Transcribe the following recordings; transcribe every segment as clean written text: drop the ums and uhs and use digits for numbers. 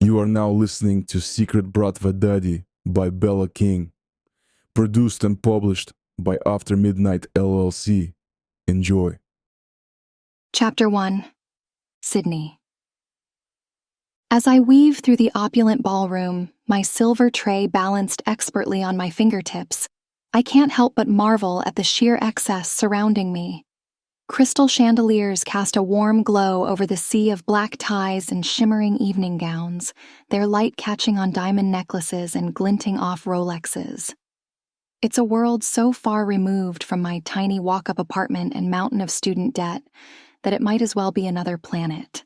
You are now listening to Secret Bratva Daddy by Bella King, produced and published by After Midnight LLC. Enjoy. Chapter 1. Sydney. As I weave through the opulent ballroom, my silver tray balanced expertly on my fingertips, I can't help but marvel at the sheer excess surrounding me. Crystal chandeliers cast a warm glow over the sea of black ties and shimmering evening gowns, their light catching on diamond necklaces and glinting off Rolexes. It's a world so far removed from my tiny walk-up apartment and mountain of student debt that it might as well be another planet.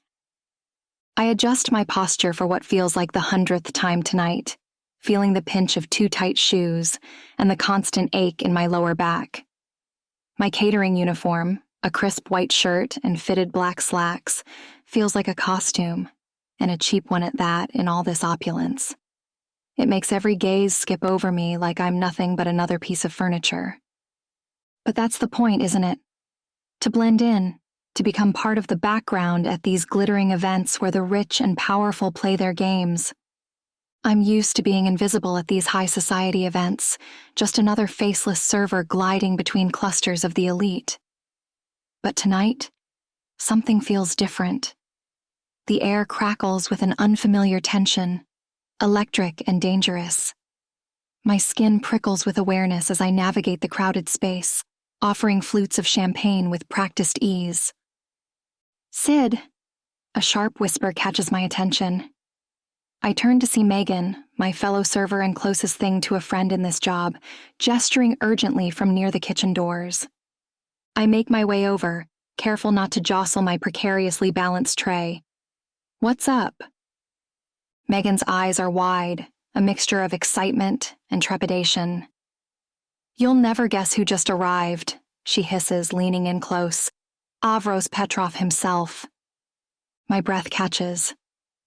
I adjust my posture for what feels like the 100th time tonight, feeling the pinch of too tight shoes and the constant ache in my lower back. My catering uniform, a crisp white shirt and fitted black slacks, feels like a costume, and a cheap one at that in all this opulence. It makes every gaze skip over me like I'm nothing but another piece of furniture. But that's the point, isn't it? To blend in, to become part of the background at these glittering events where the rich and powerful play their games. I'm used to being invisible at these high society events, just another faceless server gliding between clusters of the elite. But tonight, something feels different. The air crackles with an unfamiliar tension, electric and dangerous. My skin prickles with awareness as I navigate the crowded space, offering flutes of champagne with practiced ease. "Sid," a sharp whisper catches my attention. I turn to see Megan, my fellow server and closest thing to a friend in this job, gesturing urgently from near the kitchen doors. I make my way over, careful not to jostle my precariously balanced tray. "What's up?" Megan's eyes are wide, a mixture of excitement and trepidation. "You'll never guess who just arrived," she hisses, leaning in close. "Avros Petrov himself." My breath catches.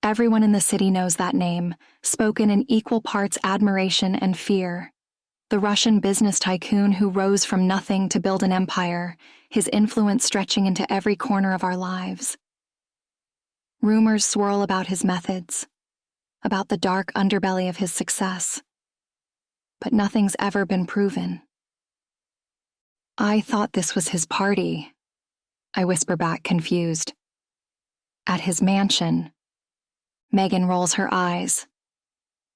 Everyone in the city knows that name, spoken in equal parts admiration and fear. The Russian business tycoon who rose from nothing to build an empire, his influence stretching into every corner of our lives. Rumors swirl about his methods, about the dark underbelly of his success. But nothing's ever been proven. "I thought this was his party," I whisper back, confused. "At his mansion." Megan rolls her eyes.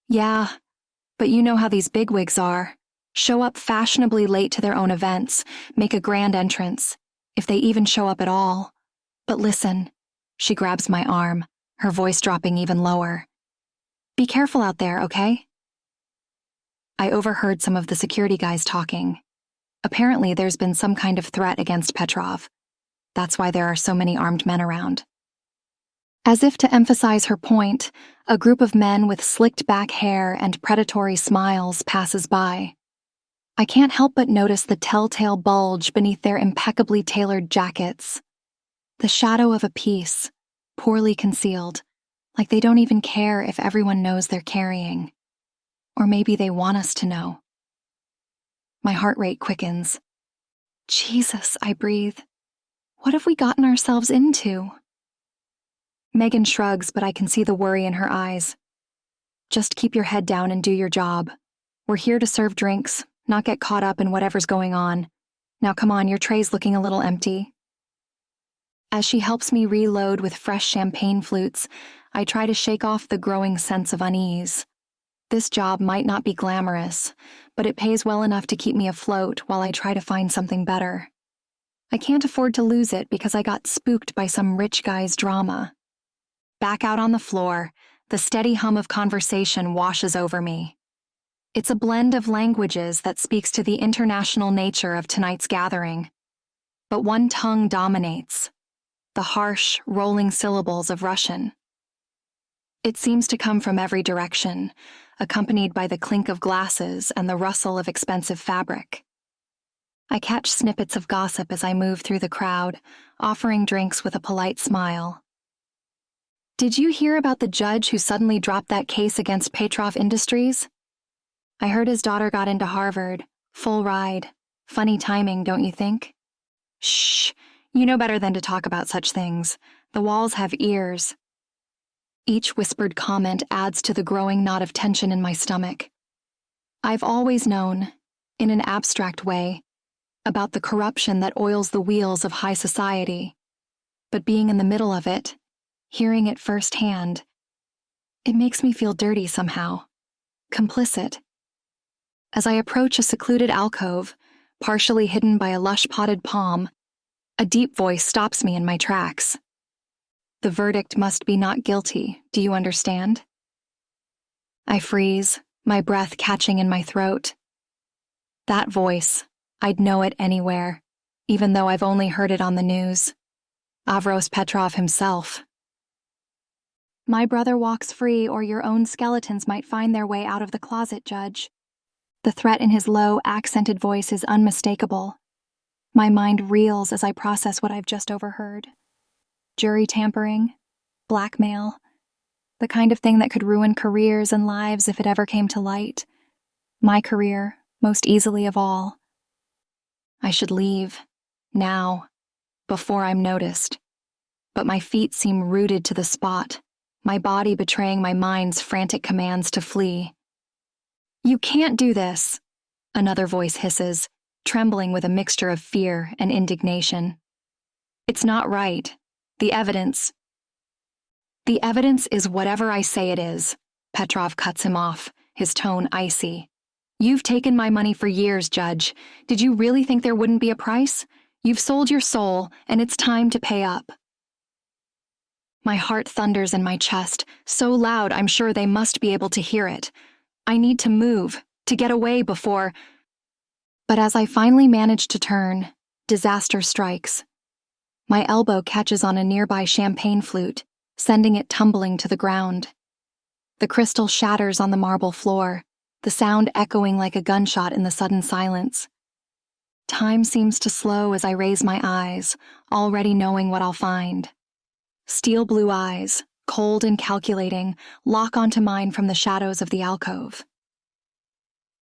"Yeah, but you know how these bigwigs are. Show up fashionably late to their own events, make a grand entrance, if they even show up at all. But listen," she grabs my arm, her voice dropping even lower. "Be careful out there, okay?" I overheard some of the security guys talking. Apparently there's been some kind of threat against Petrov. That's why there are so many armed men around. As if to emphasize her point, a group of men with slicked back hair and predatory smiles passes by. I can't help but notice the telltale bulge beneath their impeccably tailored jackets. The shadow of a piece, poorly concealed, like they don't even care if everyone knows they're carrying. Or maybe they want us to know. My heart rate quickens. "Jesus," I breathe. "What have we gotten ourselves into?" Megan shrugs, but I can see the worry in her eyes. "Just keep your head down and do your job. We're here to serve drinks, not get caught up in whatever's going on. Now come on, your tray's looking a little empty." As she helps me reload with fresh champagne flutes, I try to shake off the growing sense of unease. This job might not be glamorous, but it pays well enough to keep me afloat while I try to find something better. I can't afford to lose it because I got spooked by some rich guy's drama. Back out on the floor, the steady hum of conversation washes over me. It's a blend of languages that speaks to the international nature of tonight's gathering. But one tongue dominates, the harsh, rolling syllables of Russian. It seems to come from every direction, accompanied by the clink of glasses and the rustle of expensive fabric. I catch snippets of gossip as I move through the crowd, offering drinks with a polite smile. "Did you hear about the judge who suddenly dropped that case against Petrov Industries? I heard his daughter got into Harvard. Full ride. Funny timing, don't you think?" "Shh, you know better than to talk about such things. The walls have ears." Each whispered comment adds to the growing knot of tension in my stomach. I've always known, in an abstract way, about the corruption that oils the wheels of high society, but being in the middle of it, hearing it firsthand, it makes me feel dirty somehow, complicit. As I approach a secluded alcove, partially hidden by a lush-potted palm, a deep voice stops me in my tracks. The verdict must be not guilty, do you understand? I freeze, my breath catching in my throat. That voice, I'd know it anywhere, even though I've only heard it on the news. Avros Petrov himself. My brother walks free, or your own skeletons might find their way out of the closet, Judge. The threat in his low, accented voice is unmistakable. My mind reels as I process what I've just overheard. Jury tampering, blackmail, the kind of thing that could ruin careers and lives if it ever came to light. My career, most easily of all. I should leave, now, before I'm noticed. But my feet seem rooted to the spot, my body betraying my mind's frantic commands to flee. You can't do this, another voice hisses, trembling with a mixture of fear and indignation. It's not right. The evidence is whatever I say it is, Petrov cuts him off, his tone icy. You've taken my money for years, Judge. Did you really think there wouldn't be a price? You've sold your soul, and it's time to pay up. My heart thunders in my chest, so loud I'm sure they must be able to hear it. I need to move, to get away before... But as I finally manage to turn, disaster strikes. My elbow catches on a nearby champagne flute, sending it tumbling to the ground. The crystal shatters on the marble floor, the sound echoing like a gunshot in the sudden silence. Time seems to slow as I raise my eyes, already knowing what I'll find. Steel blue eyes, cold and calculating, lock onto mine from the shadows of the alcove.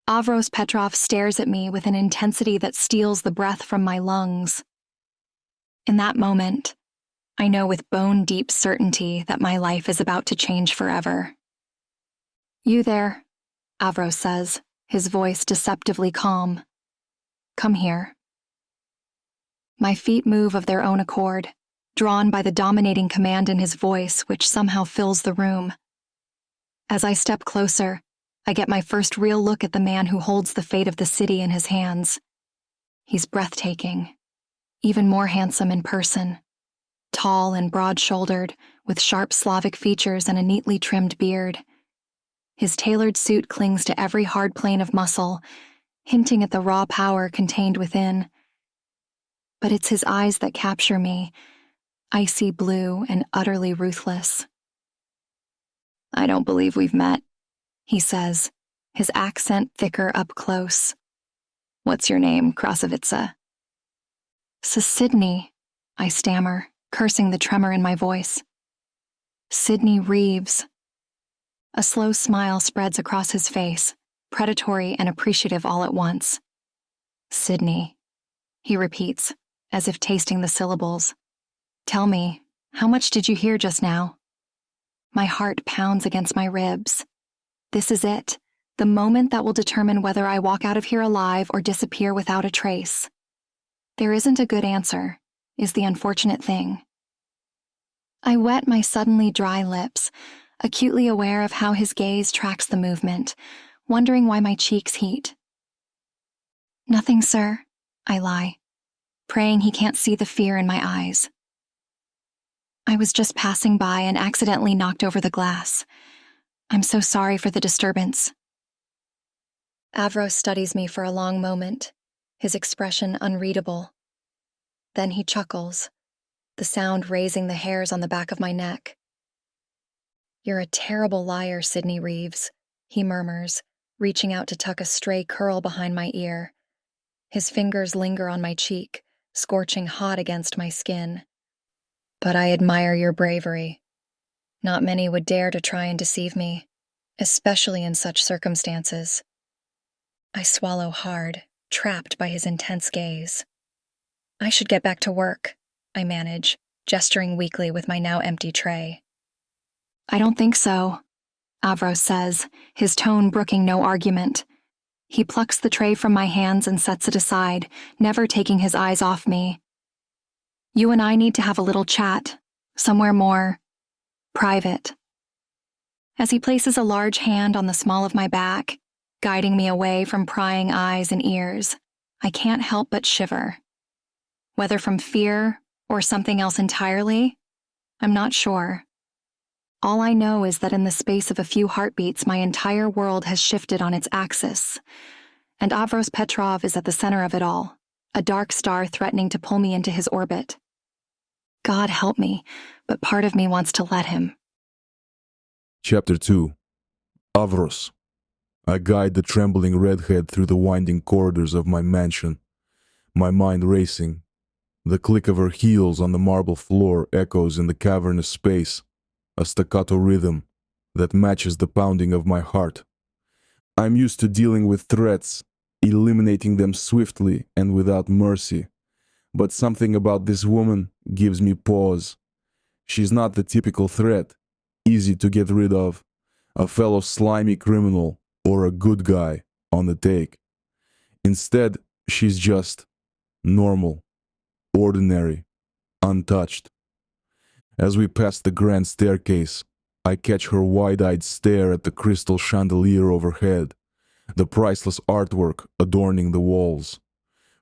Avros Petrov stares at me with an intensity that steals the breath from my lungs. In that moment, I know with bone-deep certainty that my life is about to change forever. You there, Avros says, his voice deceptively calm. Come here. My feet move of their own accord, drawn by the dominating command in his voice which somehow fills the room. As I step closer, I get my first real look at the man who holds the fate of the city in his hands. He's breathtaking, even more handsome in person. Tall and broad-shouldered, with sharp Slavic features and a neatly trimmed beard. His tailored suit clings to every hard plane of muscle, hinting at the raw power contained within. But it's his eyes that capture me, icy blue and utterly ruthless. I don't believe we've met, he says, his accent thicker up close. What's your name, Krasavitsa? Sidney, I stammer, cursing the tremor in my voice. Sidney Reeves. A slow smile spreads across his face, predatory and appreciative all at once. Sidney, he repeats, as if tasting the syllables. Tell me, how much did you hear just now? My heart pounds against my ribs. This is it, the moment that will determine whether I walk out of here alive or disappear without a trace. There isn't a good answer, is the unfortunate thing. I wet my suddenly dry lips, acutely aware of how his gaze tracks the movement, wondering why my cheeks heat. Nothing, sir, I lie, praying he can't see the fear in my eyes. I was just passing by and accidentally knocked over the glass. I'm so sorry for the disturbance. Avros studies me for a long moment, his expression unreadable. Then he chuckles, the sound raising the hairs on the back of my neck. You're a terrible liar, Sidney Reeves, he murmurs, reaching out to tuck a stray curl behind my ear. His fingers linger on my cheek, scorching hot against my skin. But I admire your bravery. Not many would dare to try and deceive me, especially in such circumstances. I swallow hard, trapped by his intense gaze. I should get back to work, I manage, gesturing weakly with my now empty tray. I don't think so, Avros says, his tone brooking no argument. He plucks the tray from my hands and sets it aside, never taking his eyes off me. You and I need to have a little chat, somewhere more private. As he places a large hand on the small of my back, guiding me away from prying eyes and ears, I can't help but shiver. Whether from fear or something else entirely, I'm not sure. All I know is that in the space of a few heartbeats, my entire world has shifted on its axis, and Avros Petrov is at the center of it all, a dark star threatening to pull me into his orbit. God help me, but part of me wants to let him. Chapter 2. Avros. I guide the trembling redhead through the winding corridors of my mansion, my mind racing. The click of her heels on the marble floor echoes in the cavernous space, a staccato rhythm that matches the pounding of my heart. I'm used to dealing with threats, eliminating them swiftly and without mercy. But something about this woman gives me pause. She's not the typical threat, easy to get rid of, a fellow slimy criminal or a good guy on the take. Instead, she's just normal, ordinary, untouched. As we pass the grand staircase, I catch her wide-eyed stare at the crystal chandelier overhead, the priceless artwork adorning the walls.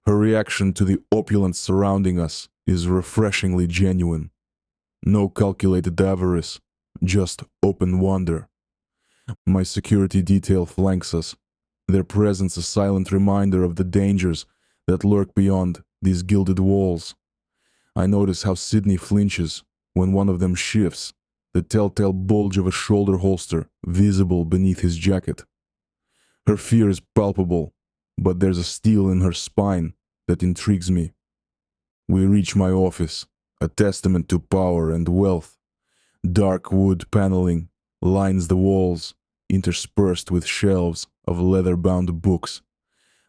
Her reaction to the opulence surrounding us is refreshingly genuine. No calculated avarice, just open wonder. My security detail flanks us, their presence a silent reminder of the dangers that lurk beyond these gilded walls. I notice how Sydney flinches when one of them shifts, the telltale bulge of a shoulder holster visible beneath his jacket. Her fear is palpable, but there's a steel in her spine that intrigues me. We reach my office, a testament to power and wealth. Dark wood paneling lines the walls, interspersed with shelves of leather-bound books.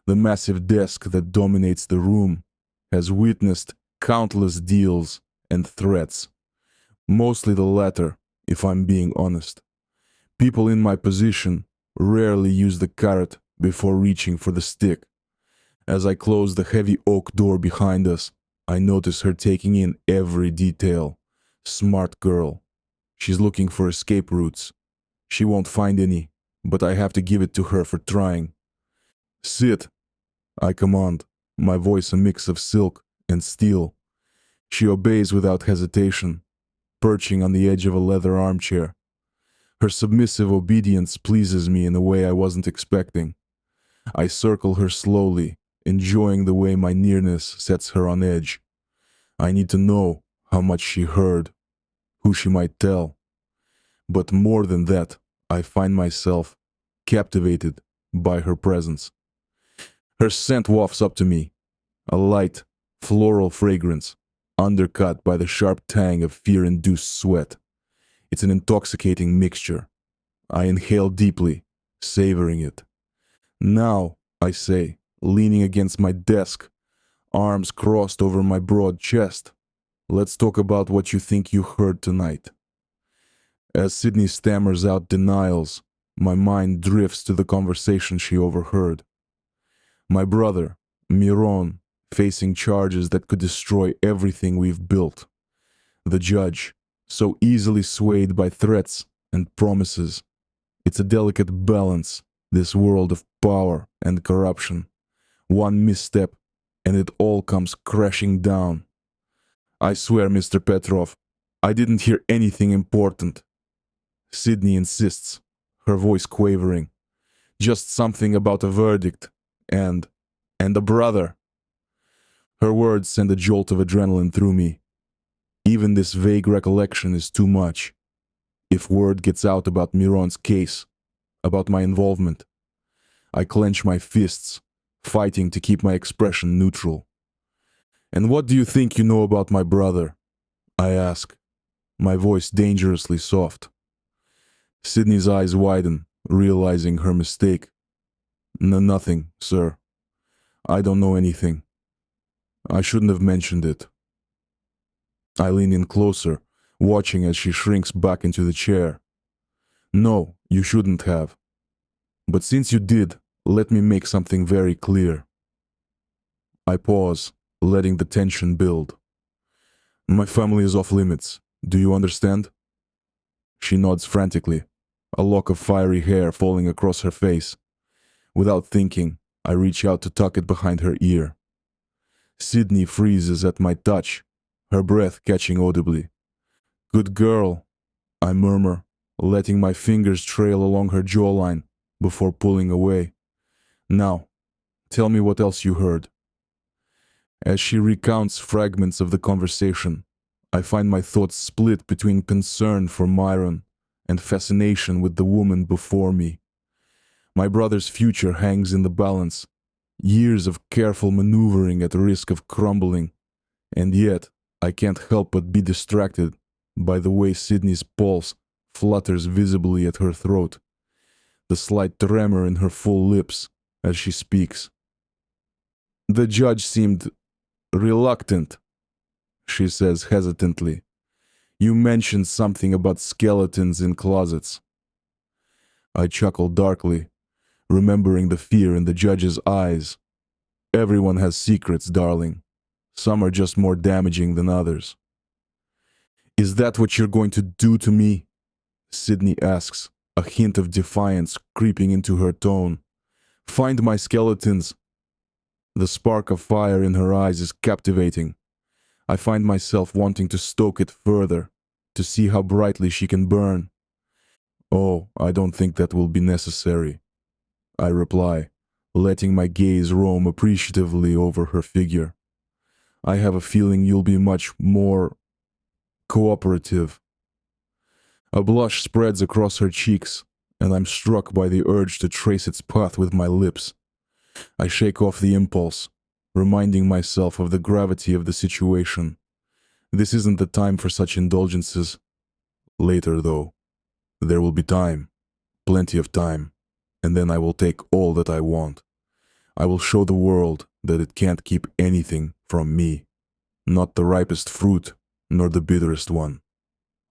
The massive desk that dominates the room has witnessed countless deals and threats. Mostly the latter, if I'm being honest. People in my position rarely use the carrot before reaching for the stick. As I close the heavy oak door behind us, I notice her taking in every detail. Smart girl. She's looking for escape routes. She won't find any, but I have to give it to her for trying. Sit, I command, my voice a mix of silk and steel. She obeys without hesitation, perching on the edge of a leather armchair. Her submissive obedience pleases me in a way I wasn't expecting. I circle her slowly, enjoying the way my nearness sets her on edge. I need to know how much she heard, who she might tell. But more than that, I find myself captivated by her presence. Her scent wafts up to me, a light, floral fragrance, undercut by the sharp tang of fear-induced sweat. It's an intoxicating mixture. I inhale deeply, savoring it. Now, I say, leaning against my desk, arms crossed over my broad chest, let's talk about what you think you heard tonight. As Sydney stammers out denials, my mind drifts to the conversation she overheard. My brother, Miron, facing charges that could destroy everything we've built. The judge, so easily swayed by threats and promises. It's a delicate balance, this world of power and corruption. One misstep, and it all comes crashing down. I swear, Mr. Petrov, I didn't hear anything important. Sydney insists, her voice quavering. Just something about a verdict and a brother. Her words send a jolt of adrenaline through me. Even this vague recollection is too much. If word gets out about Miron's case, about my involvement, I clench my fists, fighting to keep my expression neutral. And what do you think you know about my brother? I ask, my voice dangerously soft. Sydney's eyes widen, realizing her mistake. Nothing, sir. I don't know anything. I shouldn't have mentioned it. I lean in closer, watching as she shrinks back into the chair, No, you shouldn't have. But since you did, let me make something very clear. I pause, letting the tension build. My family is off limits. Do you understand? She nods frantically, a lock of fiery hair falling across her face. Without thinking, I reach out to tuck it behind her ear. Sydney freezes at my touch, her breath catching audibly. Good girl, I murmur, letting my fingers trail along her jawline before pulling away. Now, tell me what else you heard. As she recounts fragments of the conversation, I find my thoughts split between concern for Myron and fascination with the woman before me. My brother's future hangs in the balance, years of careful maneuvering at risk of crumbling, and yet I can't help but be distracted by the way Sydney's pulse flutters visibly at her throat, the slight tremor in her full lips as she speaks. The judge seemed reluctant, she says hesitantly. You mentioned something about skeletons in closets. I chuckle darkly, remembering the fear in the judge's eyes. Everyone has secrets, darling. Some are just more damaging than others. Is that what you're going to do to me? Sydney asks, a hint of defiance creeping into her tone. Find my skeletons. The spark of fire in her eyes is captivating. I find myself wanting to stoke it further, to see how brightly she can burn. Oh, I don't think that will be necessary, I reply, letting my gaze roam appreciatively over her figure. I have a feeling you'll be much more cooperative. A blush spreads across her cheeks, and I'm struck by the urge to trace its path with my lips. I shake off the impulse, reminding myself of the gravity of the situation. This isn't the time for such indulgences. Later, though, there will be time, plenty of time, and then I will take all that I want. I will show the world that it can't keep anything from me. Not the ripest fruit, nor the bitterest one.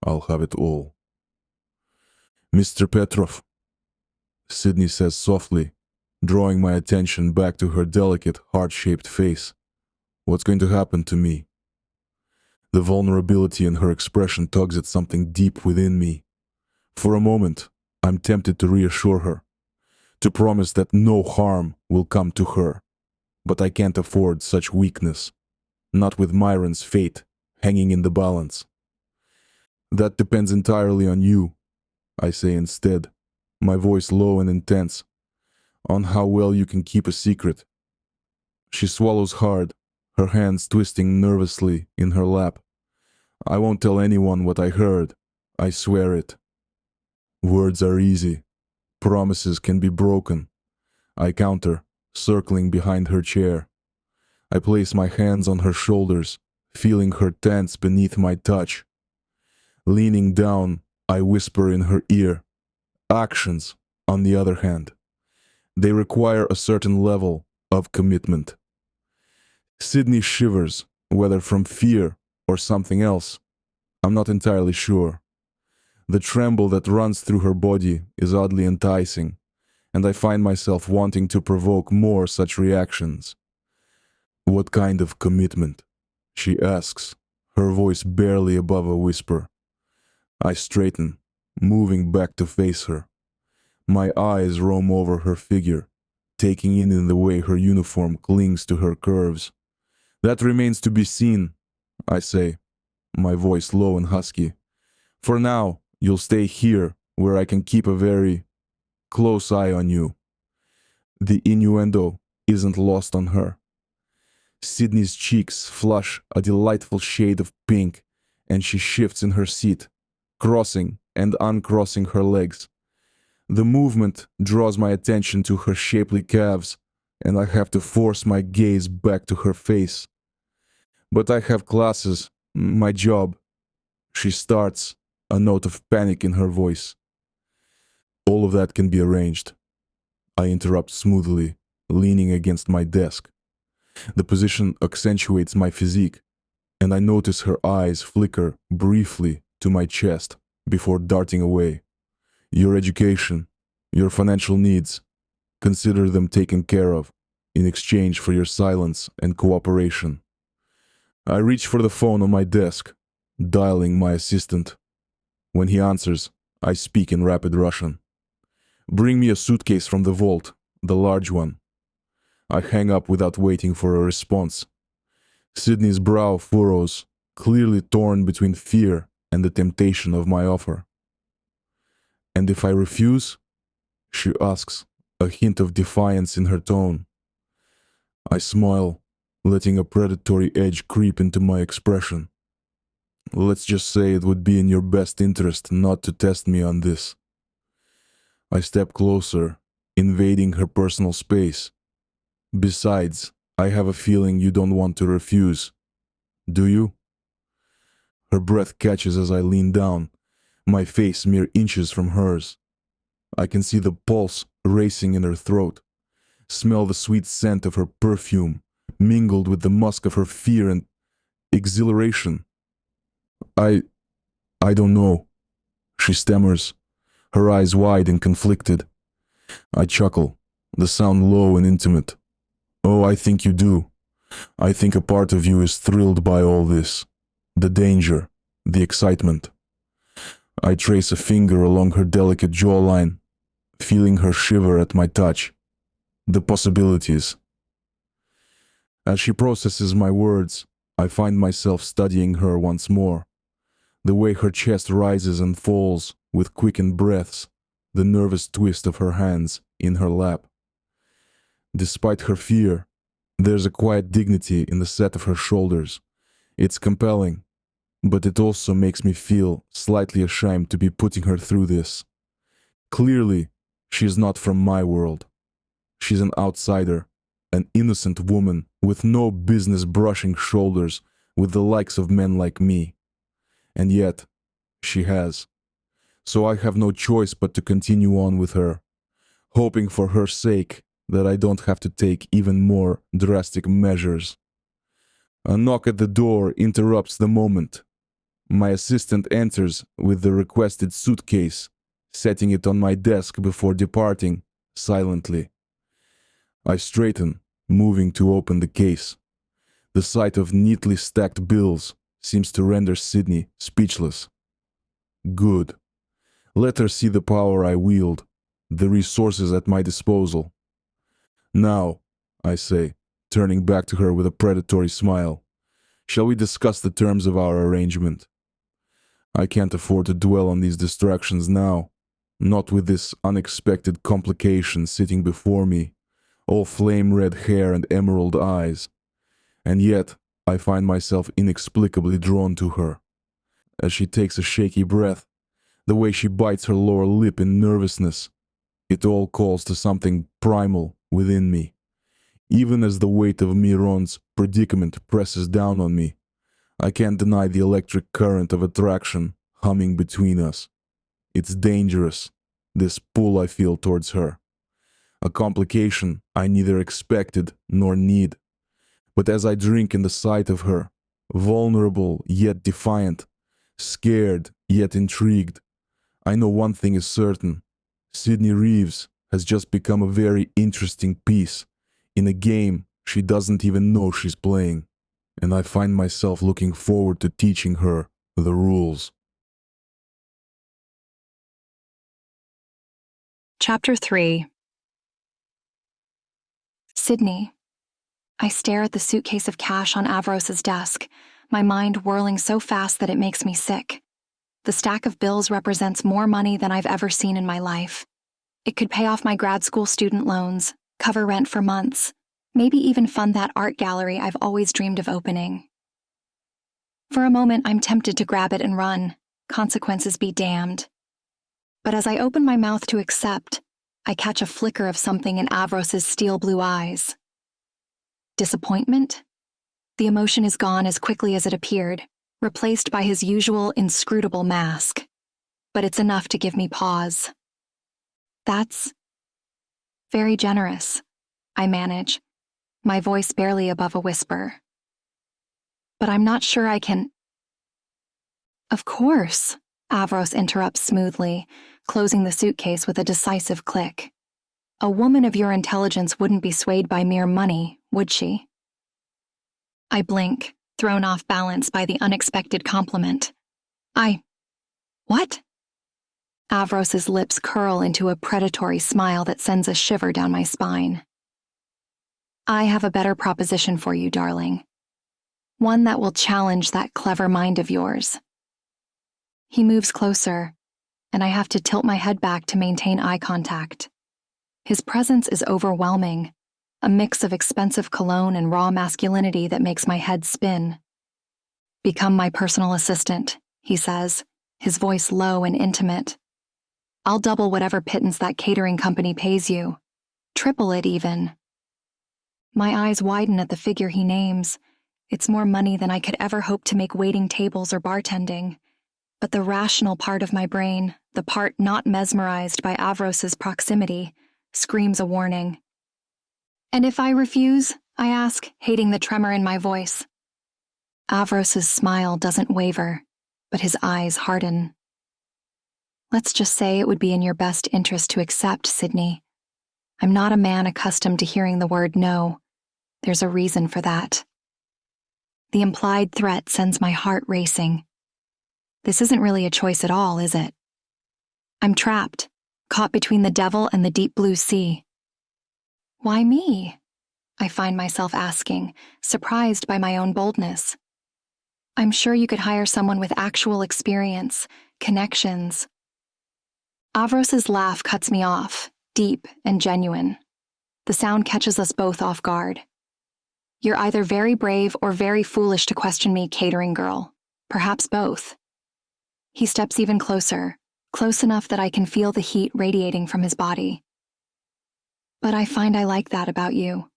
I'll have it all. Mr. Petrov, Sydney says softly, drawing my attention back to her delicate, heart-shaped face. What's going to happen to me? The vulnerability in her expression tugs at something deep within me. For a moment, I'm tempted to reassure her, to promise that no harm will come to her. But I can't afford such weakness, not with Myron's fate hanging in the balance. That depends entirely on you, I say instead, my voice low and intense, on how well you can keep a secret. She swallows hard, her hands twisting nervously in her lap. I won't tell anyone what I heard, I swear it. Words are easy. Promises can be broken. I counter, circling behind her chair. I place my hands on her shoulders, feeling her tense beneath my touch. Leaning down, I whisper in her ear. Actions, on the other hand, they require a certain level of commitment. Sydney shivers, whether from fear or something else. I'm not entirely sure. The tremble that runs through her body is oddly enticing, and I find myself wanting to provoke more such reactions. What kind of commitment? She asks, her voice barely above a whisper. I straighten, moving back to face her. My eyes roam over her figure, taking in the way her uniform clings to her curves. That remains to be seen, I say, my voice low and husky. For now, you'll stay here, where I can keep a very close eye on you. The innuendo isn't lost on her. Sydney's cheeks flush a delightful shade of pink, and she shifts in her seat, crossing and uncrossing her legs. The movement draws my attention to her shapely calves, and I have to force my gaze back to her face. But I have classes, my job. She starts, a note of panic in her voice. All of that can be arranged. I interrupt smoothly, leaning against my desk. The position accentuates my physique, and I notice her eyes flicker briefly to my chest before darting away. Your education, your financial needs, consider them taken care of in exchange for your silence and cooperation. I reach for the phone on my desk, dialing my assistant. When he answers, I speak in rapid Russian. Bring me a suitcase from the vault, the large one. I hang up without waiting for a response. Sydney's brow furrows, clearly torn between fear and the temptation of my offer. And if I refuse? She asks, a hint of defiance in her tone. I smile, letting a predatory edge creep into my expression. Let's just say it would be in your best interest not to test me on this. I step closer, invading her personal space. Besides, I have a feeling you don't want to refuse. Do you? Her breath catches as I lean down, my face mere inches from hers. I can see the pulse racing in her throat, smell the sweet scent of her perfume, mingled with the musk of her fear and exhilaration. I don't know, she stammers, her eyes wide and conflicted. I chuckle, the sound low and intimate. Oh, I think you do. I think a part of you is thrilled by all this. The danger, the excitement. I trace a finger along her delicate jawline, feeling her shiver at my touch. The possibilities. As she processes my words, I find myself studying her once more. The way her chest rises and falls with quickened breaths, the nervous twist of her hands in her lap. Despite her fear, there's a quiet dignity in the set of her shoulders. It's compelling, but it also makes me feel slightly ashamed to be putting her through this. Clearly, she's not from my world. She's an outsider, an innocent woman with no business brushing shoulders with the likes of men like me. And yet, she has. So I have no choice but to continue on with her, hoping for her sake that I don't have to take even more drastic measures. A knock at the door interrupts the moment. My assistant enters with the requested suitcase, setting it on my desk before departing, silently. I straighten, moving to open the case. The sight of neatly stacked bills seems to render Sydney speechless. Good. Let her see the power I wield, the resources at my disposal. Now, I say, turning back to her with a predatory smile, shall we discuss the terms of our arrangement? I can't afford to dwell on these distractions now, not with this unexpected complication sitting before me, all flame-red hair and emerald eyes. And yet, I find myself inexplicably drawn to her. As she takes a shaky breath, the way she bites her lower lip in nervousness, it all calls to something primal within me. Even as the weight of Miron's predicament presses down on me, I can't deny the electric current of attraction humming between us. It's dangerous, this pull I feel towards her. A complication I neither expected nor need. But as I drink in the sight of her, vulnerable yet defiant, scared yet intrigued, I know one thing is certain. Sydney Reeves has just become a very interesting piece in a game she doesn't even know she's playing, and I find myself looking forward to teaching her the rules. Chapter 3. Sydney. I stare at the suitcase of cash on Avros's desk, my mind whirling so fast that it makes me sick. The stack of bills represents more money than I've ever seen in my life. It could pay off my grad school student loans, cover rent for months, maybe even fund that art gallery I've always dreamed of opening. For a moment, I'm tempted to grab it and run, consequences be damned. But as I open my mouth to accept, I catch a flicker of something in Avros's steel blue eyes. Disappointment? The emotion is gone as quickly as it appeared, replaced by his usual inscrutable mask. But it's enough to give me pause. That's very generous, I manage, my voice barely above a whisper. But I'm not sure I can. Of course, Avros interrupts smoothly, closing the suitcase with a decisive click. A woman of your intelligence wouldn't be swayed by mere money, would she? I blink, thrown off balance by the unexpected compliment. What? Avros's lips curl into a predatory smile that sends a shiver down my spine. I have a better proposition for you, darling. One that will challenge that clever mind of yours. He moves closer, and I have to tilt my head back to maintain eye contact. His presence is overwhelming, a mix of expensive cologne and raw masculinity that makes my head spin. Become my personal assistant, he says, his voice low and intimate. I'll double whatever pittance that catering company pays you. Triple it, even. My eyes widen at the figure he names. It's more money than I could ever hope to make waiting tables or bartending. But the rational part of my brain, the part not mesmerized by Avros's proximity, screams a warning. And if I refuse? I ask, hating the tremor in my voice. Avros's smile doesn't waver, but his eyes harden. Let's just say it would be in your best interest to accept, Sydney. I'm not a man accustomed to hearing the word no. There's a reason for that. The implied threat sends my heart racing. This isn't really a choice at all, is it? I'm trapped, caught between the devil and the deep blue sea. Why me? I find myself asking, surprised by my own boldness. I'm sure you could hire someone with actual experience, connections. Avros's laugh cuts me off, deep and genuine. The sound catches us both off guard. You're either very brave or very foolish to question me, catering girl. Perhaps both. He steps even closer, close enough that I can feel the heat radiating from his body. But I find I like that about you.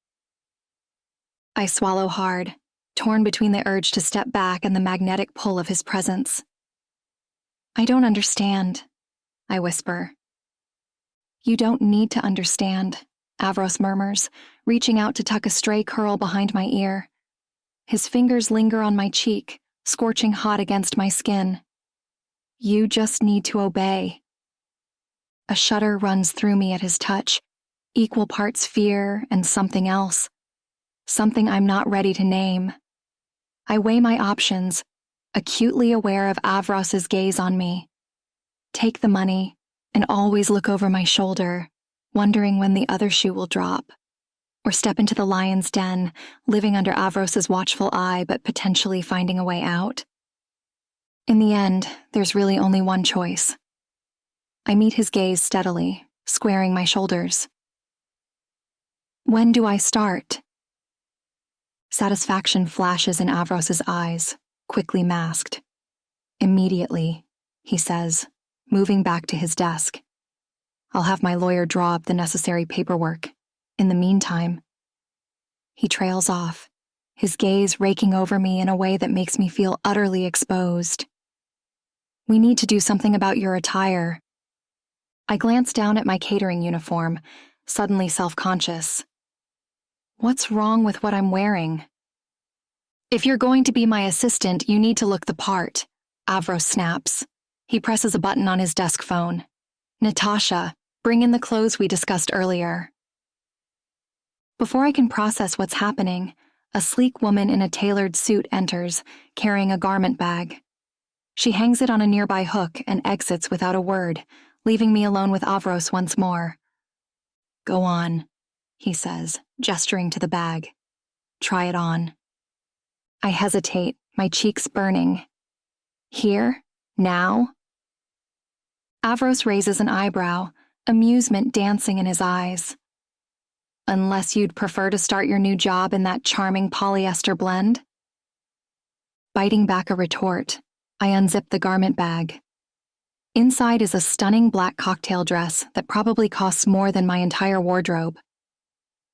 I swallow hard, torn between the urge to step back and the magnetic pull of his presence. I don't understand, I whisper. You don't need to understand, Avros murmurs, reaching out to tuck a stray curl behind my ear. His fingers linger on my cheek, scorching hot against my skin. You just need to obey. A shudder runs through me at his touch, equal parts fear and something else. Something I'm not ready to name. I weigh my options, acutely aware of Avros's gaze on me. Take the money, and always look over my shoulder, wondering when the other shoe will drop. Or step into the lion's den, living under Avros's watchful eye but potentially finding a way out. In the end, there's really only one choice. I meet his gaze steadily, squaring my shoulders. When do I start? Satisfaction flashes in Avros's eyes, quickly masked. Immediately, he says, moving back to his desk. I'll have my lawyer draw up the necessary paperwork. In the meantime, he trails off, his gaze raking over me in a way that makes me feel utterly exposed. We need to do something about your attire. I glance down at my catering uniform, suddenly self-conscious. What's wrong with what I'm wearing? If you're going to be my assistant, you need to look the part, Avros snaps. He presses a button on his desk phone. Natasha, bring in the clothes we discussed earlier. Before I can process what's happening, a sleek woman in a tailored suit enters, carrying a garment bag. She hangs it on a nearby hook and exits without a word, leaving me alone with Avros once more. Go on, he says, gesturing to the bag. Try it on. I hesitate, my cheeks burning. Here? Now? Avros raises an eyebrow, amusement dancing in his eyes. Unless you'd prefer to start your new job in that charming polyester blend? Biting back a retort, I unzip the garment bag. Inside is a stunning black cocktail dress that probably costs more than my entire wardrobe.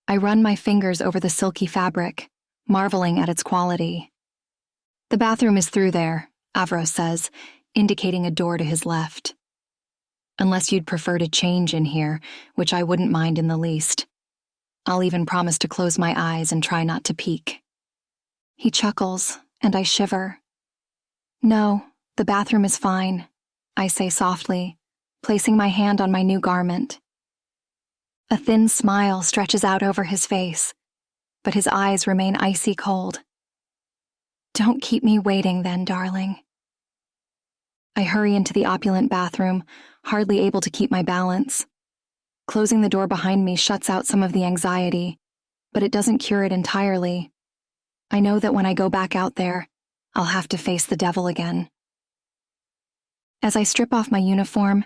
I run my fingers over the silky fabric, marveling at its quality. The bathroom is through there, Avros says, indicating a door to his left. Unless you'd prefer to change in here, which I wouldn't mind in the least. I'll even promise to close my eyes and try not to peek. He chuckles, and I shiver. No, the bathroom is fine. I say softly, placing my hand on my new garment. A thin smile stretches out over his face, but his eyes remain icy cold. Don't keep me waiting then, darling. I hurry into the opulent bathroom, hardly able to keep my balance. Closing the door behind me shuts out some of the anxiety, but it doesn't cure it entirely. I know that when I go back out there, I'll have to face the devil again. As I strip off my uniform,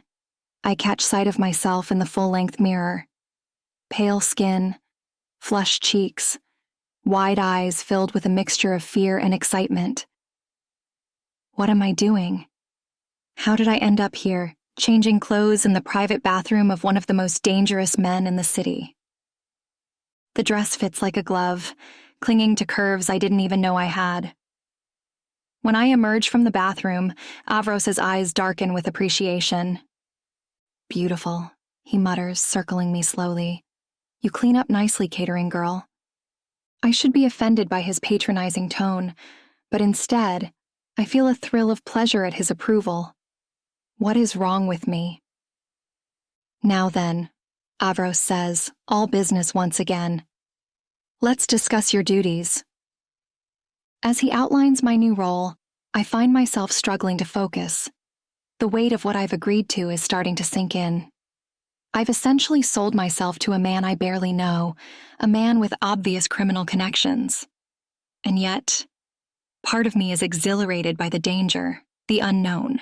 I catch sight of myself in the full-length mirror. Pale skin, flushed cheeks, wide eyes filled with a mixture of fear and excitement. What am I doing? How did I end up here, changing clothes in the private bathroom of one of the most dangerous men in the city? The dress fits like a glove, clinging to curves I didn't even know I had. When I emerge from the bathroom, Avros's eyes darken with appreciation. Beautiful, he mutters, circling me slowly. You clean up nicely, catering girl. I should be offended by his patronizing tone, but instead, I feel a thrill of pleasure at his approval. What is wrong with me? Now then, Avros says, all business once again. Let's discuss your duties. As he outlines my new role, I find myself struggling to focus. The weight of what I've agreed to is starting to sink in. I've essentially sold myself to a man I barely know, a man with obvious criminal connections. And yet, part of me is exhilarated by the danger, the unknown.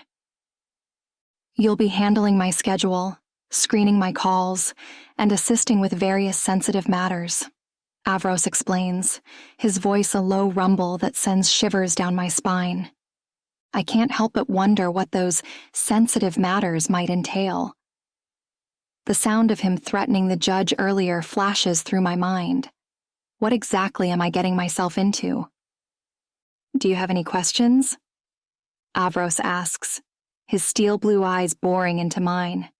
You'll be handling my schedule, screening my calls, and assisting with various sensitive matters, Avros explains, his voice a low rumble that sends shivers down my spine. I can't help but wonder what those sensitive matters might entail. The sound of him threatening the judge earlier flashes through my mind. What exactly am I getting myself into? Do you have any questions? Avros asks, his steel blue eyes boring into mine.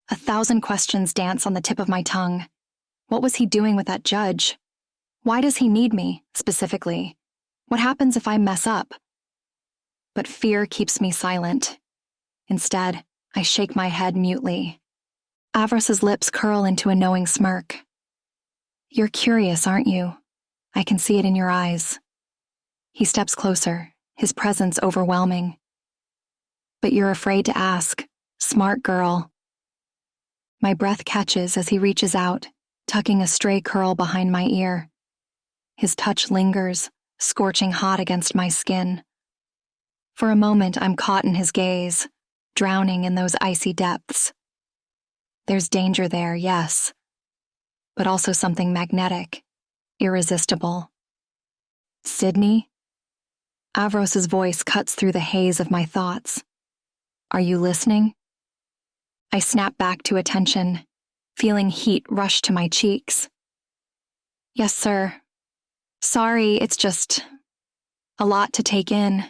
1,000 questions dance on the tip of my tongue. What was he doing with that judge? Why does he need me, specifically? What happens if I mess up? But fear keeps me silent. Instead, I shake my head mutely. Avros's lips curl into a knowing smirk. You're curious, aren't you? I can see it in your eyes. He steps closer, his presence overwhelming. But you're afraid to ask. Smart girl. My breath catches as he reaches out, tucking a stray curl behind my ear. His touch lingers, scorching hot against my skin. For a moment, I'm caught in his gaze, drowning in those icy depths. There's danger there, yes, but also something magnetic, irresistible. Sydney? Avros's voice cuts through the haze of my thoughts. Are you listening? I snap back to attention, feeling heat rush to my cheeks. Yes, sir. Sorry, it's just a lot to take in.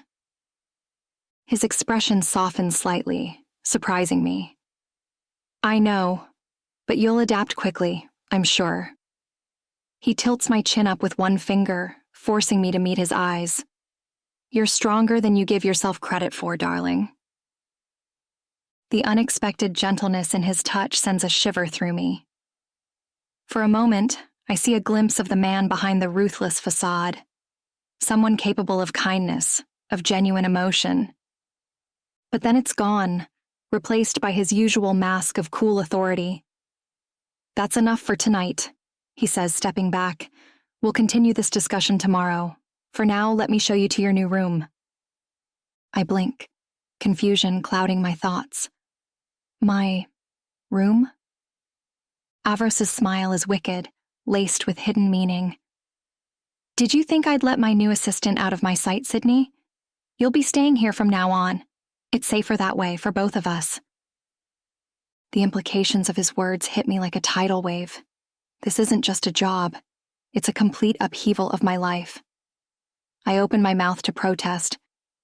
His expression softens slightly, surprising me. I know, but you'll adapt quickly, I'm sure. He tilts my chin up with one finger, forcing me to meet his eyes. You're stronger than you give yourself credit for, darling. The unexpected gentleness in his touch sends a shiver through me. For a moment, I see a glimpse of the man behind the ruthless facade. Someone capable of kindness, of genuine emotion. But then it's gone, replaced by his usual mask of cool authority. That's enough for tonight, he says, stepping back. We'll continue this discussion tomorrow. For now, let me show you to your new room. I blink, confusion clouding my thoughts. My room? Avros's smile is wicked, laced with hidden meaning. Did you think I'd let my new assistant out of my sight, Sydney? You'll be staying here from now on. It's safer that way for both of us. The implications of his words hit me like a tidal wave. This isn't just a job. It's a complete upheaval of my life. I open my mouth to protest,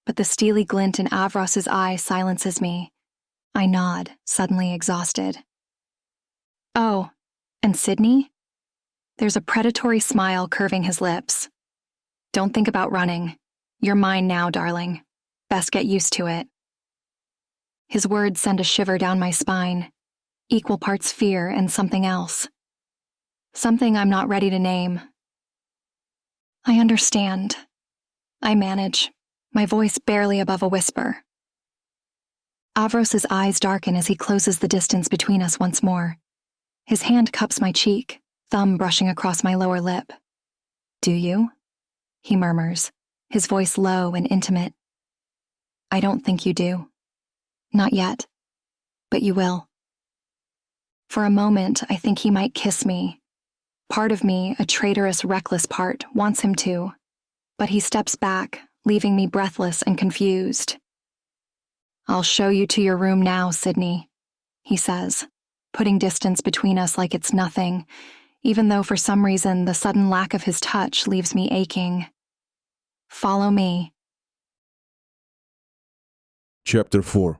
but the steely glint in Avros's eye silences me. I nod, suddenly exhausted. Oh, and Sydney? There's a predatory smile curving his lips. Don't think about running. You're mine now, darling. Best get used to it. His words send a shiver down my spine, equal parts fear and something else. Something I'm not ready to name. I understand. I manage, my voice barely above a whisper. Avros's eyes darken as he closes the distance between us once more. His hand cups my cheek, thumb brushing across my lower lip. Do you? He murmurs, his voice low and intimate. I don't think you do. Not yet. But you will. For a moment, I think he might kiss me. Part of me, a traitorous, reckless part, wants him to. But he steps back, leaving me breathless and confused. I'll show you to your room now, Sydney, he says, putting distance between us like it's nothing, even though for some reason the sudden lack of his touch leaves me aching. Follow me. Chapter 4.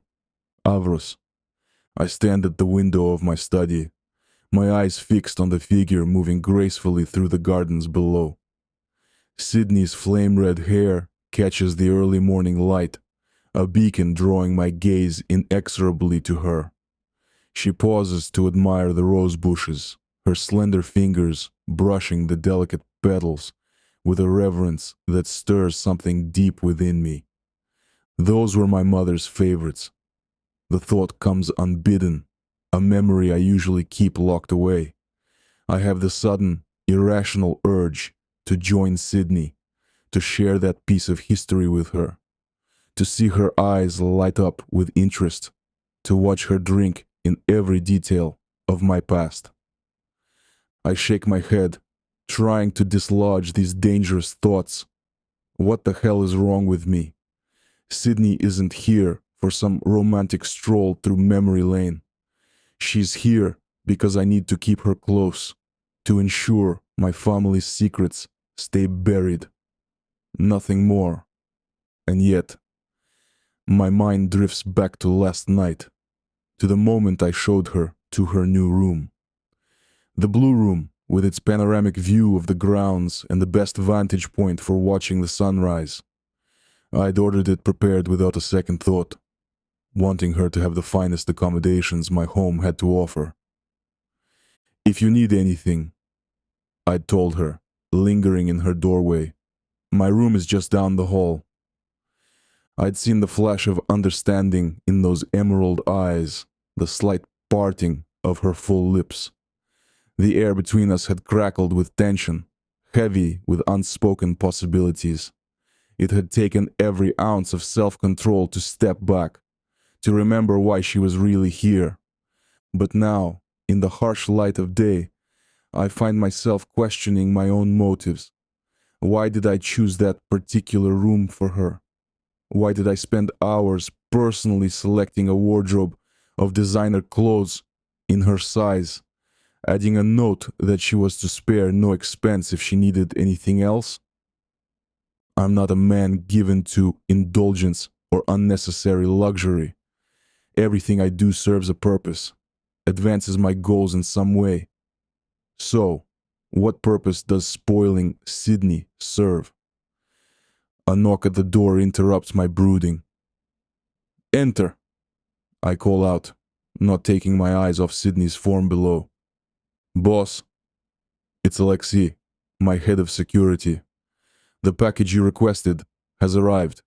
Avros. I stand at the window of my study, my eyes fixed on the figure moving gracefully through the gardens below. Sydney's flame-red hair catches the early morning light, a beacon drawing my gaze inexorably to her. She pauses to admire the rose bushes, her slender fingers brushing the delicate petals with a reverence that stirs something deep within me. Those were my mother's favorites. The thought comes unbidden, a memory I usually keep locked away. I have the sudden, irrational urge to join Sydney, to share that piece of history with her, to see her eyes light up with interest, to watch her drink in every detail of my past. I shake my head, trying to dislodge these dangerous thoughts. What the hell is wrong with me? Sydney isn't here for some romantic stroll through memory lane. She's here because I need to keep her close, to ensure my family's secrets stay buried. Nothing more. And yet, my mind drifts back to last night, to the moment I showed her to her new room. The blue room, with its panoramic view of the grounds and the best vantage point for watching the sunrise. I'd ordered it prepared without a second thought, wanting her to have the finest accommodations my home had to offer. If you need anything, I'd told her, lingering in her doorway. My room is just down the hall. I'd seen the flash of understanding in those emerald eyes, the slight parting of her full lips. The air between us had crackled with tension, heavy with unspoken possibilities. It had taken every ounce of self-control to step back, to remember why she was really here. But now, in the harsh light of day, I find myself questioning my own motives. Why did I choose that particular room for her? Why did I spend hours personally selecting a wardrobe of designer clothes in her size, adding a note that she was to spare no expense if she needed anything else? I'm not a man given to indulgence or unnecessary luxury. Everything I do serves a purpose, advances my goals in some way. So, what purpose does spoiling Sydney serve? A knock at the door interrupts my brooding. "Enter," I call out, not taking my eyes off Sydney's form below. "Boss." "It's Alexei, my head of security. The package you requested has arrived."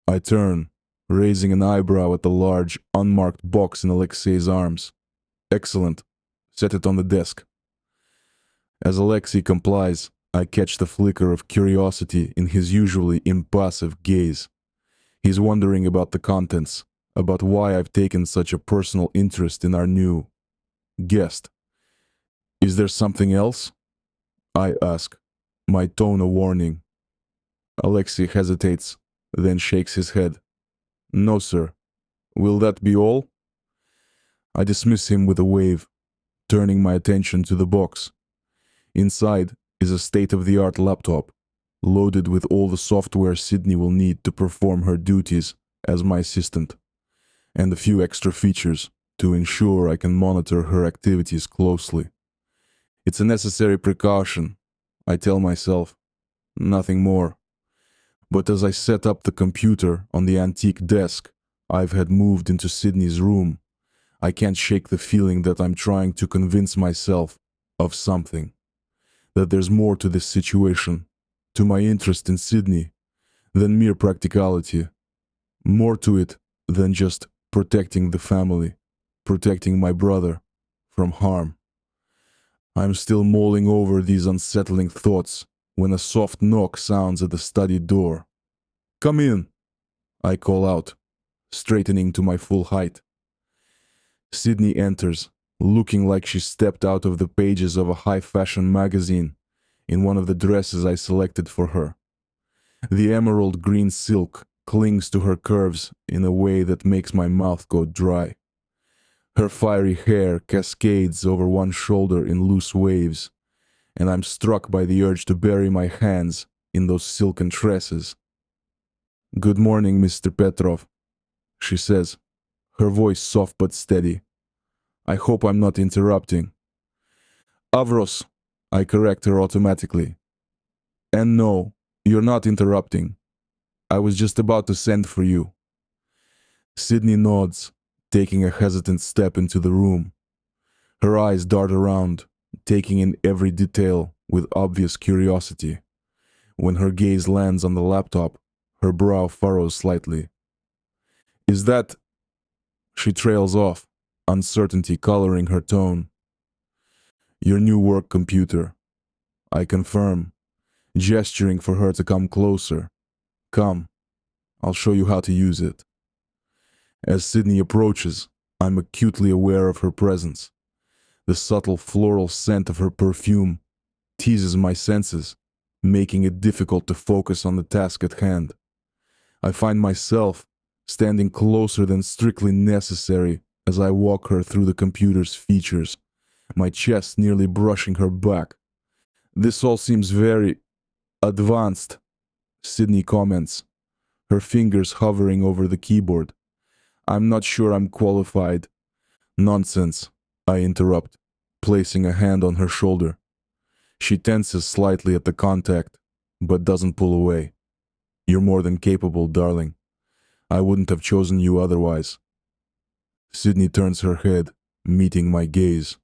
I turn, raising an eyebrow at the large, unmarked box in Alexei's arms. "Excellent. Set it on the desk." As Alexei complies, I catch the flicker of curiosity in his usually impassive gaze. He's wondering about the contents, about why I've taken such a personal interest in our new guest. "Is there something else?" I ask, my tone a warning. Alexei hesitates, then shakes his head. "No, sir. Will that be all?" I dismiss him with a wave, turning my attention to the box. Inside is a state-of-the-art laptop, loaded with all the software Sydney will need to perform her duties as my assistant, and a few extra features to ensure I can monitor her activities closely. It's a necessary precaution, I tell myself, nothing more. But as I set up the computer on the antique desk, I've had moved into Sydney's room, I can't shake the feeling that I'm trying to convince myself of something, that there's more to this situation, to my interest in Sydney, than mere practicality, more to it than just protecting the family, protecting my brother from harm. I'm still mulling over these unsettling thoughts when a soft knock sounds at the study door. "Come in," I call out, straightening to my full height. Sydney enters, looking like she stepped out of the pages of a high-fashion magazine in one of the dresses I selected for her. The emerald green silk clings to her curves in a way that makes my mouth go dry. Her fiery hair cascades over one shoulder in loose waves, and I'm struck by the urge to bury my hands in those silken tresses. "Good morning, Mr. Petrov," she says, her voice soft but steady. "I hope I'm not interrupting." "Avros," I correct her automatically. "And no, you're not interrupting. I was just about to send for you." Sydney nods, taking a hesitant step into the room. Her eyes dart around, taking in every detail with obvious curiosity. When her gaze lands on the laptop, her brow furrows slightly. "Is that—" She trails off, uncertainty coloring her tone. "Your new work computer," I confirm, gesturing for her to come closer. "Come, I'll show you how to use it." As Sydney approaches, I'm acutely aware of her presence. The subtle floral scent of her perfume teases my senses, making it difficult to focus on the task at hand. I find myself standing closer than strictly necessary as I walk her through the computer's features, my chest nearly brushing her back. "This all seems very advanced," Sydney comments, her fingers hovering over the keyboard. "I'm not sure I'm qualified." "Nonsense," I interrupt, placing a hand on her shoulder. She tenses slightly at the contact, but doesn't pull away. "You're more than capable, darling. I wouldn't have chosen you otherwise." Sydney turns her head, meeting my gaze.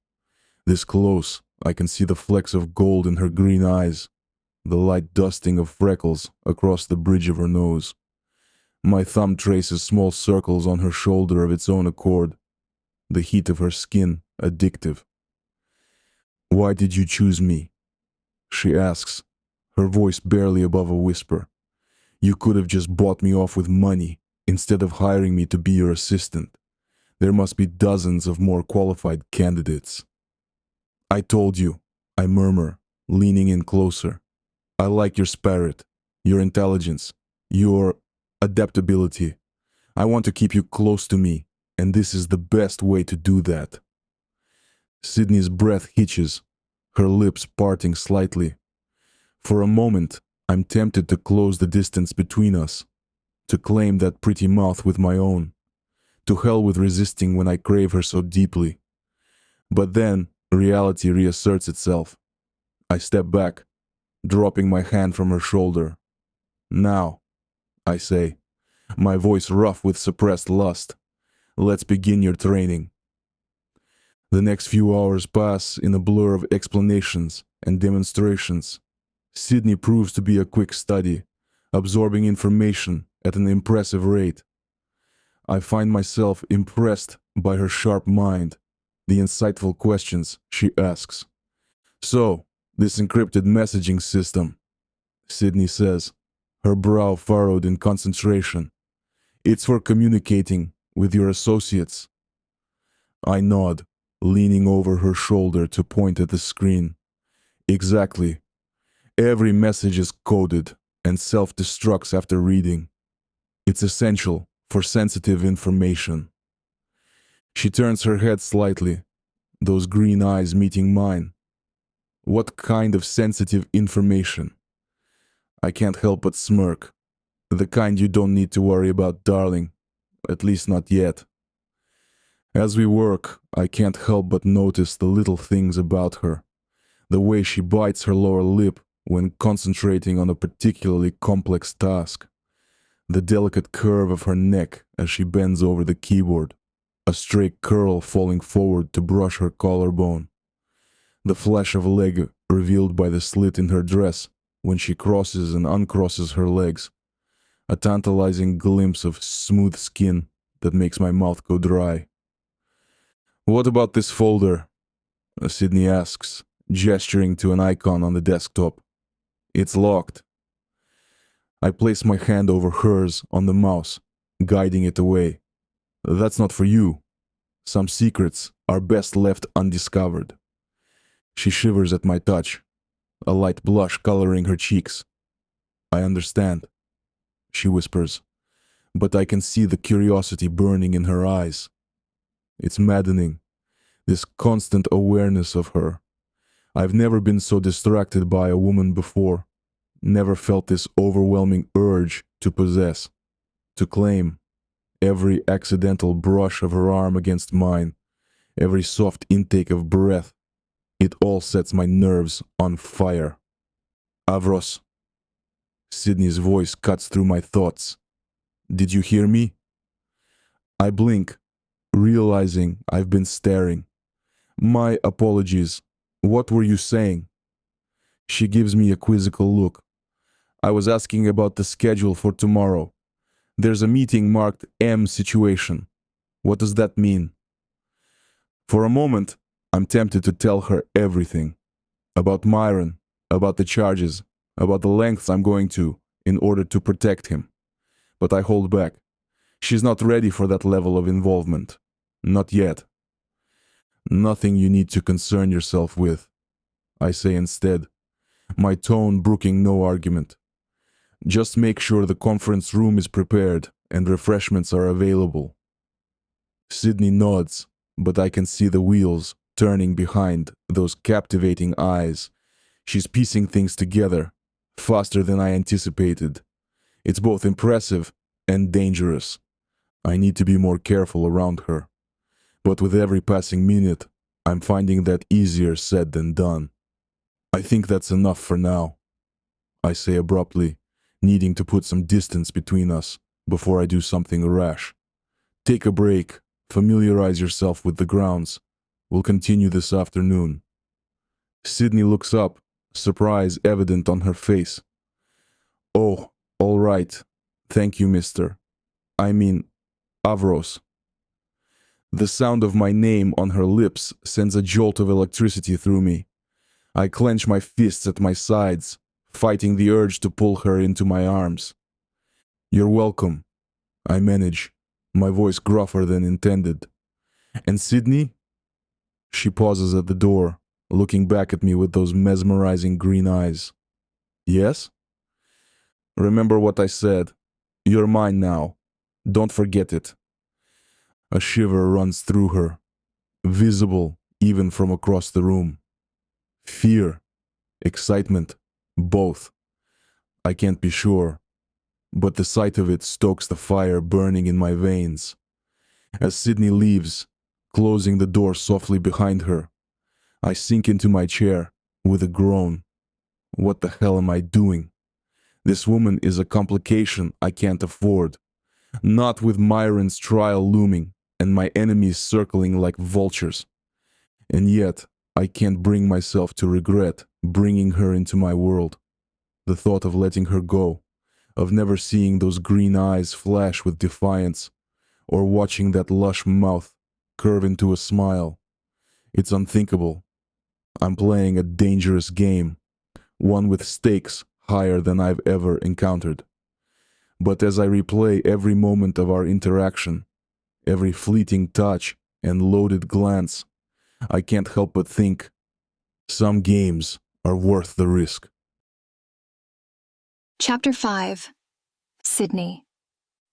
This close, I can see the flecks of gold in her green eyes, the light dusting of freckles across the bridge of her nose. My thumb traces small circles on her shoulder of its own accord, the heat of her skin addictive. "Why did you choose me?" she asks, her voice barely above a whisper. "You could have just bought me off with money instead of hiring me to be your assistant. There must be dozens of more qualified candidates." "I told you," I murmur, leaning in closer. "I like your spirit, your intelligence, your adaptability. I want to keep you close to me, and this is the best way to do that." Sydney's breath hitches, her lips parting slightly. For a moment, I'm tempted to close the distance between us, to claim that pretty mouth with my own. To hell with resisting when I crave her so deeply. But then, reality reasserts itself. I step back, dropping my hand from her shoulder. "Now," I say, my voice rough with suppressed lust, "let's begin your training." The next few hours pass in a blur of explanations and demonstrations. Sydney proves to be a quick study, absorbing information at an impressive rate. I find myself impressed by her sharp mind, the insightful questions she asks. "So, this encrypted messaging system," Sydney says, her brow furrowed in concentration. "It's for communicating with your associates." I nod, leaning over her shoulder to point at the screen. "Exactly. Every message is coded and self-destructs after reading. It's essential for sensitive information." She turns her head slightly, those green eyes meeting mine. "What kind of sensitive information?" I can't help but smirk. "The kind you don't need to worry about, darling. At least not yet." As we work, I can't help but notice the little things about her. The way she bites her lower lip when concentrating on a particularly complex task. The delicate curve of her neck as she bends over the keyboard, a stray curl falling forward to brush her collarbone. The flash of a leg revealed by the slit in her dress when she crosses and uncrosses her legs. A tantalizing glimpse of smooth skin that makes my mouth go dry. "What about this folder?" Sydney asks, gesturing to an icon on the desktop. "It's locked." I place my hand over hers on the mouse, guiding it away. "That's not for you. Some secrets are best left undiscovered." She shivers at my touch, a light blush coloring her cheeks. "I understand," she whispers, but I can see the curiosity burning in her eyes. It's maddening, this constant awareness of her. I've never been so distracted by a woman before, never felt this overwhelming urge to possess, to claim. Every accidental brush of her arm against mine, every soft intake of breath, it all sets my nerves on fire. "Avros." Sydney's voice cuts through my thoughts. "Did you hear me?" I blink, realizing I've been staring. "My apologies. What were you saying?" She gives me a quizzical look. "I was asking about the schedule for tomorrow. There's a meeting marked M situation. What does that mean?" For a moment, I'm tempted to tell her everything. About Myron, about the charges, about the lengths I'm going to in order to protect him. But I hold back. She's not ready for that level of involvement. Not yet. "Nothing you need to concern yourself with," I say instead, my tone brooking no argument. "Just make sure the conference room is prepared and refreshments are available." Sydney nods, but I can see the wheels turning behind those captivating eyes. She's piecing things together, faster than I anticipated. It's both impressive and dangerous. I need to be more careful around her. But with every passing minute, I'm finding that easier said than done. "I think that's enough for now," I say abruptly, needing to put some distance between us before I do something rash. "Take a break, familiarize yourself with the grounds. We'll continue this afternoon." Sydney looks up, surprise evident on her face. "Oh, all right. Thank you, Avros." The sound of my name on her lips sends a jolt of electricity through me. I clench my fists at my sides, fighting the urge to pull her into my arms. "You're welcome," I manage, my voice gruffer than intended. "And Sydney?" She pauses at the door, looking back at me with those mesmerizing green eyes. "Yes?" "Remember what I said. You're mine now. Don't forget it." A shiver runs through her, visible even from across the room. Fear, excitement, both. I can't be sure, but the sight of it stokes the fire burning in my veins. As Sydney leaves, closing the door softly behind her, I sink into my chair with a groan. What the hell am I doing? This woman is a complication I can't afford. Not with Myron's trial looming and my enemies circling like vultures. And yet, I can't bring myself to regret bringing her into my world. The thought of letting her go, of never seeing those green eyes flash with defiance, or watching that lush mouth curve into a smile, it's unthinkable. I'm playing a dangerous game, one with stakes higher than I've ever encountered. But as I replay every moment of our interaction, every fleeting touch and loaded glance, I can't help but think, some games are worth the risk. Chapter 5. Sydney.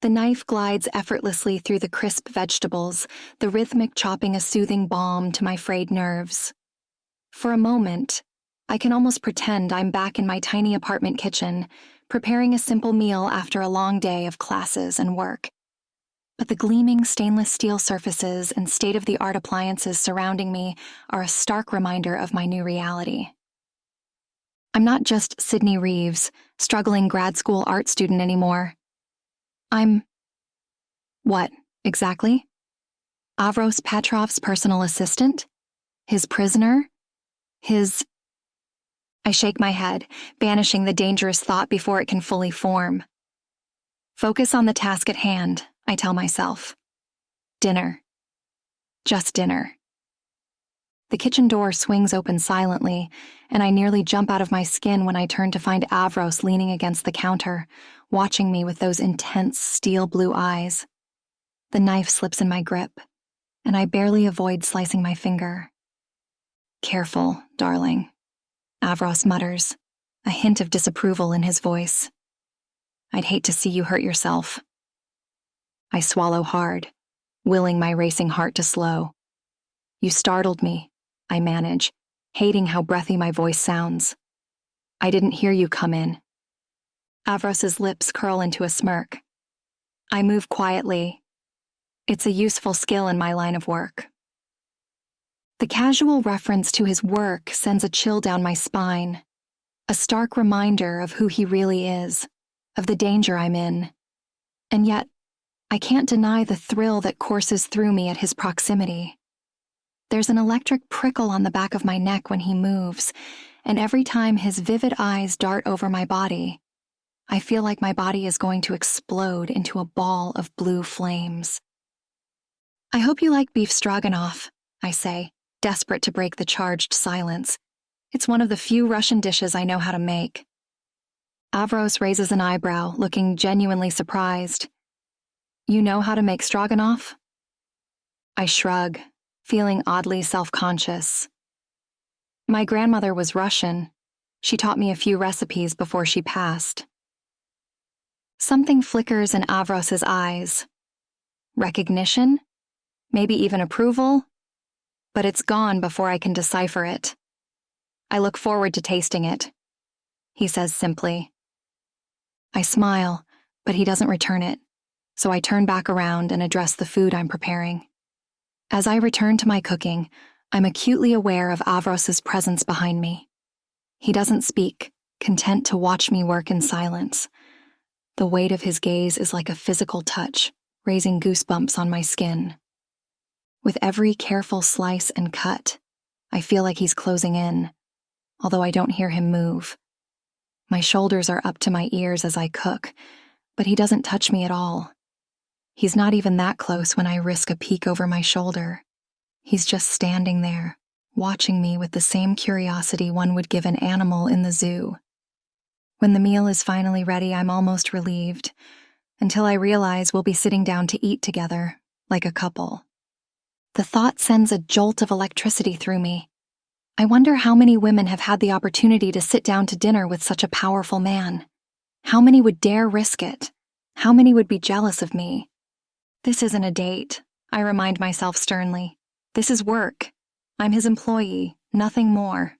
The knife glides effortlessly through the crisp vegetables, the rhythmic chopping a soothing balm to my frayed nerves. For a moment, I can almost pretend I'm back in my tiny apartment kitchen, preparing a simple meal after a long day of classes and work. But the gleaming stainless steel surfaces and state-of-the-art appliances surrounding me are a stark reminder of my new reality. I'm not just Sydney Reeves, struggling grad school art student anymore. I'm… What, exactly? Avros Petrov's personal assistant? His prisoner? His… I shake my head, banishing the dangerous thought before it can fully form. Focus on the task at hand, I tell myself. Dinner. Just dinner. The kitchen door swings open silently, and I nearly jump out of my skin when I turn to find Avros leaning against the counter, watching me with those intense steel blue eyes. The knife slips in my grip, and I barely avoid slicing my finger. Careful, darling, Avros mutters, a hint of disapproval in his voice. I'd hate to see you hurt yourself. I swallow hard, willing my racing heart to slow. You startled me, I manage, hating how breathy my voice sounds. I didn't hear you come in. Avros's lips curl into a smirk. I move quietly. It's a useful skill in my line of work. The casual reference to his work sends a chill down my spine, a stark reminder of who he really is, of the danger I'm in. And yet, I can't deny the thrill that courses through me at his proximity. There's an electric prickle on the back of my neck when he moves, and every time his vivid eyes dart over my body, I feel like my body is going to explode into a ball of blue flames. I hope you like beef stroganoff, I say, desperate to break the charged silence. It's one of the few Russian dishes I know how to make. Avros raises an eyebrow, looking genuinely surprised. You know how to make stroganoff? I shrug, feeling oddly self-conscious. My grandmother was Russian. She taught me a few recipes before she passed. Something flickers in Avros's eyes. Recognition? Maybe even approval? But it's gone before I can decipher it. I look forward to tasting it, he says simply. I smile, but he doesn't return it, so I turn back around and address the food I'm preparing. As I return to my cooking, I'm acutely aware of Avros's presence behind me. He doesn't speak, content to watch me work in silence. The weight of his gaze is like a physical touch, raising goosebumps on my skin. With every careful slice and cut, I feel like he's closing in, although I don't hear him move. My shoulders are up to my ears as I cook, but he doesn't touch me at all. He's not even that close when I risk a peek over my shoulder. He's just standing there, watching me with the same curiosity one would give an animal in the zoo. When the meal is finally ready, I'm almost relieved, until I realize we'll be sitting down to eat together, like a couple. The thought sends a jolt of electricity through me. I wonder how many women have had the opportunity to sit down to dinner with such a powerful man. How many would dare risk it? How many would be jealous of me? This isn't a date, I remind myself sternly. This is work. I'm his employee, nothing more.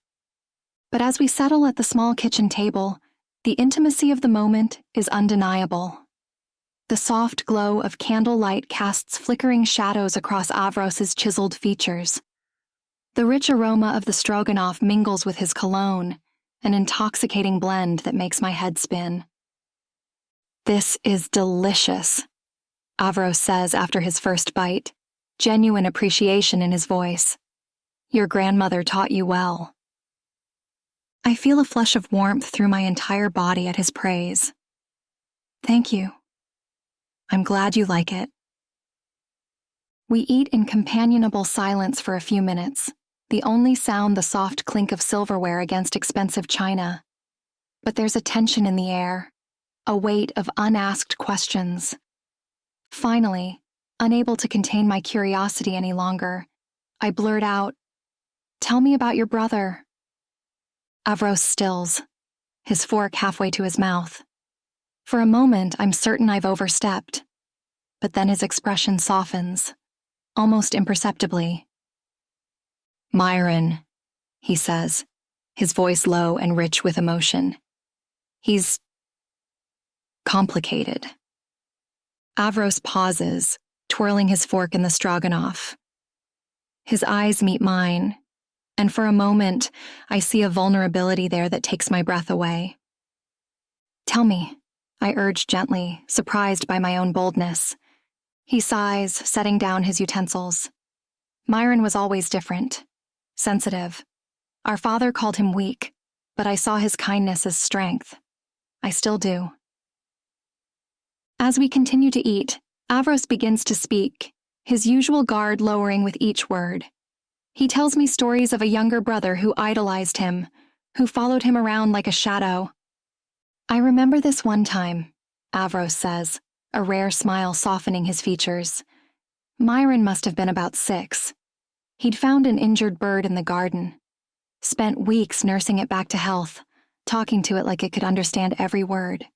But as we settle at the small kitchen table, the intimacy of the moment is undeniable. The soft glow of candlelight casts flickering shadows across Avros's chiseled features. The rich aroma of the stroganoff mingles with his cologne, an intoxicating blend that makes my head spin. This is delicious, Avros says after his first bite, genuine appreciation in his voice. Your grandmother taught you well. I feel a flush of warmth through my entire body at his praise. Thank you. I'm glad you like it. We eat in companionable silence for a few minutes, the only sound the soft clink of silverware against expensive china. But there's a tension in the air, a weight of unasked questions. Finally, unable to contain my curiosity any longer, I blurt out, "Tell me about your brother." Avros stills, his fork halfway to his mouth. For a moment, I'm certain I've overstepped, but then his expression softens, almost imperceptibly. Myron, he says, his voice low and rich with emotion. He's complicated. Avros pauses, twirling his fork in the stroganoff. His eyes meet mine, and for a moment, I see a vulnerability there that takes my breath away. Tell me, I urge gently, surprised by my own boldness. He sighs, setting down his utensils. Myron was always different. Sensitive. Our father called him weak, but I saw his kindness as strength. I still do. As we continue to eat, Avros begins to speak, his usual guard lowering with each word. He tells me stories of a younger brother who idolized him, who followed him around like a shadow. I remember this one time, Avros says, a rare smile softening his features. Myron must have been about 6. He'd found an injured bird in the garden, spent weeks nursing it back to health, talking to it like it could understand every word.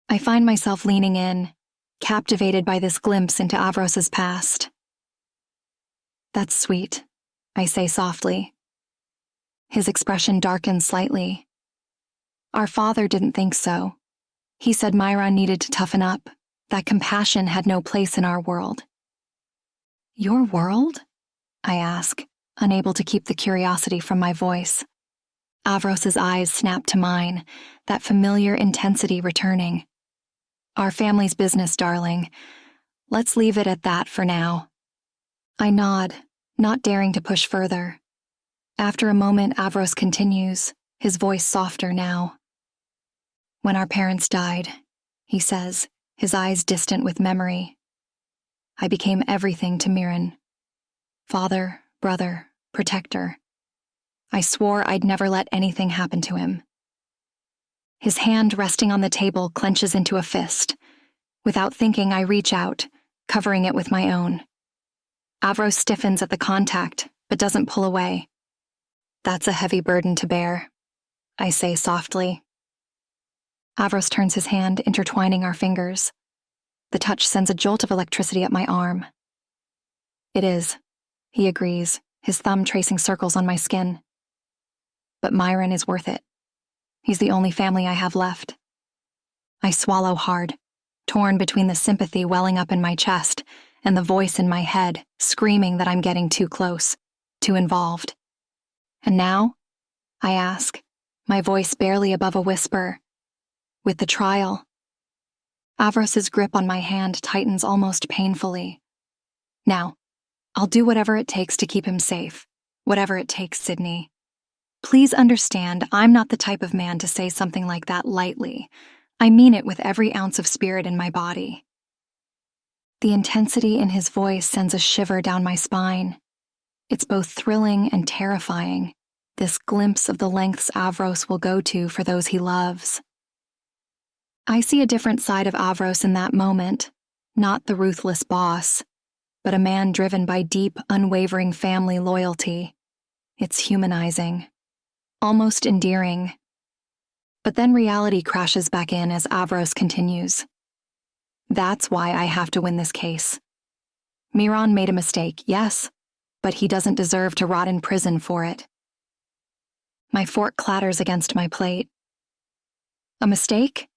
I find myself leaning in, captivated by this glimpse into Avros's past. That's sweet, I say softly. His expression darkens slightly. Our father didn't think so. He said Myron needed to toughen up, that compassion had no place in our world. Your world? I ask, unable to keep the curiosity from my voice. Avros's eyes snap to mine, that familiar intensity returning. Our family's business, darling. Let's leave it at that for now. I nod, not daring to push further. After a moment, Avros continues, his voice softer now. When our parents died, he says, his eyes distant with memory, I became everything to Myron. Father, brother, protector. I swore I'd never let anything happen to him. His hand resting on the table clenches into a fist. Without thinking, I reach out, covering it with my own. Avros stiffens at the contact, but doesn't pull away. That's a heavy burden to bear, I say softly. Avros turns his hand, intertwining our fingers. The touch sends a jolt of electricity up my arm. It is, he agrees, his thumb tracing circles on my skin. But Myron is worth it. He's the only family I have left. I swallow hard, torn between the sympathy welling up in my chest and the voice in my head screaming that I'm getting too close, too involved. And now? I ask, my voice barely above a whisper. With the trial. Avros's grip on my hand tightens almost painfully. Now, I'll do whatever it takes to keep him safe. Whatever it takes, Sydney. Please understand, I'm not the type of man to say something like that lightly. I mean it with every ounce of spirit in my body. The intensity in his voice sends a shiver down my spine. It's both thrilling and terrifying, this glimpse of the lengths Avros will go to for those he loves. I see a different side of Avros in that moment, not the ruthless boss, but a man driven by deep, unwavering family loyalty. It's humanizing, almost endearing. But then reality crashes back in as Avros continues. That's why I have to win this case. Myron made a mistake, yes, but he doesn't deserve to rot in prison for it. My fork clatters against my plate. A mistake?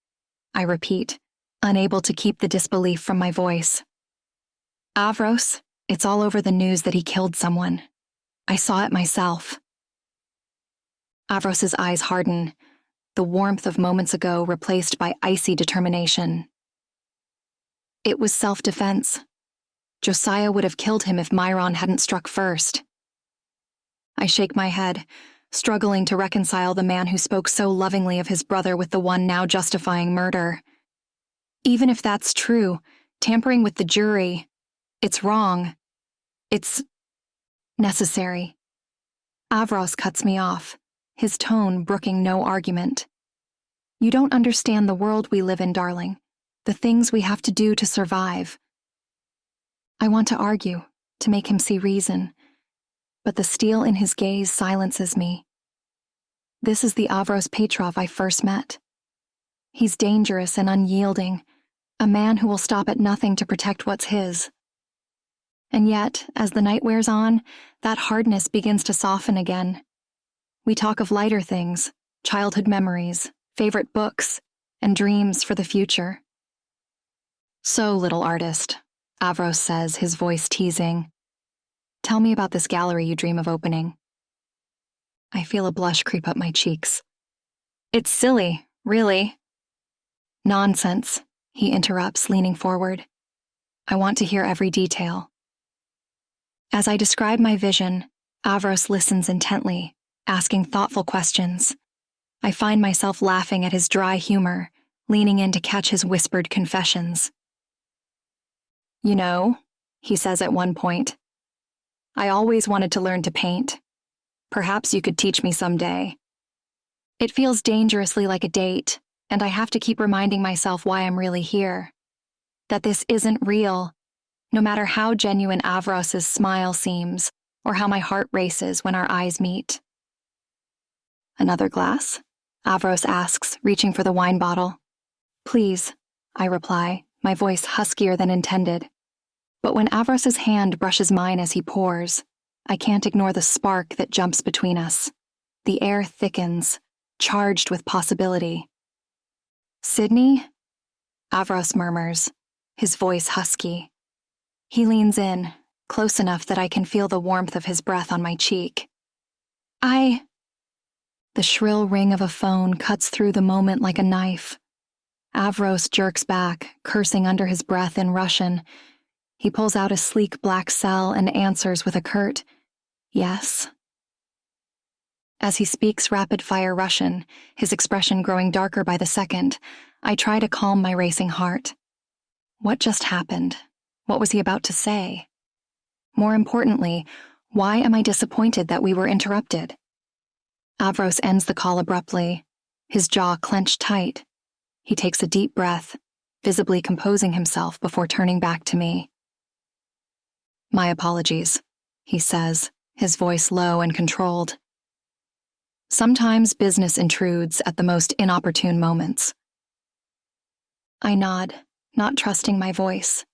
I repeat, unable to keep the disbelief from my voice. Avros, it's all over the news that he killed someone. I saw it myself. Avros's eyes harden, the warmth of moments ago replaced by icy determination. It was self-defense. Josiah would have killed him if Myron hadn't struck first. I shake my head, struggling to reconcile the man who spoke so lovingly of his brother with the one now justifying murder. Even if that's true, tampering with the jury, it's wrong. It's necessary. Avros cuts me off, his tone brooking no argument. You don't understand the world we live in, darling, the things we have to do to survive. I want to argue, to make him see reason, but the steel in his gaze silences me. This is the Avros Petrov I first met. He's dangerous and unyielding, a man who will stop at nothing to protect what's his. And yet, as the night wears on, that hardness begins to soften again. We talk of lighter things, childhood memories, favorite books, and dreams for the future. So, little artist, Avros says, his voice teasing. Tell me about this gallery you dream of opening. I feel a blush creep up my cheeks. It's silly, really. Nonsense, he interrupts, leaning forward. I want to hear every detail. As I describe my vision, Avros listens intently, asking thoughtful questions. I find myself laughing at his dry humor, leaning in to catch his whispered confessions. You know, he says at one point, I always wanted to learn to paint. Perhaps you could teach me someday. It feels dangerously like a date, and I have to keep reminding myself why I'm really here. That this isn't real, no matter how genuine Avros's smile seems, or how my heart races when our eyes meet. Another glass? Avros asks, reaching for the wine bottle. Please, I reply, my voice huskier than intended. But when Avros's hand brushes mine as he pours, I can't ignore the spark that jumps between us. The air thickens, charged with possibility. Sydney? Avros murmurs, his voice husky. He leans in, close enough that I can feel the warmth of his breath on my cheek. The shrill ring of a phone cuts through the moment like a knife. Avros jerks back, cursing under his breath in Russian. He pulls out a sleek black cell and answers with a curt, yes. As he speaks rapid-fire Russian, his expression growing darker by the second, I try to calm my racing heart. What just happened? What was he about to say? More importantly, why am I disappointed that we were interrupted? Avros ends the call abruptly, his jaw clenched tight. He takes a deep breath, visibly composing himself before turning back to me. My apologies, he says, his voice low and controlled. Sometimes business intrudes at the most inopportune moments. I nod, not trusting my voice.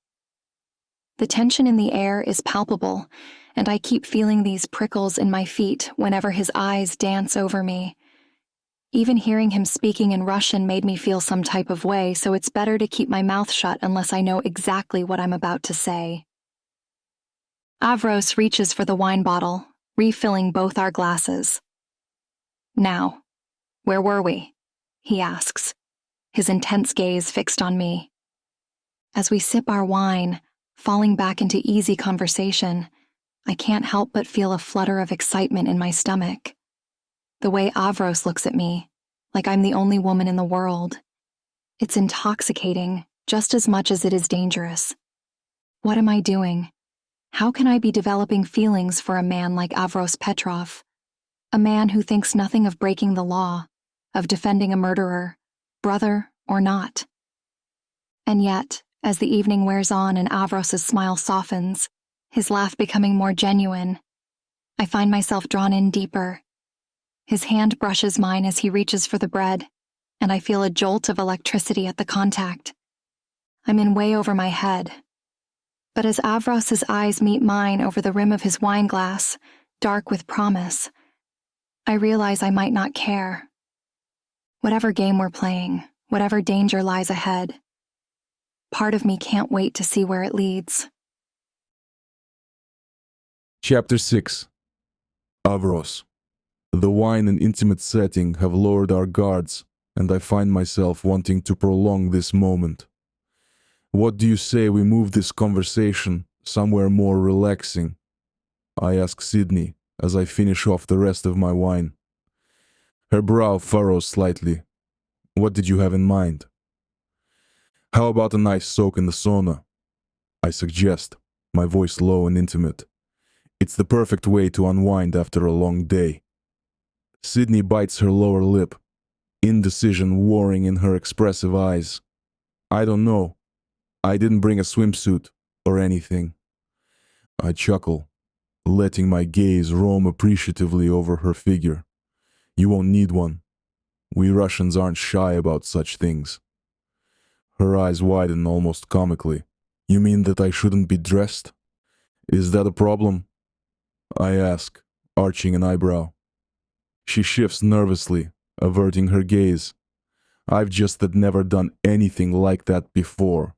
The tension in the air is palpable, and I keep feeling these prickles in my feet whenever his eyes dance over me. Even hearing him speaking in Russian made me feel some type of way, so it's better to keep my mouth shut unless I know exactly what I'm about to say. Avros reaches for the wine bottle, refilling both our glasses. Now, where were we? He asks, his intense gaze fixed on me. As we sip our wine, falling back into easy conversation, I can't help but feel a flutter of excitement in my stomach. The way Avros looks at me, like I'm the only woman in the world. It's intoxicating, just as much as it is dangerous. What am I doing? How can I be developing feelings for a man like Avros Petrov? A man who thinks nothing of breaking the law, of defending a murderer, brother or not. And yet, as the evening wears on and Avros's smile softens, his laugh becoming more genuine, I find myself drawn in deeper. His hand brushes mine as he reaches for the bread, and I feel a jolt of electricity at the contact. I'm in way over my head. But as Avros's eyes meet mine over the rim of his wine glass, dark with promise, I realize I might not care. Whatever game we're playing, whatever danger lies ahead, part of me can't wait to see where it leads. Chapter 6. Avros. The wine and intimate setting have lowered our guards, and I find myself wanting to prolong this moment. What do you say we move this conversation somewhere more relaxing? I ask Sydney as I finish off the rest of my wine. Her brow furrows slightly. What did you have in mind? How about a nice soak in the sauna? I suggest, my voice low and intimate. It's the perfect way to unwind after a long day. Sydney bites her lower lip, indecision warring in her expressive eyes. I don't know. I didn't bring a swimsuit or anything. I chuckle, letting my gaze roam appreciatively over her figure. You won't need one. We Russians aren't shy about such things. Her eyes widen almost comically. You mean that I shouldn't be dressed? Is that a problem? I ask, arching an eyebrow. She shifts nervously, averting her gaze. I've just never done anything like that before.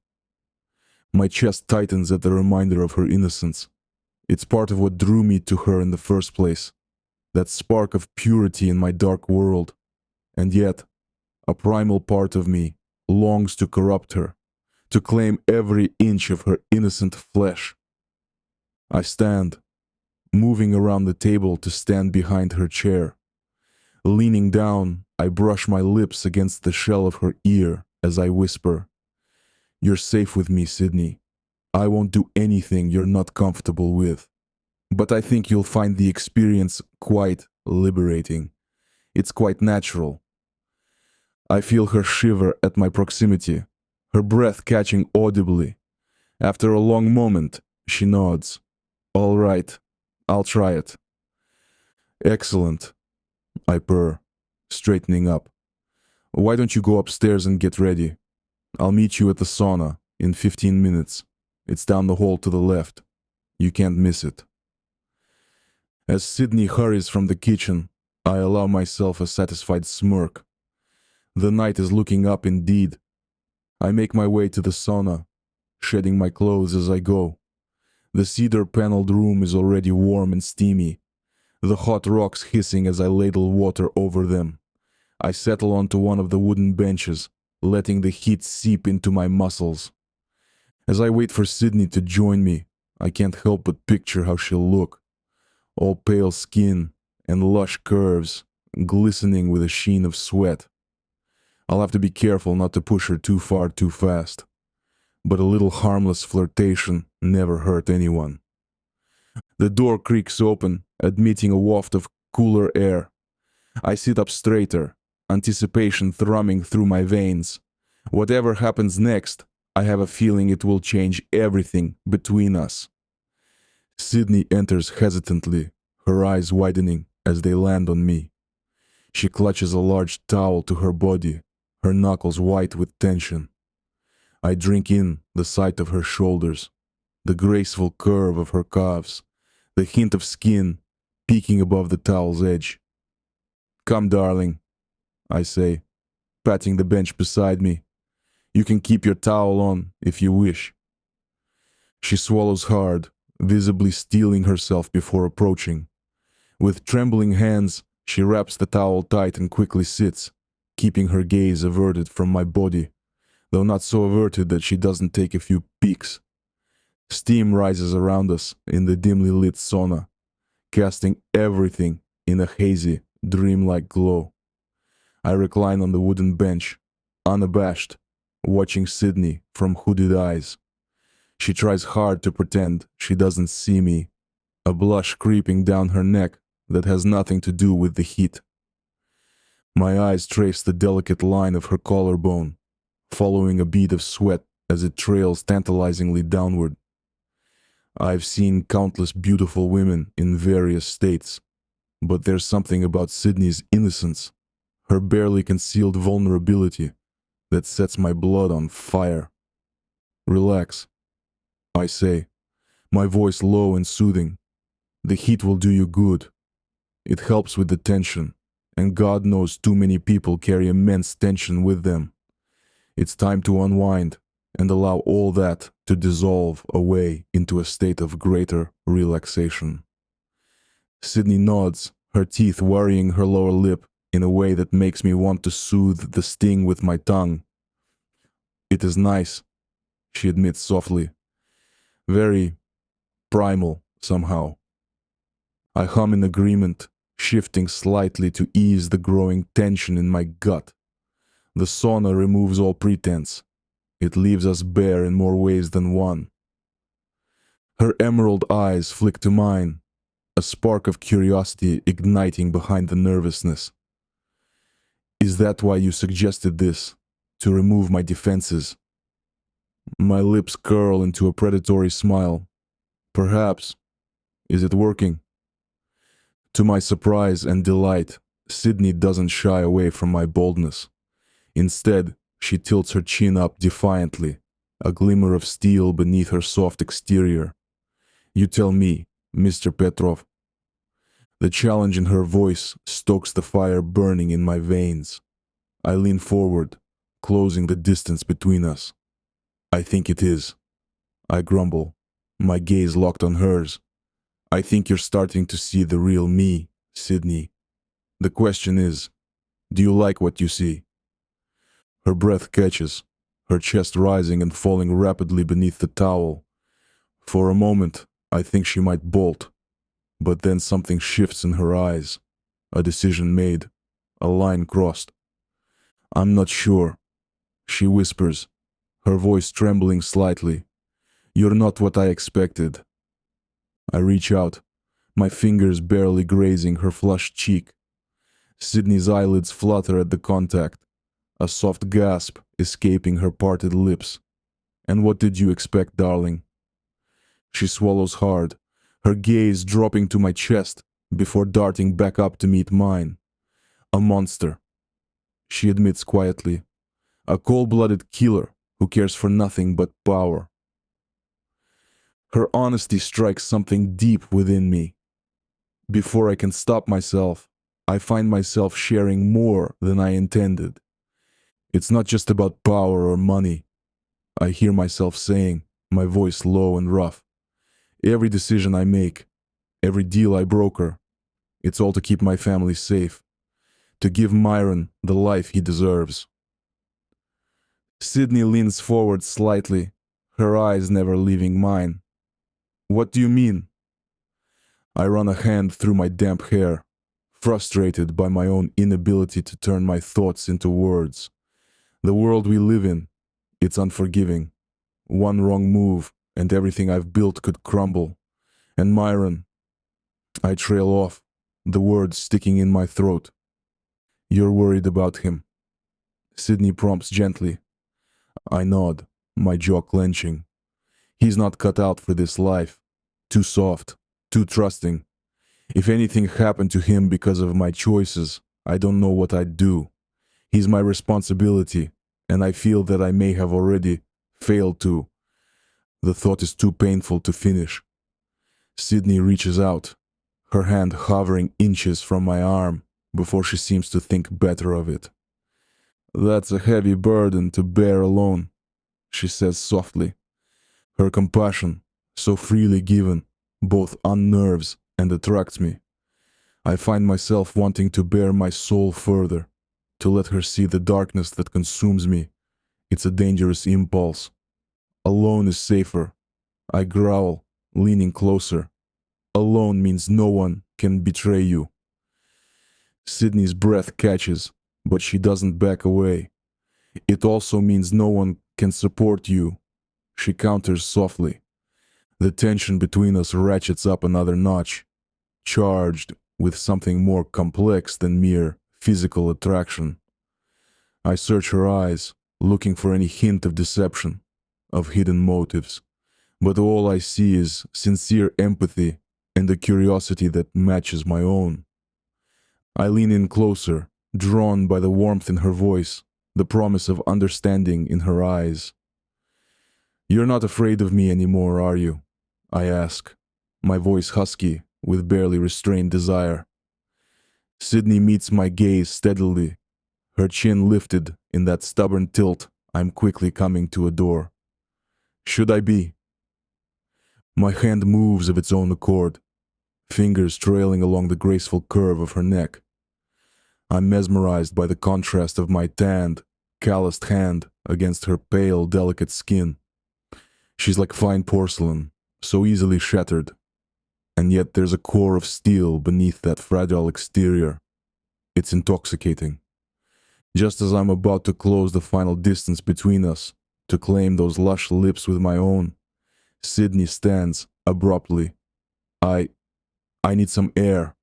My chest tightens at the reminder of her innocence. It's part of what drew me to her in the first place. That spark of purity in my dark world. And yet, a primal part of me longs to corrupt her, to claim every inch of her innocent flesh. I stand, moving around the table to stand behind her chair. Leaning down, I brush my lips against the shell of her ear as I whisper, "You're safe with me, Sydney. I won't do anything you're not comfortable with. But I think you'll find the experience quite liberating. It's quite natural." I feel her shiver at my proximity, her breath catching audibly. After a long moment, she nods. "All right, I'll try it." "Excellent," I purr, straightening up. "Why don't you go upstairs and get ready? I'll meet you at the sauna in 15 minutes. It's down the hall to the left. You can't miss it." As Sydney hurries from the kitchen, I allow myself a satisfied smirk. The night is looking up indeed. I make my way to the sauna, shedding my clothes as I go. The cedar-paneled room is already warm and steamy, the hot rocks hissing as I ladle water over them. I settle onto one of the wooden benches, letting the heat seep into my muscles. As I wait for Sydney to join me, I can't help but picture how she'll look. All pale skin and lush curves, glistening with a sheen of sweat. I'll have to be careful not to push her too far too fast. But a little harmless flirtation never hurt anyone. The door creaks open, admitting a waft of cooler air. I sit up straighter, anticipation thrumming through my veins. Whatever happens next, I have a feeling it will change everything between us. Sydney enters hesitantly, her eyes widening as they land on me. She clutches a large towel to her body, her knuckles white with tension. I drink in the sight of her shoulders, the graceful curve of her calves, the hint of skin peeking above the towel's edge. "Come, darling," I say, patting the bench beside me. "You can keep your towel on if you wish." She swallows hard, visibly steeling herself before approaching. With trembling hands, she wraps the towel tight and quickly sits, keeping her gaze averted from my body, though not so averted that she doesn't take a few peeks. Steam rises around us in the dimly lit sauna, casting everything in a hazy, dreamlike glow. I recline on the wooden bench, unabashed, watching Sydney from hooded eyes. She tries hard to pretend she doesn't see me, a blush creeping down her neck that has nothing to do with the heat. My eyes trace the delicate line of her collarbone, following a bead of sweat as it trails tantalizingly downward. I've seen countless beautiful women in various states, but there's something about Sydney's innocence, her barely concealed vulnerability, that sets my blood on fire. "Relax," I say, my voice low and soothing. "The heat will do you good. It helps with the tension, and God knows too many people carry immense tension with them. It's time to unwind and allow all that to dissolve away into a state of greater relaxation." Sydney nods, her teeth worrying her lower lip in a way that makes me want to soothe the sting with my tongue. "It is nice," she admits softly. "Very primal, somehow." I hum in agreement, shifting slightly to ease the growing tension in my gut. The sauna removes all pretense. It leaves us bare in more ways than one. Her emerald eyes flick to mine, a spark of curiosity igniting behind the nervousness. "Is that why you suggested this? To remove my defenses?" My lips curl into a predatory smile. "Perhaps. Is it working?" To my surprise and delight, Sydney doesn't shy away from my boldness. Instead, she tilts her chin up defiantly, a glimmer of steel beneath her soft exterior. "You tell me, Mr. Petrov." The challenge in her voice stokes the fire burning in my veins. I lean forward, closing the distance between us. "I think it is," I grumble, my gaze locked on hers. "I think you're starting to see the real me, Sydney. The question is, do you like what you see?" Her breath catches, her chest rising and falling rapidly beneath the towel. For a moment, I think she might bolt, but then something shifts in her eyes. A decision made, a line crossed. "I'm not sure," she whispers, her voice trembling slightly. "You're not what I expected." I reach out, my fingers barely grazing her flushed cheek. Sydney's eyelids flutter at the contact, a soft gasp escaping her parted lips. "And what did you expect, darling?" She swallows hard, her gaze dropping to my chest before darting back up to meet mine. "A monster," she admits quietly. "A cold-blooded killer who cares for nothing but power." Her honesty strikes something deep within me. Before I can stop myself, I find myself sharing more than I intended. "It's not just about power or money," I hear myself saying, my voice low and rough. "Every decision I make, every deal I broker, it's all to keep my family safe, to give Myron the life he deserves." Sydney leans forward slightly, her eyes never leaving mine. "What do you mean?" I run a hand through my damp hair, frustrated by my own inability to turn my thoughts into words. The world we live in, it's unforgiving. One wrong move, and everything I've built could crumble. And Myron, I trail off, the words sticking in my throat. "You're worried about him," Sydney prompts gently. I nod, my jaw clenching. He's not cut out for this life. Too soft, too trusting. If anything happened to him because of my choices, I don't know what I'd do. He's my responsibility, and I feel that I may have already failed to. The thought is too painful to finish. Sydney reaches out, her hand hovering inches from my arm before she seems to think better of it. "That's a heavy burden to bear alone," she says softly. Her compassion, so freely given, both unnerves and attracts me. I find myself wanting to bare my soul further, to let her see the darkness that consumes me. It's a dangerous impulse. "Alone is safer," I growl, leaning closer. "Alone means no one can betray you." Sydney's breath catches, but she doesn't back away. "It also means no one can support you," she counters softly. The tension between us ratchets up another notch, charged with something more complex than mere physical attraction. I search her eyes, looking for any hint of deception, of hidden motives, but all I see is sincere empathy and a curiosity that matches my own. I lean in closer, drawn by the warmth in her voice, the promise of understanding in her eyes. "You're not afraid of me anymore, are you?" I ask, my voice husky with barely restrained desire. Sydney meets my gaze steadily, her chin lifted in that stubborn tilt I'm quickly coming to adore. "Should I be?" My hand moves of its own accord, fingers trailing along the graceful curve of her neck. I'm mesmerized by the contrast of my tanned, calloused hand against her pale, delicate skin. She's like fine porcelain, so easily shattered, and yet there's a core of steel beneath that fragile exterior. It's intoxicating. Just as I'm about to close the final distance between us, to claim those lush lips with my own, Sydney stands abruptly. I need some air,"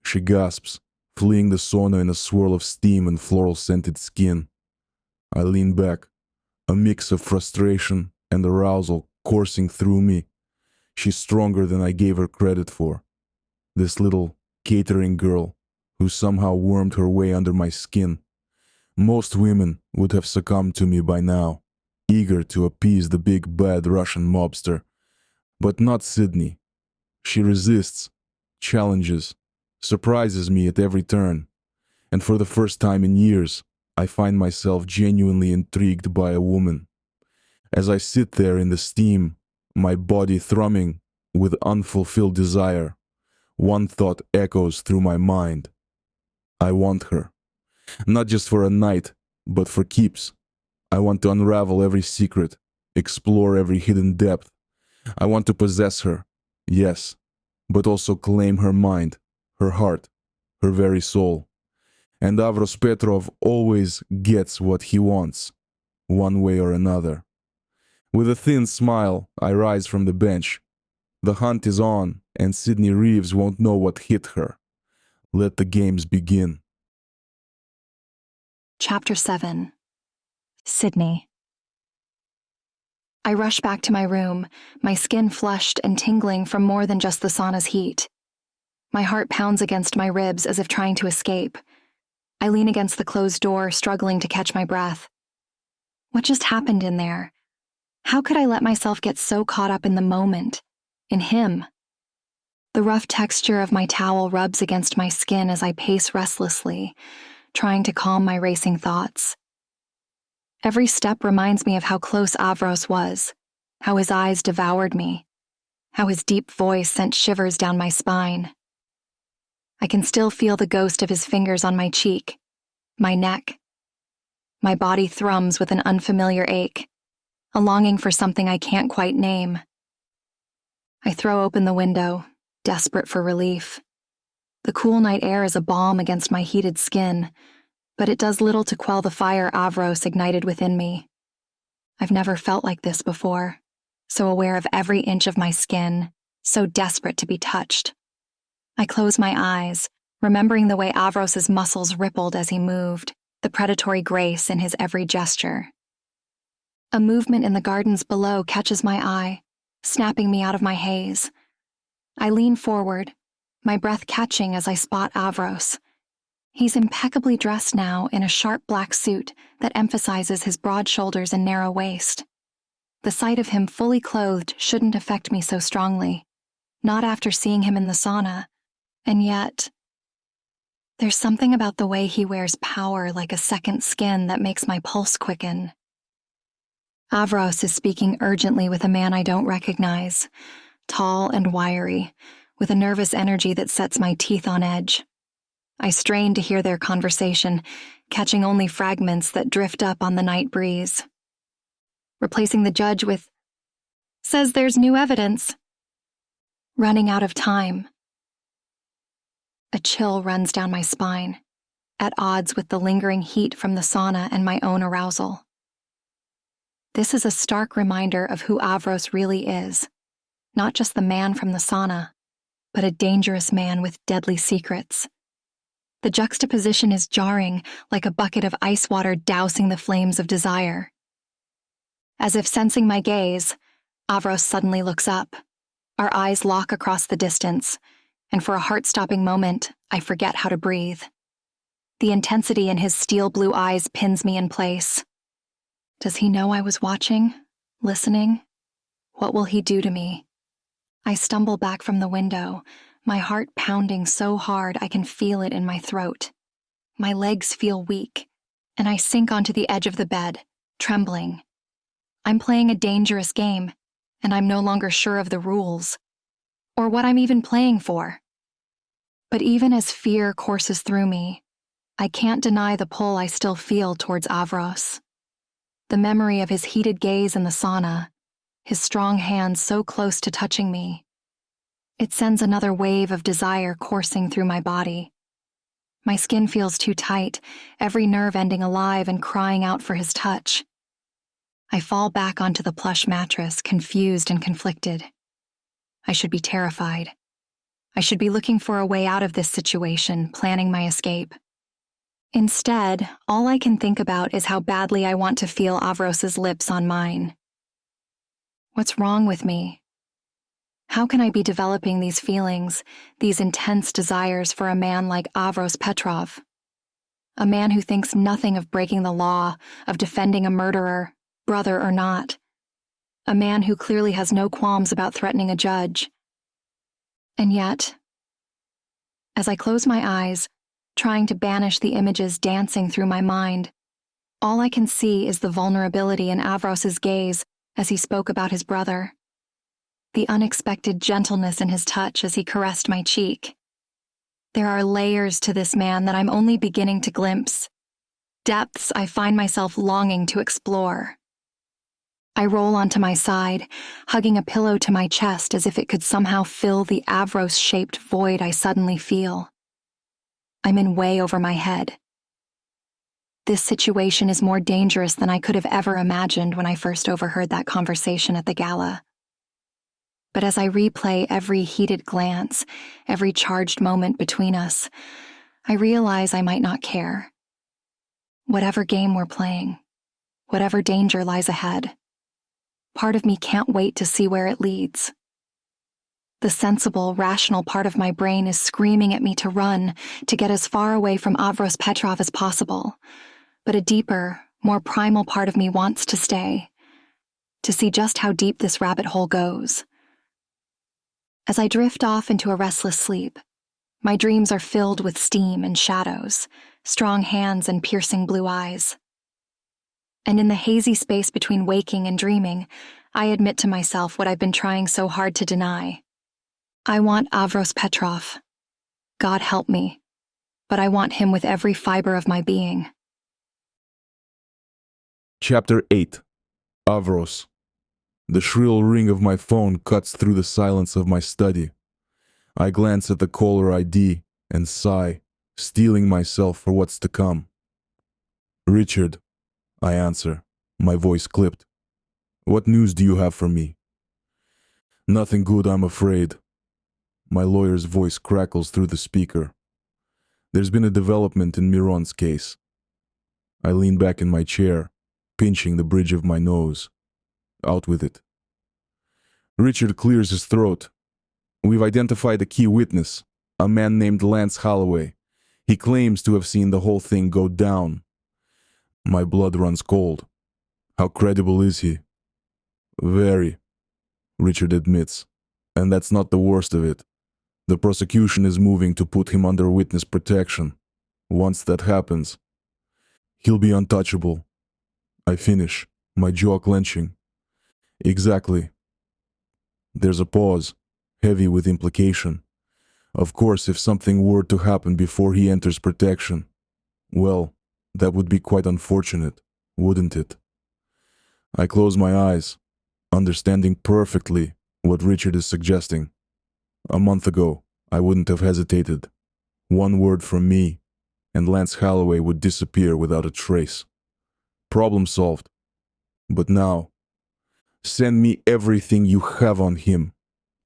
she gasps, fleeing the sauna in a swirl of steam and floral-scented skin. I lean back, a mix of frustration and arousal coursing through me. She's stronger than I gave her credit for. This little catering girl who somehow wormed her way under my skin. Most women would have succumbed to me by now, eager to appease the big bad Russian mobster. But not Sydney. She resists, challenges, surprises me at every turn, and for the first time in years, I find myself genuinely intrigued by a woman. As I sit there in the steam, my body thrumming with unfulfilled desire, one thought echoes through my mind. I want her, not just for a night, but for keeps. I want to unravel every secret, explore every hidden depth. I want to possess her, yes, but also claim her mind, her heart, her very soul. And Avros Petrov always gets what he wants, one way or another. With a thin smile, I rise from the bench. The hunt is on, and Sydney Reeves won't know what hit her. Let the games begin. Chapter 7. Sydney. I rush back to my room, my skin flushed and tingling from more than just the sauna's heat. My heart pounds against my ribs as if trying to escape. I lean against the closed door, struggling to catch my breath. What just happened in there? How could I let myself get so caught up in the moment, in him? The rough texture of my towel rubs against my skin as I pace restlessly, trying to calm my racing thoughts. Every step reminds me of how close Avros was, how his eyes devoured me, how his deep voice sent shivers down my spine. I can still feel the ghost of his fingers on my cheek, my neck. My body thrums with an unfamiliar ache, a longing for something I can't quite name. I throw open the window, desperate for relief. The cool night air is a balm against my heated skin, but it does little to quell the fire Avros ignited within me. I've never felt like this before, so aware of every inch of my skin, so desperate to be touched. I close my eyes, remembering the way Avros's muscles rippled as he moved, the predatory grace in his every gesture. A movement in the gardens below catches my eye, snapping me out of my haze. I lean forward, my breath catching as I spot Avros. He's impeccably dressed now in a sharp black suit that emphasizes his broad shoulders and narrow waist. The sight of him fully clothed shouldn't affect me so strongly, not after seeing him in the sauna, and yet, there's something about the way he wears power like a second skin that makes my pulse quicken. Avros is speaking urgently with a man I don't recognize, tall and wiry, with a nervous energy that sets my teeth on edge. I strain to hear their conversation, catching only fragments that drift up on the night breeze. Replacing the judge with, "Says there's new evidence." Running out of time. A chill runs down my spine, at odds with the lingering heat from the sauna and my own arousal. This is a stark reminder of who Avros really is, not just the man from the sauna, but a dangerous man with deadly secrets. The juxtaposition is jarring, like a bucket of ice water dousing the flames of desire. As if sensing my gaze, Avros suddenly looks up. Our eyes lock across the distance, and for a heart-stopping moment, I forget how to breathe. The intensity in his steel blue eyes pins me in place. Does he know I was watching, listening? What will he do to me? I stumble back from the window, my heart pounding so hard I can feel it in my throat. My legs feel weak, and I sink onto the edge of the bed, trembling. I'm playing a dangerous game, and I'm no longer sure of the rules, or what I'm even playing for. But even as fear courses through me, I can't deny the pull I still feel towards Avros. The memory of his heated gaze in the sauna, his strong hands so close to touching me. It sends another wave of desire coursing through my body. My skin feels too tight, every nerve ending alive and crying out for his touch. I fall back onto the plush mattress, confused and conflicted. I should be terrified. I should be looking for a way out of this situation, planning my escape. Instead, all I can think about is how badly I want to feel Avros's lips on mine. What's wrong with me? How can I be developing these feelings, these intense desires for a man like Avros Petrov? A man who thinks nothing of breaking the law, of defending a murderer, brother or not. A man who clearly has no qualms about threatening a judge. And yet, as I close my eyes, trying to banish the images dancing through my mind, all I can see is the vulnerability in Avros's gaze as he spoke about his brother. The unexpected gentleness in his touch as he caressed my cheek. There are layers to this man that I'm only beginning to glimpse. depths I find myself longing to explore. I roll onto my side, hugging a pillow to my chest as if it could somehow fill the Avros-shaped void I suddenly feel. I'm in way over my head. This situation is more dangerous than I could have ever imagined when I first overheard that conversation at the gala. But as I replay every heated glance, every charged moment between us, I realize I might not care. Whatever game we're playing, whatever danger lies ahead, part of me can't wait to see where it leads. The sensible, rational part of my brain is screaming at me to run, to get as far away from Avros Petrov as possible. But a deeper, more primal part of me wants to stay, to see just how deep this rabbit hole goes. As I drift off into a restless sleep, my dreams are filled with steam and shadows, strong hands and piercing blue eyes. And in the hazy space between waking and dreaming, I admit to myself what I've been trying so hard to deny. I want Avros Petrov. God help me, but I want him with every fiber of my being. Chapter 8. Avros. The shrill ring of my phone cuts through the silence of my study. I glance at the caller ID and sigh, steeling myself for what's to come. Richard, I answer, my voice clipped. What news do you have for me? Nothing good, I'm afraid. My lawyer's voice crackles through the speaker. There's been a development in Miron's case. I lean back in my chair, pinching the bridge of my nose. Out with it. Richard clears his throat. We've identified a key witness, a man named Lance Holloway. He claims to have seen the whole thing go down. My blood runs cold. How credible is he? Very, Richard admits. And that's not the worst of it. The prosecution is moving to put him under witness protection. Once that happens, he'll be untouchable. I finish, my jaw clenching. Exactly. There's a pause, heavy with implication. Of course, if something were to happen before he enters protection, well, that would be quite unfortunate, wouldn't it? I close my eyes, understanding perfectly what Richard is suggesting. A month ago, I wouldn't have hesitated. One word from me, and Lance Holloway would disappear without a trace. Problem solved. But now, send me everything you have on him,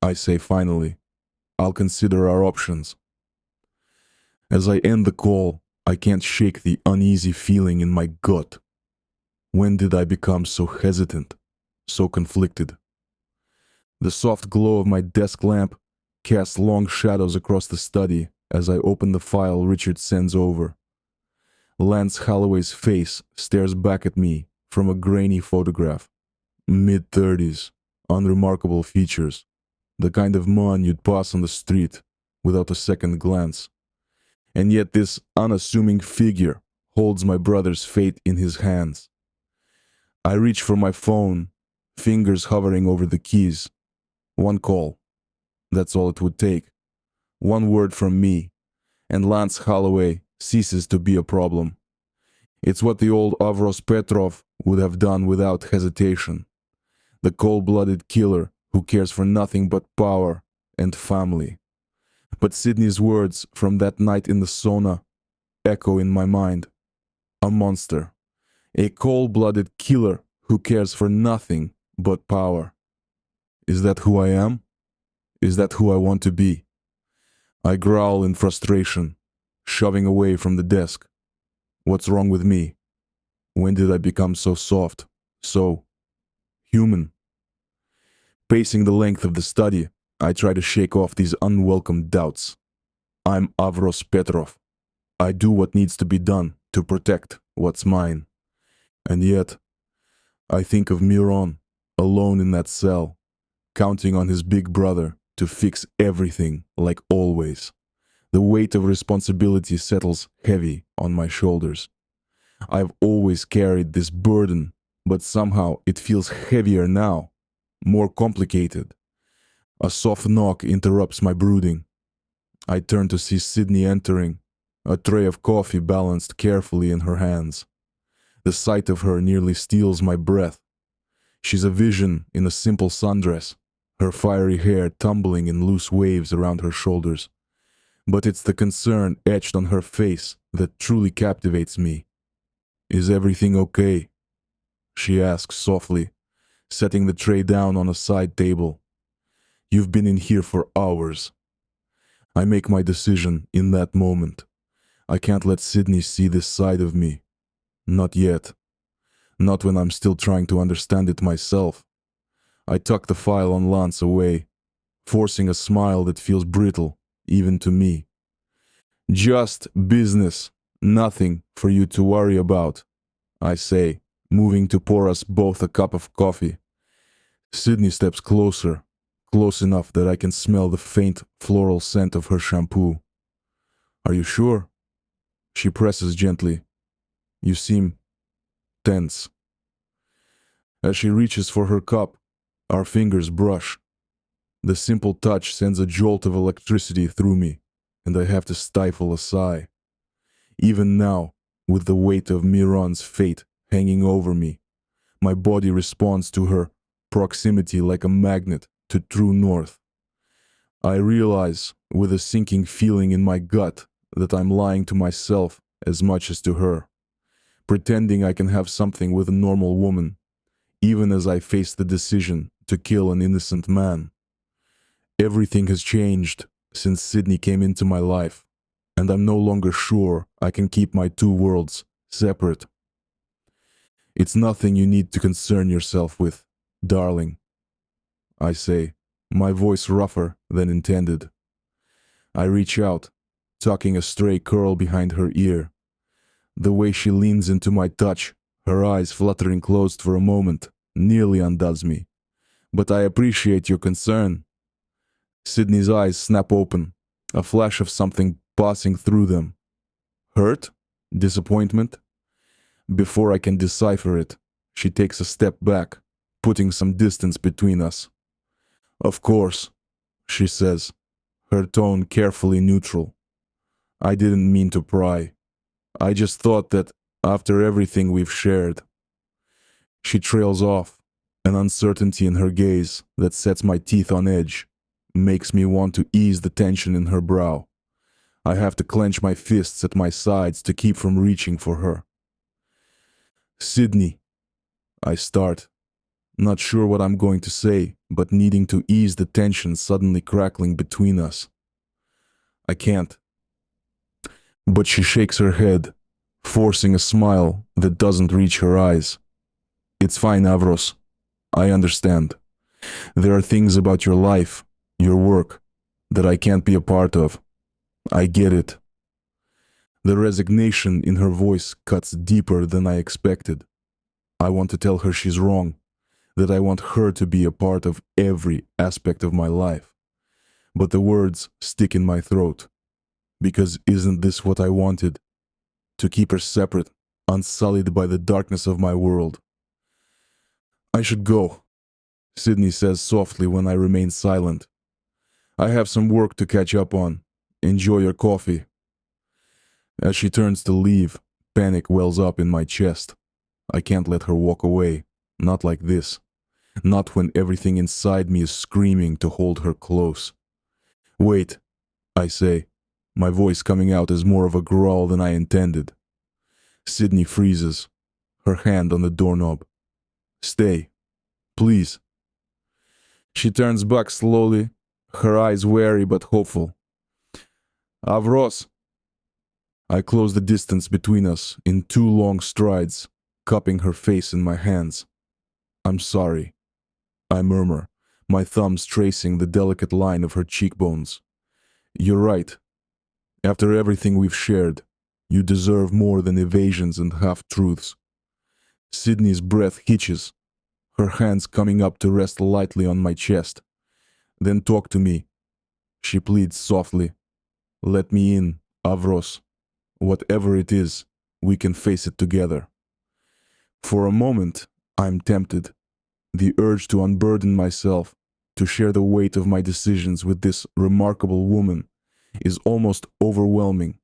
I say finally. I'll consider our options. As I end the call, I can't shake the uneasy feeling in my gut. When did I become so hesitant, so conflicted? The soft glow of my desk lamp casts long shadows across the study as I open the file Richard sends over. Lance Holloway's face stares back at me from a grainy photograph. Mid-30s, unremarkable features, the kind of man you'd pass on the street without a second glance. And yet this unassuming figure holds my brother's fate in his hands. I reach for my phone, fingers hovering over the keys. One call. That's all it would take. One word from me, and Lance Holloway ceases to be a problem. It's what the old Avros Petrov would have done without hesitation. The cold-blooded killer who cares for nothing but power and family. But Sydney's words from that night in the sauna echo in my mind. A monster. A cold-blooded killer who cares for nothing but power. Is that who I am? Is that who I want to be? I growl in frustration, shoving away from the desk. What's wrong with me? When did I become so soft, so human? Pacing the length of the study, I try to shake off these unwelcome doubts. I'm Avros Petrov. I do what needs to be done to protect what's mine. And yet, I think of Miron, alone in that cell, counting on his big brother to fix everything like always. The weight of responsibility settles heavy on my shoulders. I've always carried this burden, but somehow it feels heavier now, more complicated. A soft knock interrupts my brooding. I turn to see Sydney entering, a tray of coffee balanced carefully in her hands. The sight of her nearly steals my breath. She's a vision in a simple sundress, her fiery hair tumbling in loose waves around her shoulders. But it's the concern etched on her face that truly captivates me. "Is everything okay?" she asks softly, setting the tray down on a side table. "You've been in here for hours." I make my decision in that moment. I can't let Sydney see this side of me. Not yet. Not when I'm still trying to understand it myself. I tuck the file on Lance away, forcing a smile that feels brittle, even to me. "Just business, nothing for you to worry about," I say, moving to pour us both a cup of coffee. Sydney steps closer, close enough that I can smell the faint floral scent of her shampoo. "Are you sure?" She presses gently. "You seem tense." As she reaches for her cup, our fingers brush. The simple touch sends a jolt of electricity through me, and I have to stifle a sigh. Even now, with the weight of Miron's fate hanging over me, my body responds to her proximity like a magnet to true north. I realize, with a sinking feeling in my gut, that I'm lying to myself as much as to her, pretending I can have something with a normal woman, even as I face the decision to kill an innocent man. Everything has changed since Sydney came into my life, and I'm no longer sure I can keep my two worlds separate. "It's nothing you need to concern yourself with, darling," I say, my voice rougher than intended. I reach out, tucking a stray curl behind her ear. The way she leans into my touch, her eyes fluttering closed for a moment, nearly undoes me. "But I appreciate your concern." Sydney's eyes snap open, a flash of something passing through them. Hurt? Disappointment? Before I can decipher it, she takes a step back, putting some distance between us. "Of course," she says, her tone carefully neutral. "I didn't mean to pry. I just thought that after everything we've shared." She trails off, an uncertainty in her gaze that sets my teeth on edge, makes me want to ease the tension in her brow. I have to clench my fists at my sides to keep from reaching for her. "Sydney," I start, not sure what I'm going to say, but needing to ease the tension suddenly crackling between us. I can't. But she shakes her head, forcing a smile that doesn't reach her eyes. "It's fine, Avros. I understand. There are things about your life, your work, that I can't be a part of. I get it." The resignation in her voice cuts deeper than I expected. I want to tell her she's wrong, that I want her to be a part of every aspect of my life. But the words stick in my throat. Because isn't this what I wanted? To keep her separate, unsullied by the darkness of my world. "I should go," Sydney says softly when I remain silent. "I have some work to catch up on. Enjoy your coffee." As she turns to leave, panic wells up in my chest. I can't let her walk away. Not like this. Not when everything inside me is screaming to hold her close. "Wait," I say, my voice coming out as more of a growl than I intended. Sydney freezes, her hand on the doorknob. "Stay. Please." She turns back slowly, her eyes wary but hopeful. "Avros." I close the distance between us in two long strides, cupping her face in my hands. "I'm sorry," I murmur, my thumbs tracing the delicate line of her cheekbones. "You're right. After everything we've shared, you deserve more than evasions and half-truths." Sydney's breath hitches, her hands coming up to rest lightly on my chest. "Then talk to me," she pleads softly. "Let me in, Avros. Whatever it is, we can face it together." For a moment, I'm tempted. The urge to unburden myself, to share the weight of my decisions with this remarkable woman, is almost overwhelming.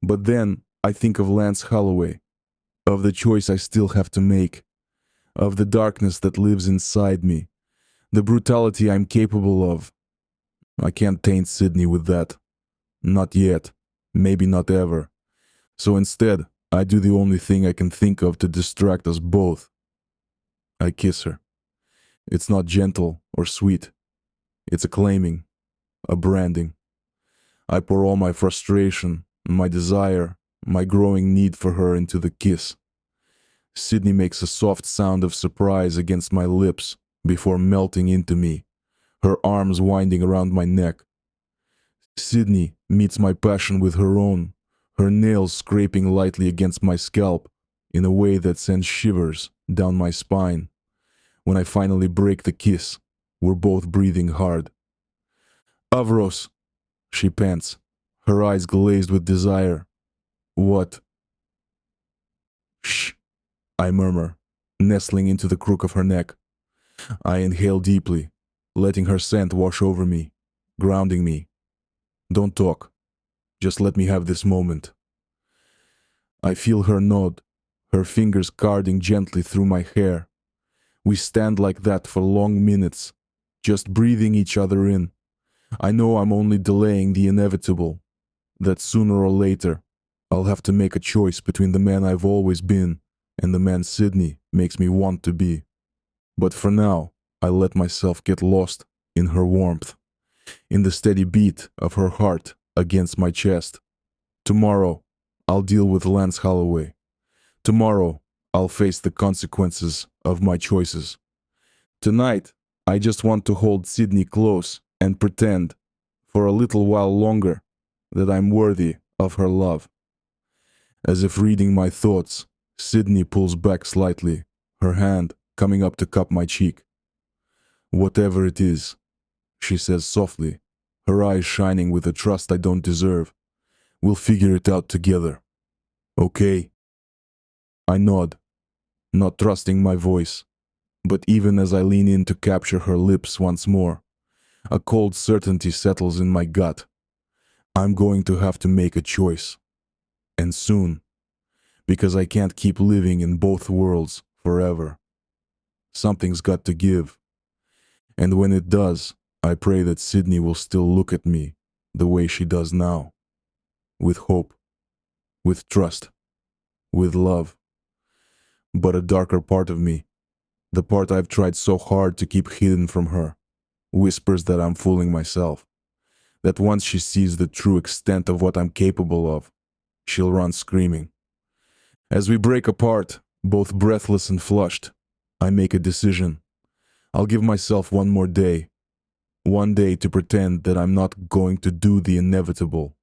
But then I think of Lance Holloway, of the choice I still have to make, of the darkness that lives inside me, the brutality I'm capable of. I can't taint Sydney with that. Not yet. Maybe not ever. So instead, I do the only thing I can think of to distract us both. I kiss her. It's not gentle or sweet. It's a claiming, a branding. I pour all my frustration, my desire, my growing need for her into the kiss. Sydney makes a soft sound of surprise against my lips before melting into me, her arms winding around my neck. Sydney meets my passion with her own, her nails scraping lightly against my scalp in a way that sends shivers down my spine. When I finally break the kiss, we're both breathing hard. "Avros," she pants, her eyes glazed with desire. "What?" "Shh," I murmur, nestling into the crook of her neck. I inhale deeply, letting her scent wash over me, grounding me. "Don't talk. Just let me have this moment." I feel her nod, her fingers carding gently through my hair. We stand like that for long minutes, just breathing each other in. I know I'm only delaying the inevitable, that sooner or later, I'll have to make a choice between the man I've always been and the man Sydney makes me want to be. But for now, I let myself get lost in her warmth, in the steady beat of her heart against my chest. Tomorrow, I'll deal with Lance Holloway. Tomorrow, I'll face the consequences of my choices. Tonight, I just want to hold Sydney close and pretend, for a little while longer, that I'm worthy of her love. As if reading my thoughts, Sydney pulls back slightly, her hand coming up to cup my cheek. "Whatever it is," she says softly, her eyes shining with a trust I don't deserve, "we'll figure it out together. Okay?" I nod, not trusting my voice, but even as I lean in to capture her lips once more, a cold certainty settles in my gut. I'm going to have to make a choice. And soon. Because I can't keep living in both worlds forever. Something's got to give. And when it does, I pray that Sydney will still look at me the way she does now. With hope. With trust. With love. But a darker part of me, the part I've tried so hard to keep hidden from her, whispers that I'm fooling myself. That once she sees the true extent of what I'm capable of, she'll run screaming. As we break apart, both breathless and flushed, I make a decision. I'll give myself one more day. One day to pretend that I'm not going to do the inevitable.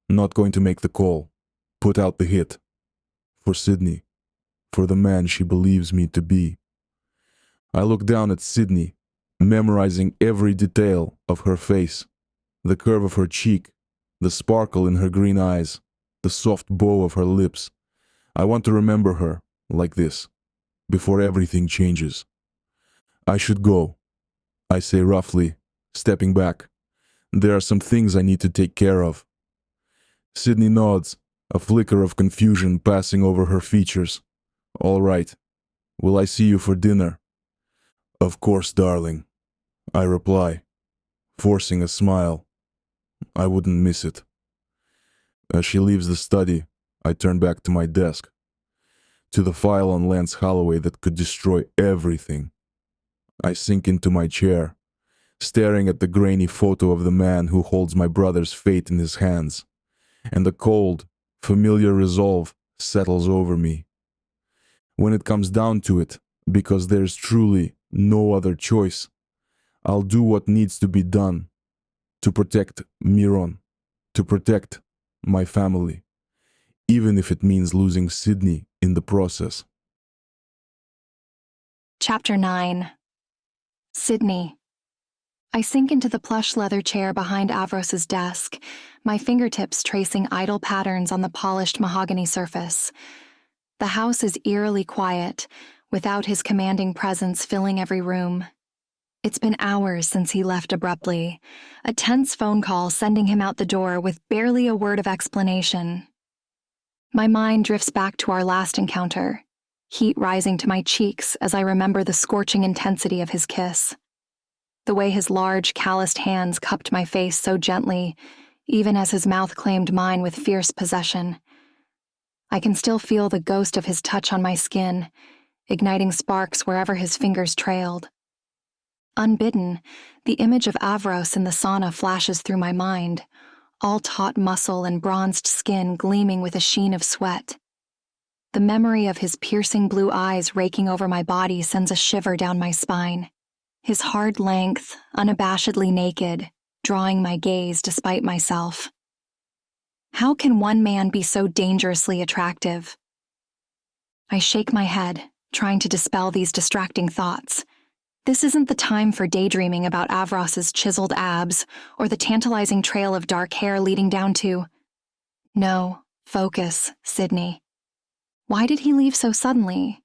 Not going to make the call. Put out the hit. For Sydney. For the man she believes me to be. I look down at Sydney, memorizing every detail of her face. The curve of her cheek, the sparkle in her green eyes, the soft bow of her lips. I want to remember her like this, before everything changes. I should go, I say roughly, stepping back. There are some things I need to take care of. Sydney nods, a flicker of confusion passing over her features. All right. Will I see you for dinner? Of course, darling, I reply, forcing a smile. I wouldn't miss it. As she leaves the study, I turn back to my desk, to the file on Lance Holloway that could destroy everything. I sink into my chair, staring at the grainy photo of the man who holds my brother's fate in his hands, and the cold, familiar resolve settles over me. When it comes down to it, because there's truly no other choice, I'll do what needs to be done to protect Miron, to protect my family, even if it means losing Sydney in the process. Chapter 9. Sydney. I sink into the plush leather chair behind Avros's desk, my fingertips tracing idle patterns on the polished mahogany surface. The house is eerily quiet, without his commanding presence filling every room. It's been hours since he left abruptly, a tense phone call sending him out the door with barely a word of explanation. My mind drifts back to our last encounter, heat rising to my cheeks as I remember the scorching intensity of his kiss. The way his large, calloused hands cupped my face so gently, even as his mouth claimed mine with fierce possession. I can still feel the ghost of his touch on my skin, igniting sparks wherever his fingers trailed. Unbidden, the image of Avros in the sauna flashes through my mind, all taut muscle and bronzed skin gleaming with a sheen of sweat. The memory of his piercing blue eyes raking over my body sends a shiver down my spine. His hard length, unabashedly naked, drawing my gaze despite myself. How can one man be so dangerously attractive? I shake my head, trying to dispel these distracting thoughts. This isn't the time for daydreaming about Avros's chiseled abs or the tantalizing trail of dark hair leading down to... No, focus, Sydney. Why did he leave so suddenly?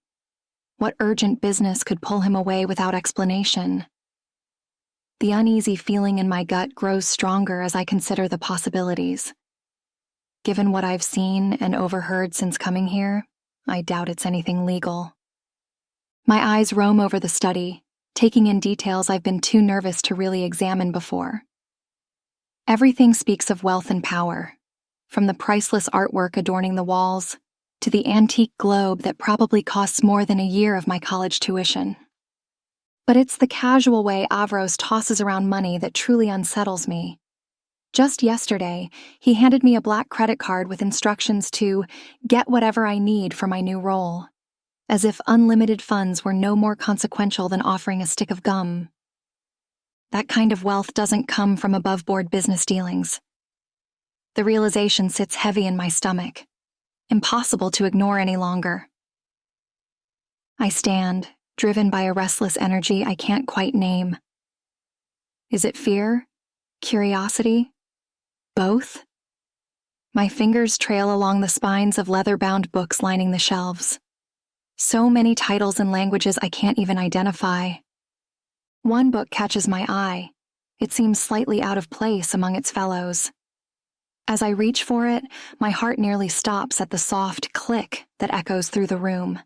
What urgent business could pull him away without explanation? The uneasy feeling in my gut grows stronger as I consider the possibilities. Given what I've seen and overheard since coming here, I doubt it's anything legal. My eyes roam over the study, taking in details I've been too nervous to really examine before. Everything speaks of wealth and power, from the priceless artwork adorning the walls to the antique globe that probably costs more than a year of my college tuition. But it's the casual way Avros tosses around money that truly unsettles me. Just yesterday, he handed me a black credit card with instructions to get whatever I need for my new role, as if unlimited funds were no more consequential than offering a stick of gum. That kind of wealth doesn't come from above-board business dealings. The realization sits heavy in my stomach, impossible to ignore any longer. I stand, driven by a restless energy I can't quite name. Is it fear? Curiosity? Both? My fingers trail along the spines of leather-bound books lining the shelves. So many titles in languages I can't even identify. One book catches my eye. It seems slightly out of place among its fellows. As I reach for it, my heart nearly stops at the soft click that echoes through the room.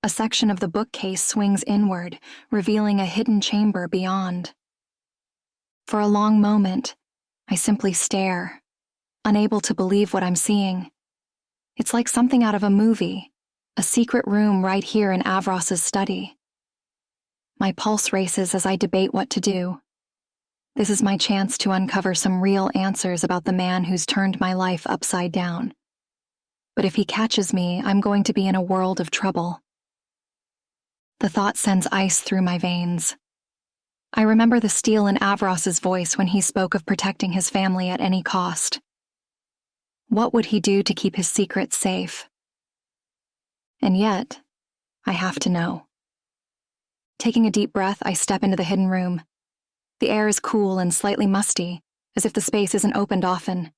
A section of the bookcase swings inward, revealing a hidden chamber beyond. For a long moment, I simply stare, unable to believe what I'm seeing. It's like something out of a movie, a secret room right here in Avros's study. My pulse races as I debate what to do. This is my chance to uncover some real answers about the man who's turned my life upside down. But if he catches me, I'm going to be in a world of trouble. The thought sends ice through my veins. I remember the steel in Avros's voice when he spoke of protecting his family at any cost. What would he do to keep his secrets safe? And yet, I have to know. Taking a deep breath, I step into the hidden room. The air is cool and slightly musty, as if the space isn't opened often.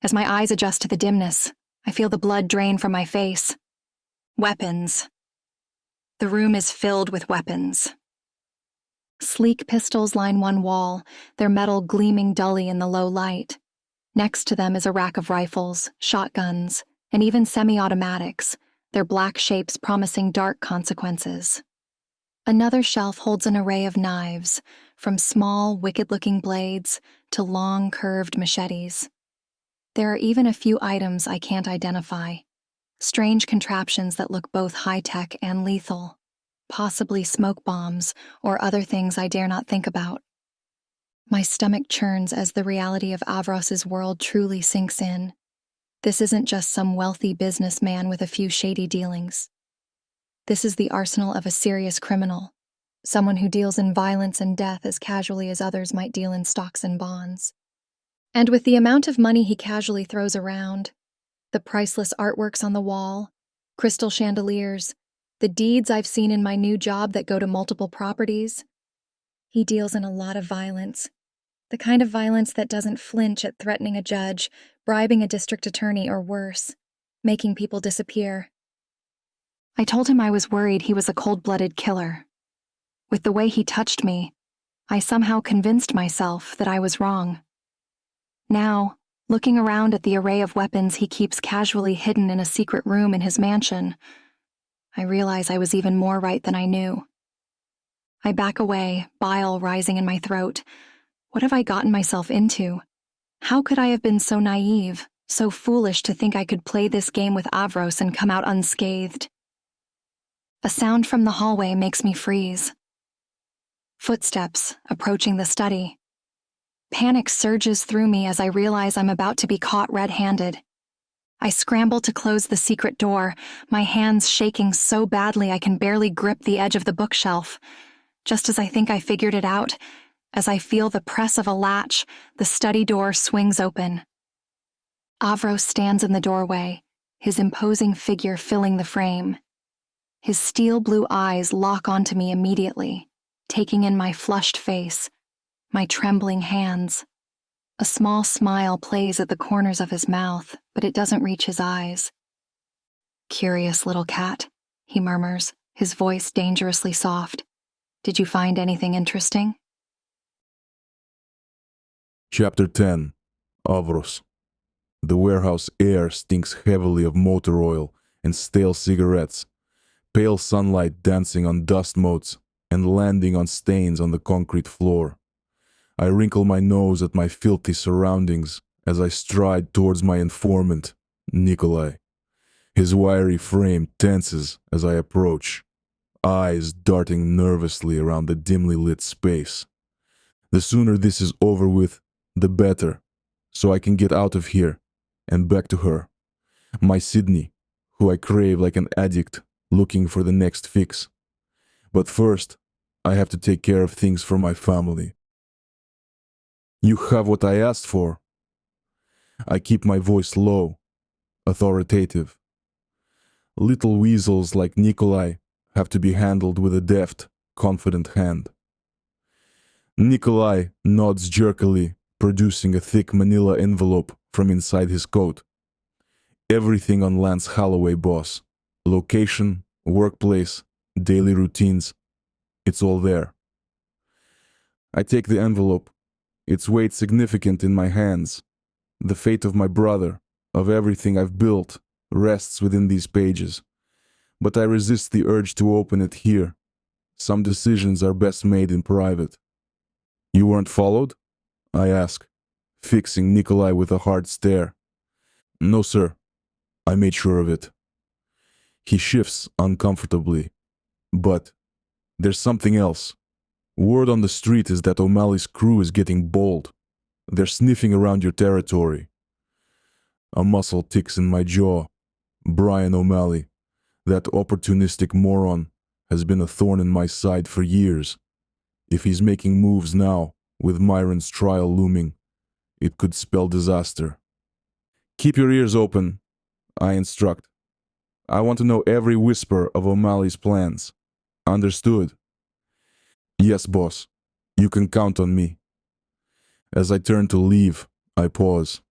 As my eyes adjust to the dimness, I feel the blood drain from my face. Weapons. The room is filled with weapons. Sleek pistols line one wall, their metal gleaming dully in the low light. Next to them is a rack of rifles, shotguns, and even semi-automatics, their black shapes promising dark consequences. Another shelf holds an array of knives, from small, wicked-looking blades to long, curved machetes. There are even a few items I can't identify, strange contraptions that look both high-tech and lethal, possibly smoke bombs or other things I dare not think about. My stomach churns as the reality of Avros's world truly sinks in. This isn't just some wealthy businessman with a few shady dealings. This is the arsenal of a serious criminal, someone who deals in violence and death as casually as others might deal in stocks and bonds. And with the amount of money he casually throws around, the priceless artworks on the wall, crystal chandeliers, the deeds I've seen in my new job that go to multiple properties, he deals in a lot of violence, the kind of violence that doesn't flinch at threatening a judge, bribing a district attorney, or worse, making people disappear. I told him I was worried he was a cold-blooded killer. With the way he touched me, I somehow convinced myself that I was wrong. Now, looking around at the array of weapons he keeps casually hidden in a secret room in his mansion. I realize I was even more right than I knew. I back away, bile rising in my throat. What have I gotten myself into? How could I have been so naive, so foolish to think I could play this game with Avros and come out unscathed? A sound from the hallway makes me freeze. Footsteps approaching the study. Panic surges through me as I realize I'm about to be caught red-handed. I scramble to close the secret door, my hands shaking so badly I can barely grip the edge of the bookshelf. Just as I think I figured it out, as I feel the press of a latch, the study door swings open. Avros stands in the doorway, his imposing figure filling the frame. His steel blue eyes lock onto me immediately, taking in my flushed face, my trembling hands. A small smile plays at the corners of his mouth, but it doesn't reach his eyes. "Curious little cat," he murmurs, his voice dangerously soft. "Did you find anything interesting?" Chapter 10. Avros. The warehouse air stinks heavily of motor oil and stale cigarettes, pale sunlight dancing on dust motes and landing on stains on the concrete floor. I wrinkle my nose at my filthy surroundings as I stride towards my informant, Nikolai. His wiry frame tenses as I approach, eyes darting nervously around the dimly lit space. The sooner this is over with, the better, so I can get out of here and back to her, my Sydney, who I crave like an addict looking for the next fix. But first, I have to take care of things for my family. "You have what I asked for." I keep my voice low, authoritative. Little weasels like Nikolai have to be handled with a deft, confident hand. Nikolai nods jerkily, producing a thick manila envelope from inside his coat. Everything on Lance Holloway, boss. Location, workplace, daily routines. It's all there. I take the envelope. Its weight significant in my hands. The fate of my brother, of everything I've built, rests within these pages. But I resist the urge to open it here. Some decisions are best made in private. "You weren't followed?" I ask, fixing Nikolai with a hard stare. "No, sir. I made sure of it." He shifts uncomfortably. "But there's something else. Word on the street is that O'Malley's crew is getting bold. They're sniffing around your territory." A muscle ticks in my jaw. Brian O'Malley, that opportunistic moron, has been a thorn in my side for years. If he's making moves now, with Myron's trial looming, it could spell disaster. "Keep your ears open," I instruct. "I want to know every whisper of O'Malley's plans. Understood?" "Yes, boss. You can count on me." As I turn to leave, I pause.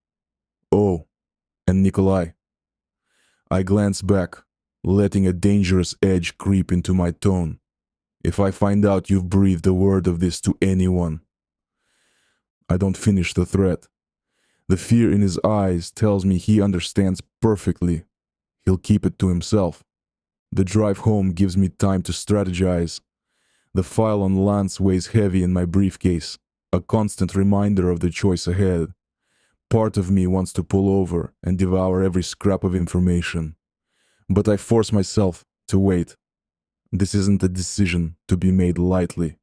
"Oh, and Nikolai." I glance back, letting a dangerous edge creep into my tone. "If I find out you've breathed a word of this to anyone..." I don't finish the threat. The fear in his eyes tells me he understands perfectly. He'll keep it to himself. The drive home gives me time to strategize. The file on Lance weighs heavy in my briefcase, a constant reminder of the choice ahead. Part of me wants to pull over and devour every scrap of information. But I force myself to wait. This isn't a decision to be made lightly.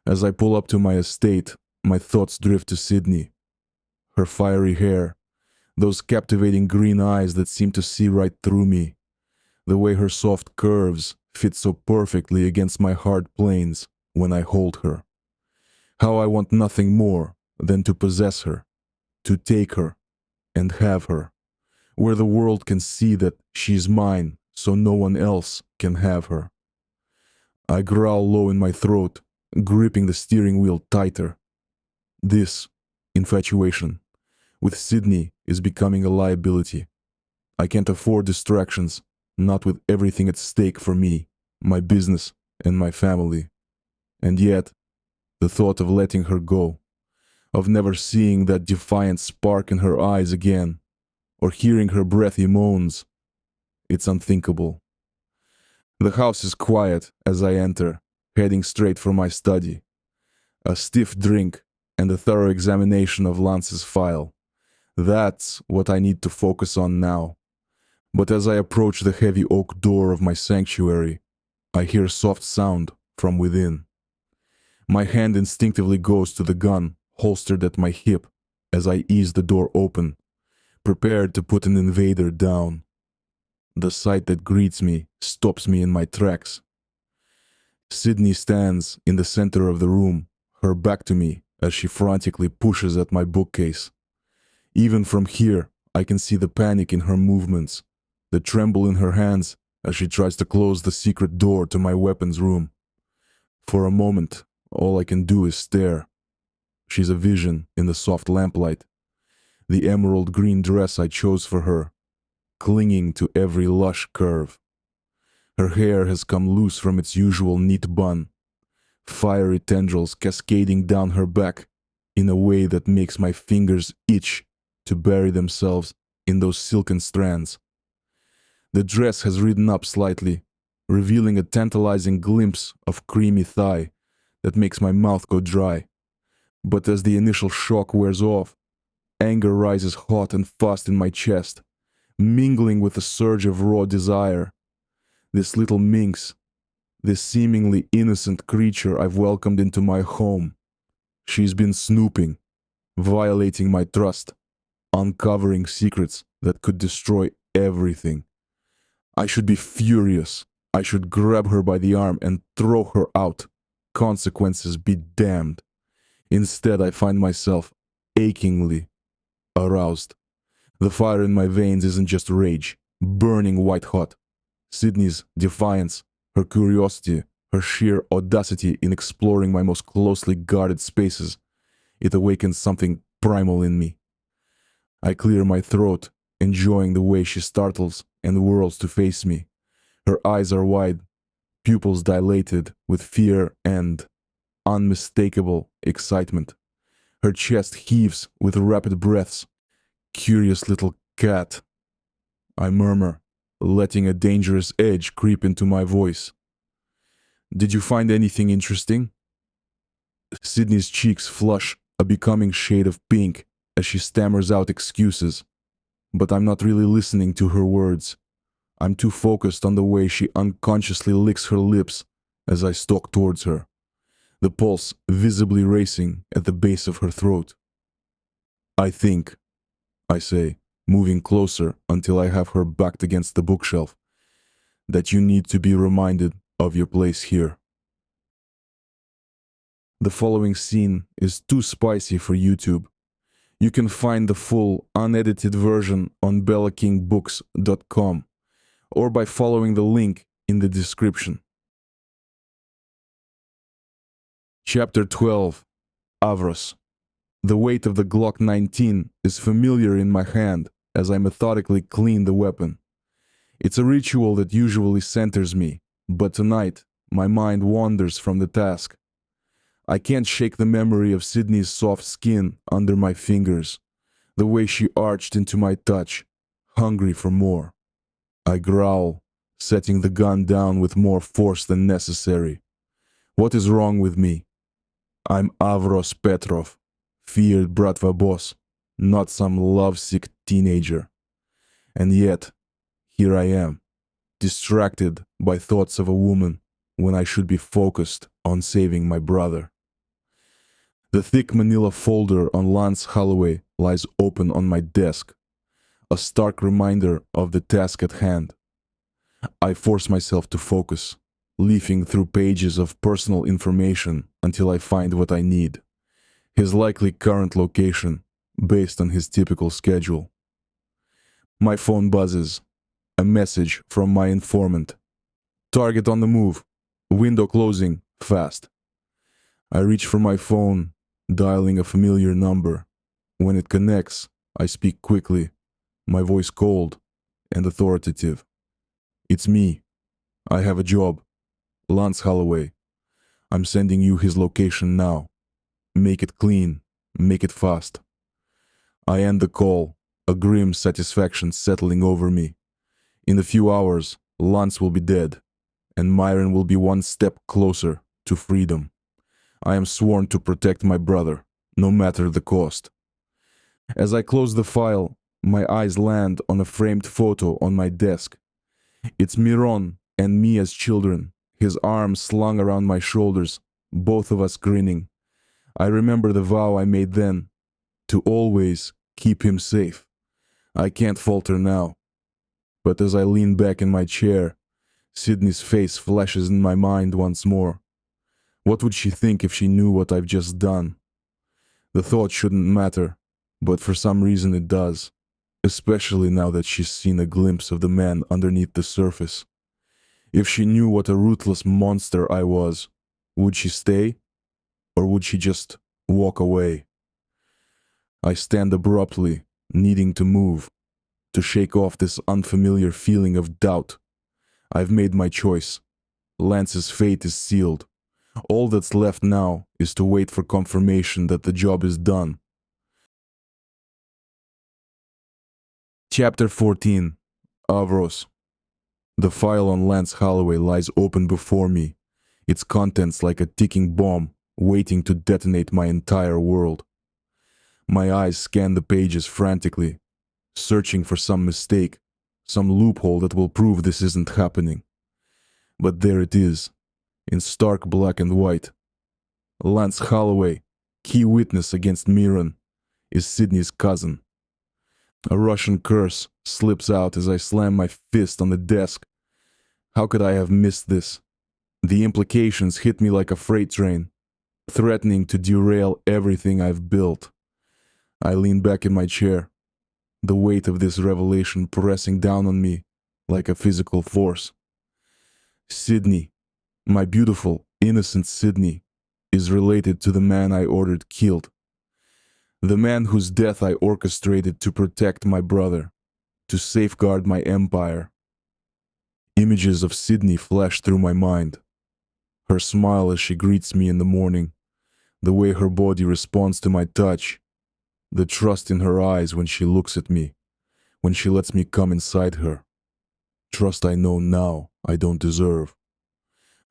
As I pull up to my estate, my thoughts drift to Sydney. Her fiery hair, those captivating green eyes that seem to see right through me, the way her soft curves fit so perfectly against my hard planes when I hold her. How I want nothing more than to possess her, to take her and have her, where the world can see that she's mine so no one else can have her. I growl low in my throat, gripping the steering wheel tighter. This infatuation with Sydney is becoming a liability. I can't afford distractions, not with everything at stake for me, my business, and my family. And yet, the thought of letting her go, of never seeing that defiant spark in her eyes again, or hearing her breathy moans. It's unthinkable. The house is quiet as I enter, heading straight for my study. A stiff drink and a thorough examination of Lance's file. That's what I need to focus on now. But as I approach the heavy oak door of my sanctuary, I hear soft sound from within. My hand instinctively goes to the gun holstered at my hip as I ease the door open, prepared to put an invader down. The sight that greets me stops me in my tracks. Sydney stands in the center of the room, her back to me as she frantically pushes at my bookcase. Even from here, I can see the panic in her movements, the tremble in her hands as she tries to close the secret door to my weapons room. For a moment, all I can do is stare. She's a vision in the soft lamplight. The emerald green dress I chose for her, clinging to every lush curve. Her hair has come loose from its usual neat bun, fiery tendrils cascading down her back in a way that makes my fingers itch to bury themselves in those silken strands. The dress has ridden up slightly, revealing a tantalizing glimpse of creamy thigh that makes my mouth go dry. But as the initial shock wears off, anger rises hot and fast in my chest, mingling with a surge of raw desire. This little minx, this seemingly innocent creature I've welcomed into my home, she's been snooping, violating my trust, uncovering secrets that could destroy everything. I should be furious. I should grab her by the arm and throw her out. Consequences be damned. Instead, I find myself achingly aroused. The fire in my veins isn't just rage, burning white hot. Sydney's defiance, her curiosity, her sheer audacity in exploring my most closely guarded spaces, it awakens something primal in me. I clear my throat, enjoying the way she startles and whirls to face me. Her eyes are wide, pupils dilated with fear and unmistakable excitement. Her chest heaves with rapid breaths. Curious little cat, I murmur, letting a dangerous edge creep into my voice. Did you find anything interesting? Sydney's cheeks flush a becoming shade of pink as she stammers out excuses. But I'm not really listening to her words. I'm too focused on the way she unconsciously licks her lips as I stalk towards her, the pulse visibly racing at the base of her throat. I think, I say, moving closer until I have her backed against the bookshelf, that you need to be reminded of your place here. The following scene is too spicy for YouTube. You can find the full, unedited version on bellakingbooks.com or by following the link in the description. Chapter 12. Avros. The weight of the Glock 19 is familiar in my hand as I methodically clean the weapon. It's a ritual that usually centers me, but tonight my mind wanders from the task. I can't shake the memory of Sydney's soft skin under my fingers, the way she arched into my touch, hungry for more. I growl, setting the gun down with more force than necessary. What is wrong with me? I'm Avros Petrov, feared Bratva boss, not some lovesick teenager. And yet, here I am, distracted by thoughts of a woman when I should be focused on saving my brother. The thick manila folder on Lance Holloway lies open on my desk, a stark reminder of the task at hand. I force myself to focus, leafing through pages of personal information until I find what I need. His likely current location, based on his typical schedule. My phone buzzes. A message from my informant. Target on the move. Window closing, fast. I reach for my phone, dialing a familiar number. When it connects, I speak quickly, my voice cold and authoritative. It's me. I have a job. Lance Holloway. I'm sending you his location now. Make it clean. Make it fast. I end the call, a grim satisfaction settling over me. In a few hours, Lance will be dead, and Myron will be one step closer to freedom. I am sworn to protect my brother, no matter the cost. As I close the file, my eyes land on a framed photo on my desk. It's Miron and me as children, his arms slung around my shoulders, both of us grinning. I remember the vow I made then, to always keep him safe. I can't falter now. But as I lean back in my chair, Sydney's face flashes in my mind once more. What would she think if she knew what I've just done? The thought shouldn't matter, but for some reason it does, especially now that she's seen a glimpse of the man underneath the surface. If she knew what a ruthless monster I was, would she stay? Or would she just walk away? I stand abruptly, needing to move, to shake off this unfamiliar feeling of doubt. I've made my choice. Lance's fate is sealed. All that's left now is to wait for confirmation that the job is done. Chapter 14. Avros. The file on Lance Holloway lies open before me, its contents like a ticking bomb, waiting to detonate my entire world. My eyes scan the pages frantically, searching for some mistake, some loophole that will prove this isn't happening. But there it is, in stark black and white. Lance Holloway, key witness against Miron, is Sydney's cousin. A Russian curse slips out as I slam my fist on the desk. How could I have missed this? The implications hit me like a freight train, threatening to derail everything I've built. I lean back in my chair, the weight of this revelation pressing down on me like a physical force. Sydney, my beautiful, innocent Sydney, is related to the man I ordered killed. The man whose death I orchestrated to protect my brother, to safeguard my empire. Images of Sydney flash through my mind. Her smile as she greets me in the morning, the way her body responds to my touch, the trust in her eyes when she looks at me, when she lets me come inside her. Trust I know now I don't deserve.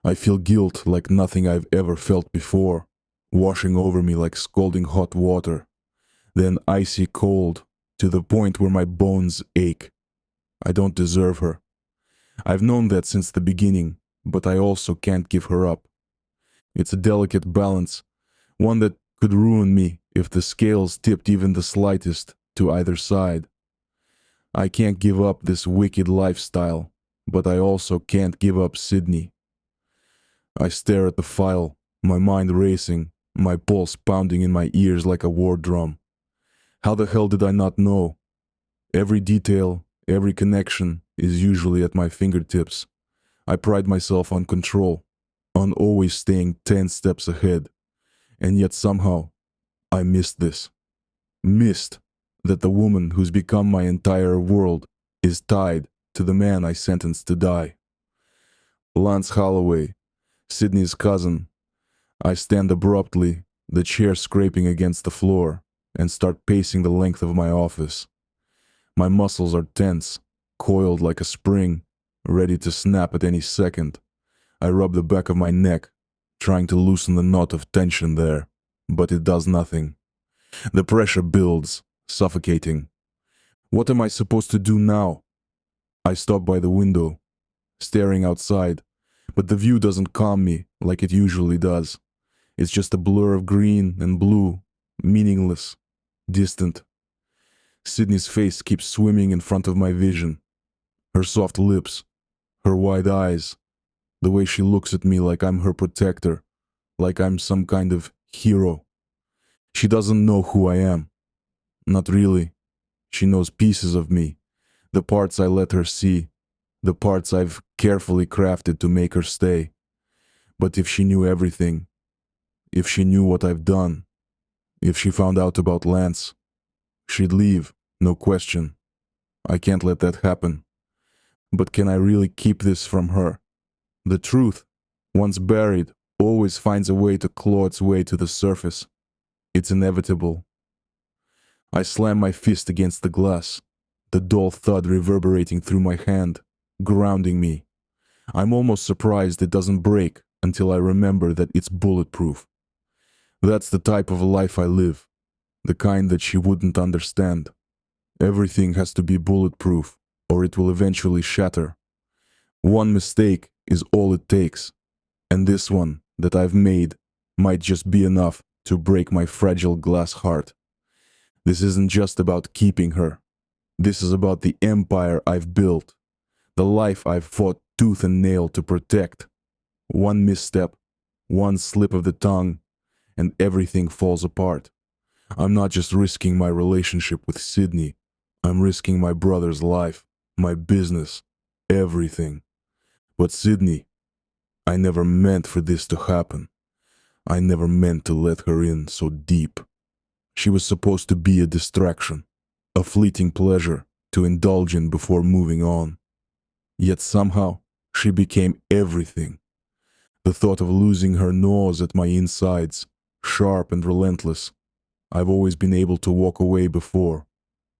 I feel guilt like nothing I've ever felt before, washing over me like scalding hot water, then icy cold to the point where my bones ache. I don't deserve her. I've known that since the beginning, but I also can't give her up. It's a delicate balance, one that could ruin me if the scales tipped even the slightest to either side. I can't give up this wicked lifestyle, but I also can't give up Sydney. I stare at the file, my mind racing, my pulse pounding in my ears like a war drum. How the hell did I not know? Every detail, every connection is usually at my fingertips. I pride myself on control, on always staying 10 steps ahead. And yet somehow, I missed this. Missed that the woman who's become my entire world is tied to the man I sentenced to die. Lance Holloway, Sydney's cousin. I stand abruptly, the chair scraping against the floor, and start pacing the length of my office. My muscles are tense, coiled like a spring, ready to snap at any second. I rub the back of my neck, trying to loosen the knot of tension there, but it does nothing. The pressure builds, suffocating. What am I supposed to do now? I stop by the window, staring outside, but the view doesn't calm me like it usually does. It's just a blur of green and blue, meaningless, distant. Sydney's face keeps swimming in front of my vision. Her soft lips, her wide eyes, the way she looks at me like I'm her protector, like I'm some kind of hero. She doesn't know who I am. Not really. She knows pieces of me, the parts I let her see, the parts I've carefully crafted to make her stay. But if she knew everything, if she knew what I've done, if she found out about Lance, she'd leave, no question. I can't let that happen. But can I really keep this from her? The truth, once buried, always finds a way to claw its way to the surface. It's inevitable. I slam my fist against the glass, the dull thud reverberating through my hand, grounding me. I'm almost surprised it doesn't break until I remember that it's bulletproof. That's the type of life I live, the kind that she wouldn't understand. Everything has to be bulletproof, or it will eventually shatter. One mistake is all it takes, and this one that I've made might just be enough to break my fragile glass heart. This isn't just about keeping her. This is about the empire I've built, the life I've fought tooth and nail to protect. One misstep, one slip of the tongue, and everything falls apart. I'm not just risking my relationship with Sydney. I'm risking my brother's life, my business, everything. But Sydney, I never meant for this to happen. I never meant to let her in so deep. She was supposed to be a distraction, a fleeting pleasure to indulge in before moving on. Yet somehow, she became everything. The thought of losing her gnaws at my insides, sharp and relentless. I've always been able to walk away before,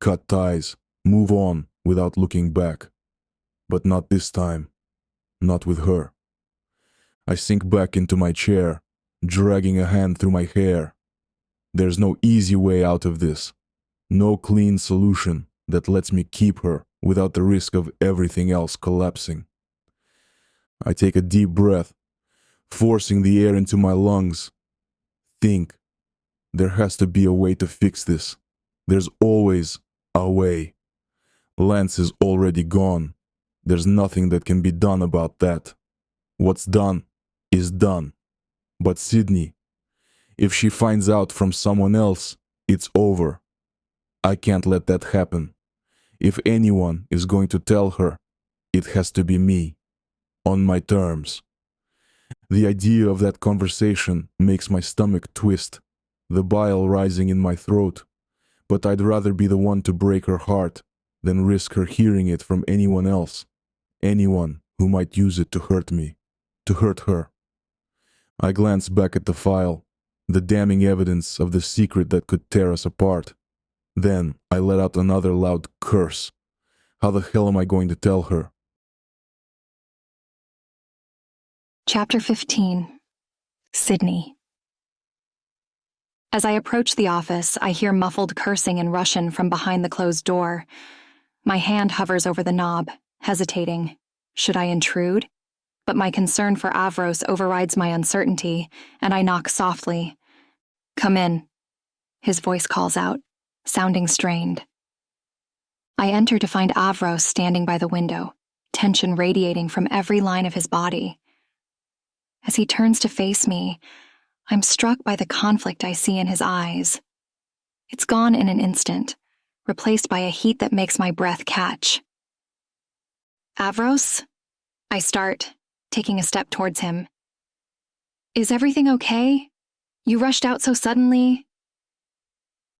cut ties, move on without looking back. But not this time. Not with her. I sink back into my chair, dragging a hand through my hair. There's no easy way out of this. No clean solution that lets me keep her without the risk of everything else collapsing. I take a deep breath, forcing the air into my lungs. Think. There has to be a way to fix this. There's always a way. Lance is already gone. There's nothing that can be done about that. What's done is done. But Sydney, if she finds out from someone else, it's over. I can't let that happen. If anyone is going to tell her, it has to be me, on my terms. The idea of that conversation makes my stomach twist, the bile rising in my throat, but I'd rather be the one to break her heart than risk her hearing it from anyone else, anyone who might use it to hurt me, to hurt her. I glance back at the file, the damning evidence of the secret that could tear us apart. Then I let out another loud curse. How the hell am I going to tell her? Chapter 15. Sydney. As I approach the office, I hear muffled cursing in Russian from behind the closed door. My hand hovers over the knob, hesitating. Should I intrude? But my concern for Avros overrides my uncertainty, and I knock softly. "Come in," his voice calls out, sounding strained. I enter to find Avros standing by the window, tension radiating from every line of his body. As he turns to face me, I'm struck by the conflict I see in his eyes. It's gone in an instant, replaced by a heat that makes my breath catch. "Avros?" I start, taking a step towards him. "Is everything okay? You rushed out so suddenly."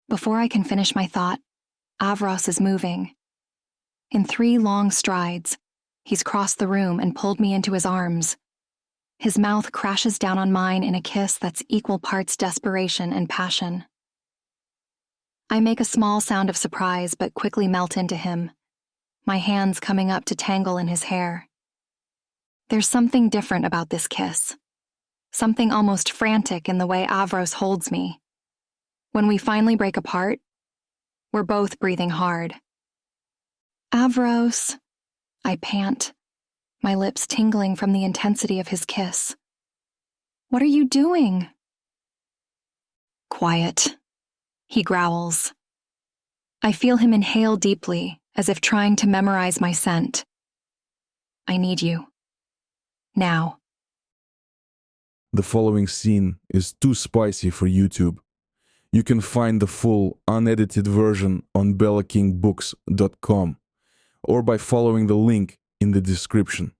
Before I can finish my thought, Avros is moving. In 3 long strides, he's crossed the room and pulled me into his arms. His mouth crashes down on mine in a kiss that's equal parts desperation and passion. I make a small sound of surprise but quickly melt into him, my hands coming up to tangle in his hair. There's something different about this kiss, something almost frantic in the way Avros holds me. When we finally break apart, we're both breathing hard. "Avros," I pant, my lips tingling from the intensity of his kiss. "What are you doing?" "Quiet," he growls. I feel him inhale deeply, as if trying to memorize my scent. "I need you. Now." The following scene is too spicy for YouTube. You can find the full, unedited version on bellakingbooks.com or by following the link in the description.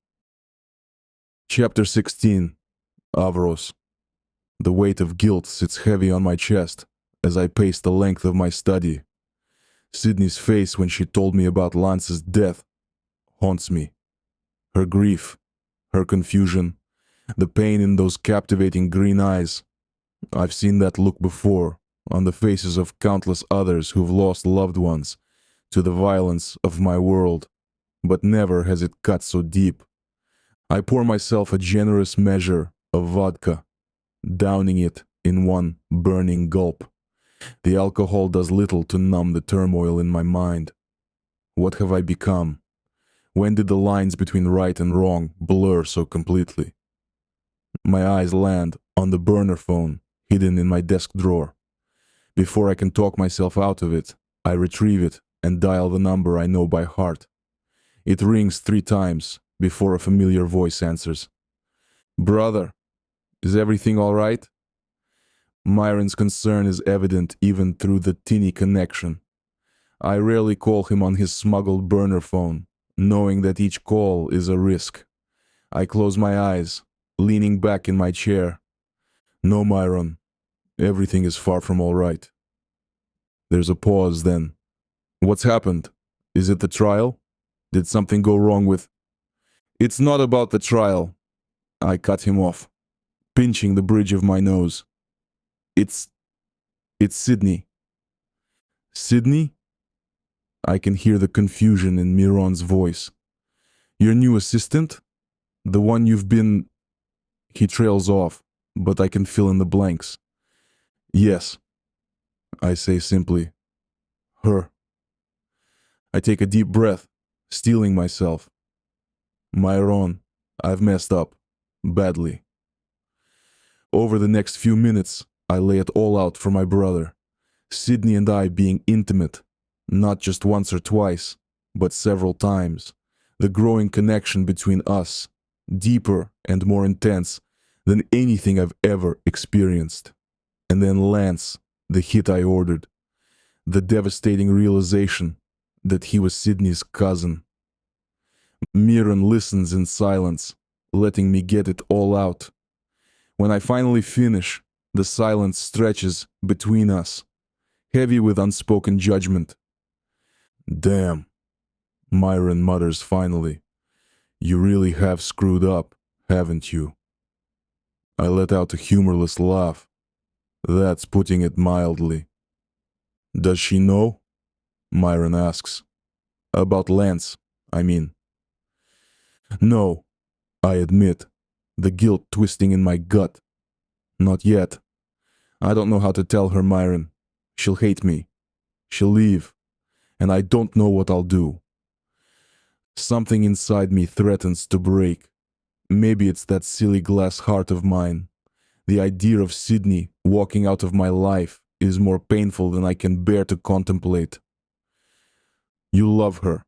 Chapter 16. Avros. The weight of guilt sits heavy on my chest as I pace the length of my study. Sydney's face when she told me about Lance's death haunts me. Her grief, her confusion, the pain in those captivating green eyes. I've seen that look before, on the faces of countless others who've lost loved ones to the violence of my world, but never has it cut so deep. I pour myself a generous measure of vodka, downing it in one burning gulp. The alcohol does little to numb the turmoil in my mind. What have I become? When did the lines between right and wrong blur so completely? My eyes land on the burner phone hidden in my desk drawer. Before I can talk myself out of it, I retrieve it and dial the number I know by heart. It rings 3 times before a familiar voice answers. "Brother, is everything all right?" Myron's concern is evident even through the tinny connection. I rarely call him on his smuggled burner phone, knowing that each call is a risk. I close my eyes, leaning back in my chair. "No, Myron, everything is far from all right." There's a pause then. "What's happened? Is it the trial? Did something go wrong with—" "It's not about the trial." I cut him off, pinching the bridge of my nose. It's Sydney." "Sydney?" I can hear the confusion in Miron's voice. "Your new assistant? The one you've been—" He trails off, but I can fill in the blanks. "Yes," I say simply. "Her." I take a deep breath, steeling myself. "Myron, I've messed up. Badly." Over the next few minutes, I lay it all out for my brother. Sydney and I being intimate, not just once or twice, but several times. The growing connection between us, deeper and more intense than anything I've ever experienced. And then Lance, the hit I ordered. The devastating realization that he was Sydney's cousin. Miran listens in silence, letting me get it all out. When I finally finish, the silence stretches between us, heavy with unspoken judgment. "Damn," Myron mutters finally. "You really have screwed up, haven't you?" I let out a humorless laugh. That's putting it mildly. "Does she know?" Myron asks. "About Lance, I mean." "No," I admit, the guilt twisting in my gut. "Not yet. I don't know how to tell her, Myron. She'll hate me. She'll leave. And I don't know what I'll do." Something inside me threatens to break. Maybe it's that silly glass heart of mine. The idea of Sydney walking out of my life is more painful than I can bear to contemplate. "You love her,"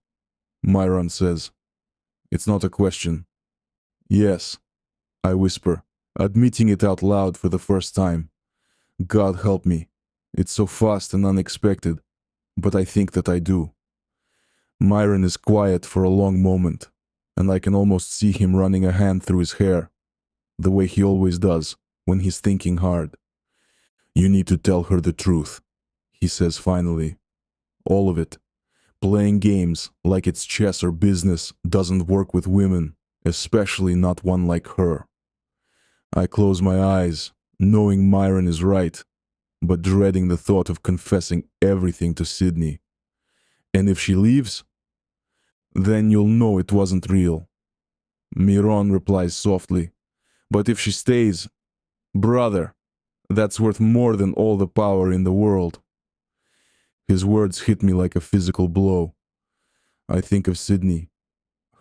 Myron says. It's not a question. "Yes," I whisper, admitting it out loud for the first time. God help me. It's so fast and unexpected, but I think that I do. Myron is quiet for a long moment, and I can almost see him running a hand through his hair, the way he always does when he's thinking hard. "You need to tell her the truth," he says finally. "All of it. Playing games like it's chess or business doesn't work with women, especially not one like her." I close my eyes, knowing Myron is right, but dreading the thought of confessing everything to Sydney. "And if she leaves? Then you'll know it wasn't real." Miron replies softly. "But if she stays, brother, that's worth more than all the power in the world." His words hit me like a physical blow. I think of Sydney,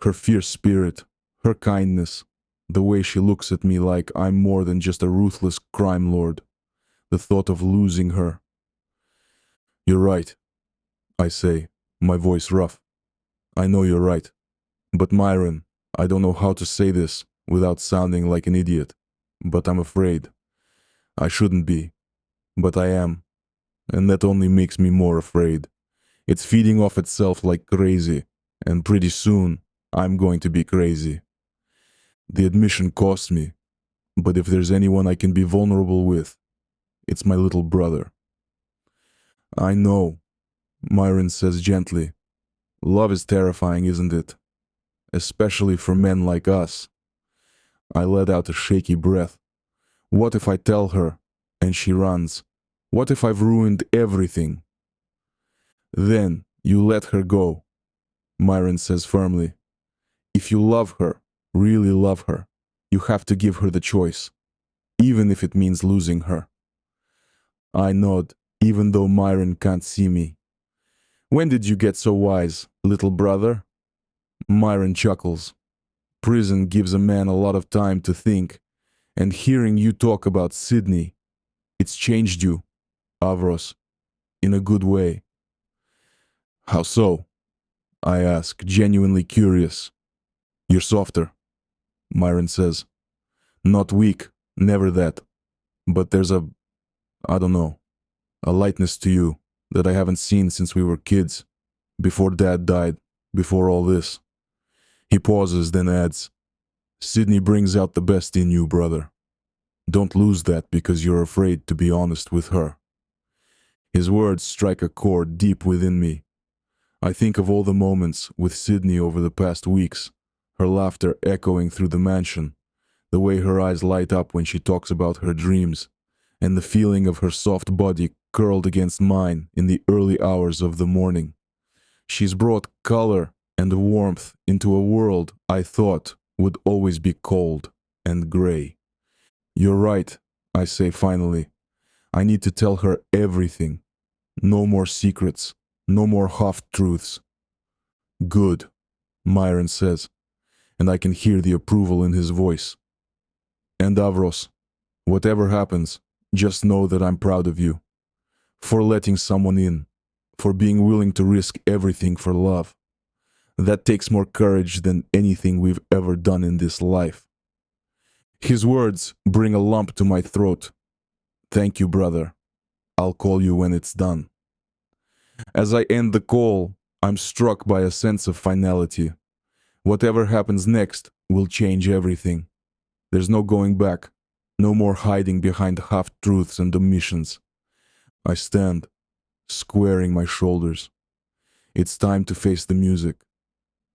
her fierce spirit, her kindness, the way she looks at me like I'm more than just a ruthless crime lord. The thought of losing her. "You're right," I say, my voice rough. "I know you're right. But Myron, I don't know how to say this without sounding like an idiot, but I'm afraid. I shouldn't be, but I am, and that only makes me more afraid. It's feeding off itself like crazy, and pretty soon I'm going to be crazy. The admission costs me, but if there's anyone I can be vulnerable with, it's my little brother." "I know," Myron says gently. "Love is terrifying, isn't it? Especially for men like us." I let out a shaky breath. What if I tell her, and she runs? What if I've ruined everything? Then you let her go, Myron says firmly. If you love her, really love her, you have to give her the choice, even if it means losing her. I nod, even though Myron can't see me. When did you get so wise, little brother? Myron chuckles. Prison gives a man a lot of time to think, and hearing you talk about Sydney, it's changed you, Avros, in a good way. How so? I ask, genuinely curious. You're softer, Myron says. Not weak, never that. But there's I don't know, a lightness to you that I haven't seen since we were kids, before Dad died, before all this. He pauses, then adds, Sydney brings out the best in you, brother. Don't lose that because you're afraid to be honest with her. His words strike a chord deep within me. I think of all the moments with Sydney over the past weeks, her laughter echoing through the mansion, the way her eyes light up when she talks about her dreams, and the feeling of her soft body curled against mine in the early hours of the morning. She's brought color and warmth into a world I thought would always be cold and gray. You're right, I say finally. I need to tell her everything. No more secrets, no more half-truths. Good, Myron says, and I can hear the approval in his voice. And Avros, whatever happens, just know that I'm proud of you. For letting someone in, for being willing to risk everything for love. That takes more courage than anything we've ever done in this life. His words bring a lump to my throat. Thank you, brother. I'll call you when it's done. As I end the call, I'm struck by a sense of finality. Whatever happens next will change everything. There's no going back, no more hiding behind half-truths and omissions. I stand, squaring my shoulders. It's time to face the music.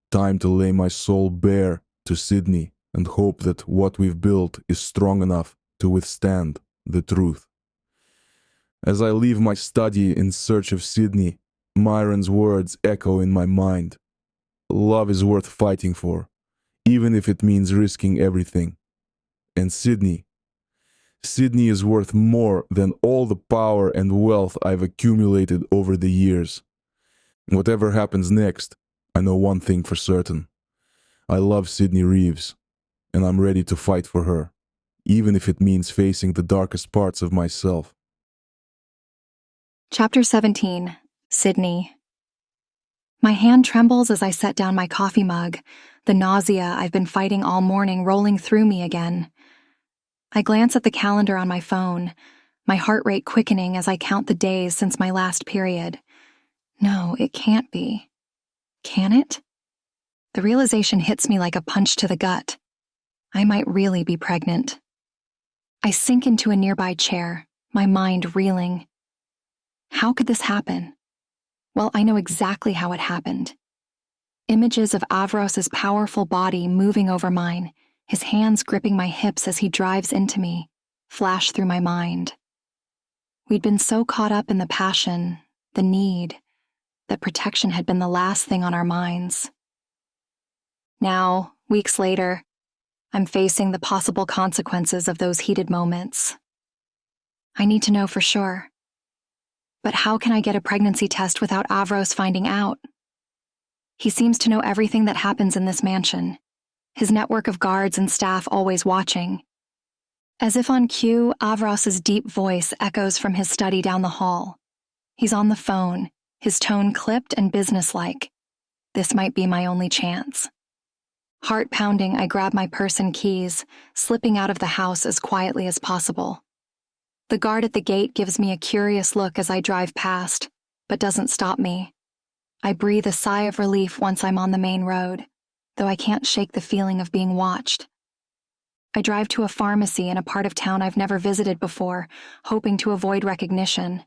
Time to lay my soul bare to Sydney and hope that what we've built is strong enough to withstand the truth. As I leave my study in search of Sydney, Myron's words echo in my mind. Love is worth fighting for, even if it means risking everything. And Sydney is worth more than all the power and wealth I've accumulated over the years. Whatever happens next, I know one thing for certain. I love Sydney Reeves, and I'm ready to fight for her, even if it means facing the darkest parts of myself. Chapter 17, Sydney. My hand trembles as I set down my coffee mug, the nausea I've been fighting all morning rolling through me again. I glance at the calendar on my phone, my heart rate quickening as I count the days since my last period. No, it can't be. Can it? The realization hits me like a punch to the gut. I might really be pregnant. I sink into a nearby chair, my mind reeling. How could this happen? Well, I know exactly how it happened. Images of Avros's powerful body moving over mine, his hands gripping my hips as he drives into me, flash through my mind. We'd been so caught up in the passion, the need, that protection had been the last thing on our minds. Now, weeks later, I'm facing the possible consequences of those heated moments. I need to know for sure. But how can I get a pregnancy test without Avros finding out? He seems to know everything that happens in this mansion, his network of guards and staff always watching. As if on cue, Avros's deep voice echoes from his study down the hall. He's on the phone, his tone clipped and businesslike. This might be my only chance. Heart pounding, I grab my purse and keys, slipping out of the house as quietly as possible. The guard at the gate gives me a curious look as I drive past, but doesn't stop me. I breathe a sigh of relief once I'm on the main road, though I can't shake the feeling of being watched. I drive to a pharmacy in a part of town I've never visited before, hoping to avoid recognition.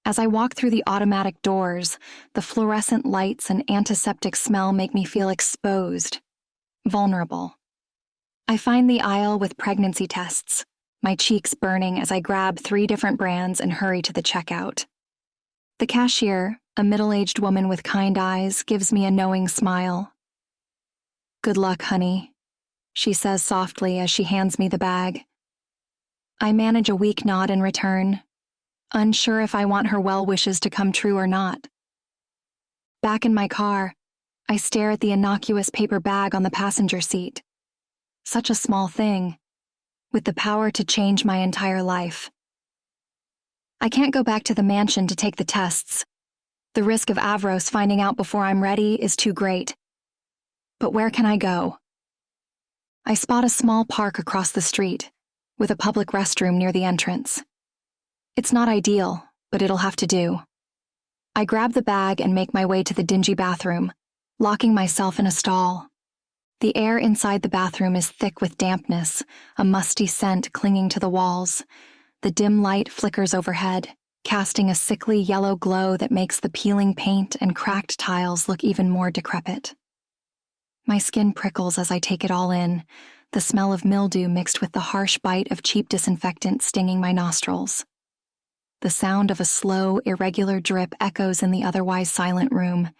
As I walk through the automatic doors, the fluorescent lights and antiseptic smell make me feel exposed, vulnerable. I find the aisle with pregnancy tests, my cheeks burning as I grab 3 different brands and hurry to the checkout. The cashier, a middle-aged woman with kind eyes, gives me a knowing smile. "Good luck, honey," she says softly as she hands me the bag. I manage a weak nod in return, unsure if I want her well wishes to come true or not. Back in my car, I stare at the innocuous paper bag on the passenger seat. Such a small thing, with the power to change my entire life. I can't go back to the mansion to take the tests. The risk of Avros finding out before I'm ready is too great. But where can I go? I spot a small park across the street, with a public restroom near the entrance. It's not ideal, but it'll have to do. I grab the bag and make my way to the dingy bathroom, locking myself in a stall. The air inside the bathroom is thick with dampness, a musty scent clinging to the walls. The dim light flickers overhead, casting a sickly yellow glow that makes the peeling paint and cracked tiles look even more decrepit. My skin prickles as I take it all in, the smell of mildew mixed with the harsh bite of cheap disinfectant stinging my nostrils. The sound of a slow, irregular drip echoes in the otherwise silent room,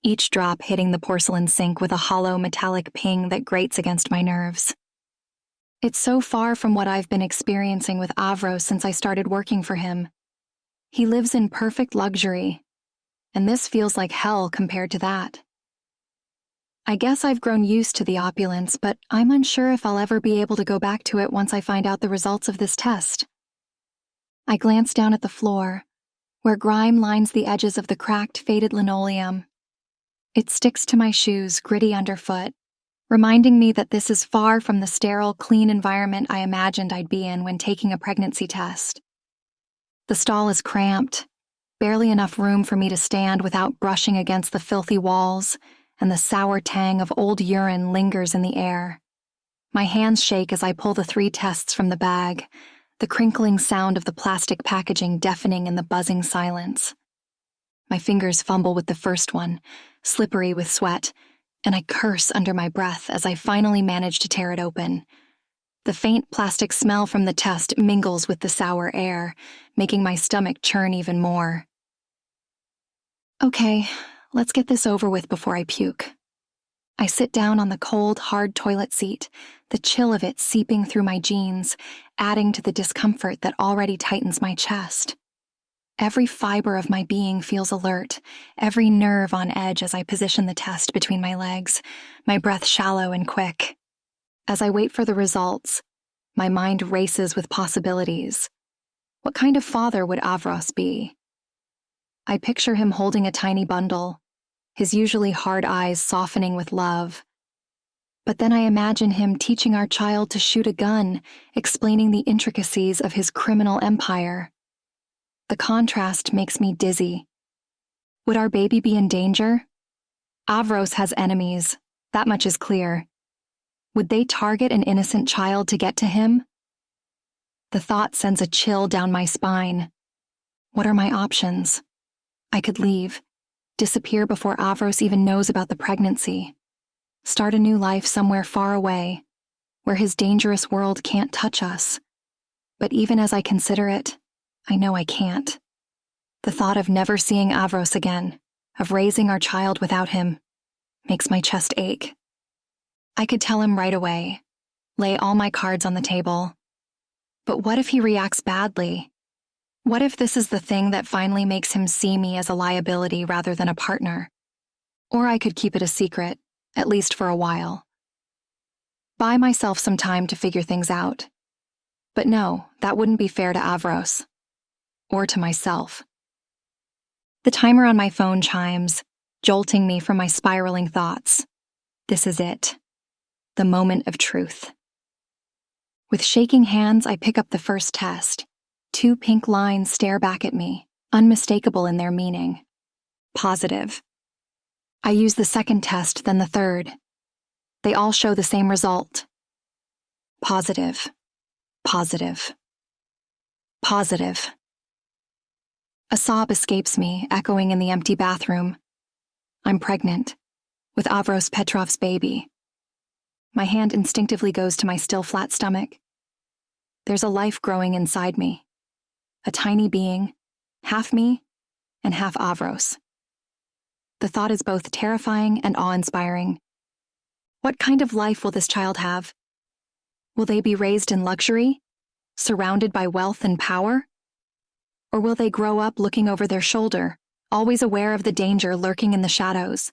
each drop hitting the porcelain sink with a hollow metallic ping that grates against my nerves. It's so far from what I've been experiencing with Avros since I started working for him. He lives in perfect luxury, and this feels like hell compared to that. I guess I've grown used to the opulence, but I'm unsure if I'll ever be able to go back to it once I find out the results of this test. I glance down at the floor, where grime lines the edges of the cracked, faded linoleum. It sticks to my shoes, gritty underfoot, reminding me that this is far from the sterile, clean environment I imagined I'd be in when taking a pregnancy test. The stall is cramped, barely enough room for me to stand without brushing against the filthy walls, and the sour tang of old urine lingers in the air. My hands shake as I pull the 3 tests from the bag, the crinkling sound of the plastic packaging deafening in the buzzing silence. My fingers fumble with the first one, slippery with sweat, and I curse under my breath as I finally manage to tear it open. The faint plastic smell from the test mingles with the sour air, making my stomach churn even more. Okay, let's get this over with before I puke. I sit down on the cold, hard toilet seat, the chill of it seeping through my jeans, adding to the discomfort that already tightens my chest. Every fiber of my being feels alert, every nerve on edge as I position the test between my legs, my breath shallow and quick. As I wait for the results, my mind races with possibilities. What kind of father would Avros be? I picture him holding a tiny bundle, his usually hard eyes softening with love. But then I imagine him teaching our child to shoot a gun, explaining the intricacies of his criminal empire. The contrast makes me dizzy. Would our baby be in danger? Avros has enemies, that much is clear. Would they target an innocent child to get to him? The thought sends a chill down my spine. What are my options? I could leave, disappear before Avros even knows about the pregnancy, start a new life somewhere far away, where his dangerous world can't touch us. But even as I consider it, I know I can't. The thought of never seeing Avros again, of raising our child without him, makes my chest ache. I could tell him right away, lay all my cards on the table. But what if he reacts badly? What if this is the thing that finally makes him see me as a liability rather than a partner? Or I could keep it a secret, at least for a while. Buy myself some time to figure things out. But no, that wouldn't be fair to Avros. Or to myself. The timer on my phone chimes, jolting me from my spiraling thoughts. This is it. The moment of truth. With shaking hands, I pick up the first test. 2 pink lines stare back at me, unmistakable in their meaning. Positive. I use the second test, then the third. They all show the same result. Positive. Positive. Positive. A sob escapes me, echoing in the empty bathroom. I'm pregnant, with Avros Petrov's baby. My hand instinctively goes to my still flat stomach. there's a life growing inside me. A tiny being, half me and half Avros. The thought is both terrifying and awe-inspiring. What kind of life will this child have? Will they be raised in luxury, surrounded by wealth and power? Or will they grow up looking over their shoulder, always aware of the danger lurking in the shadows?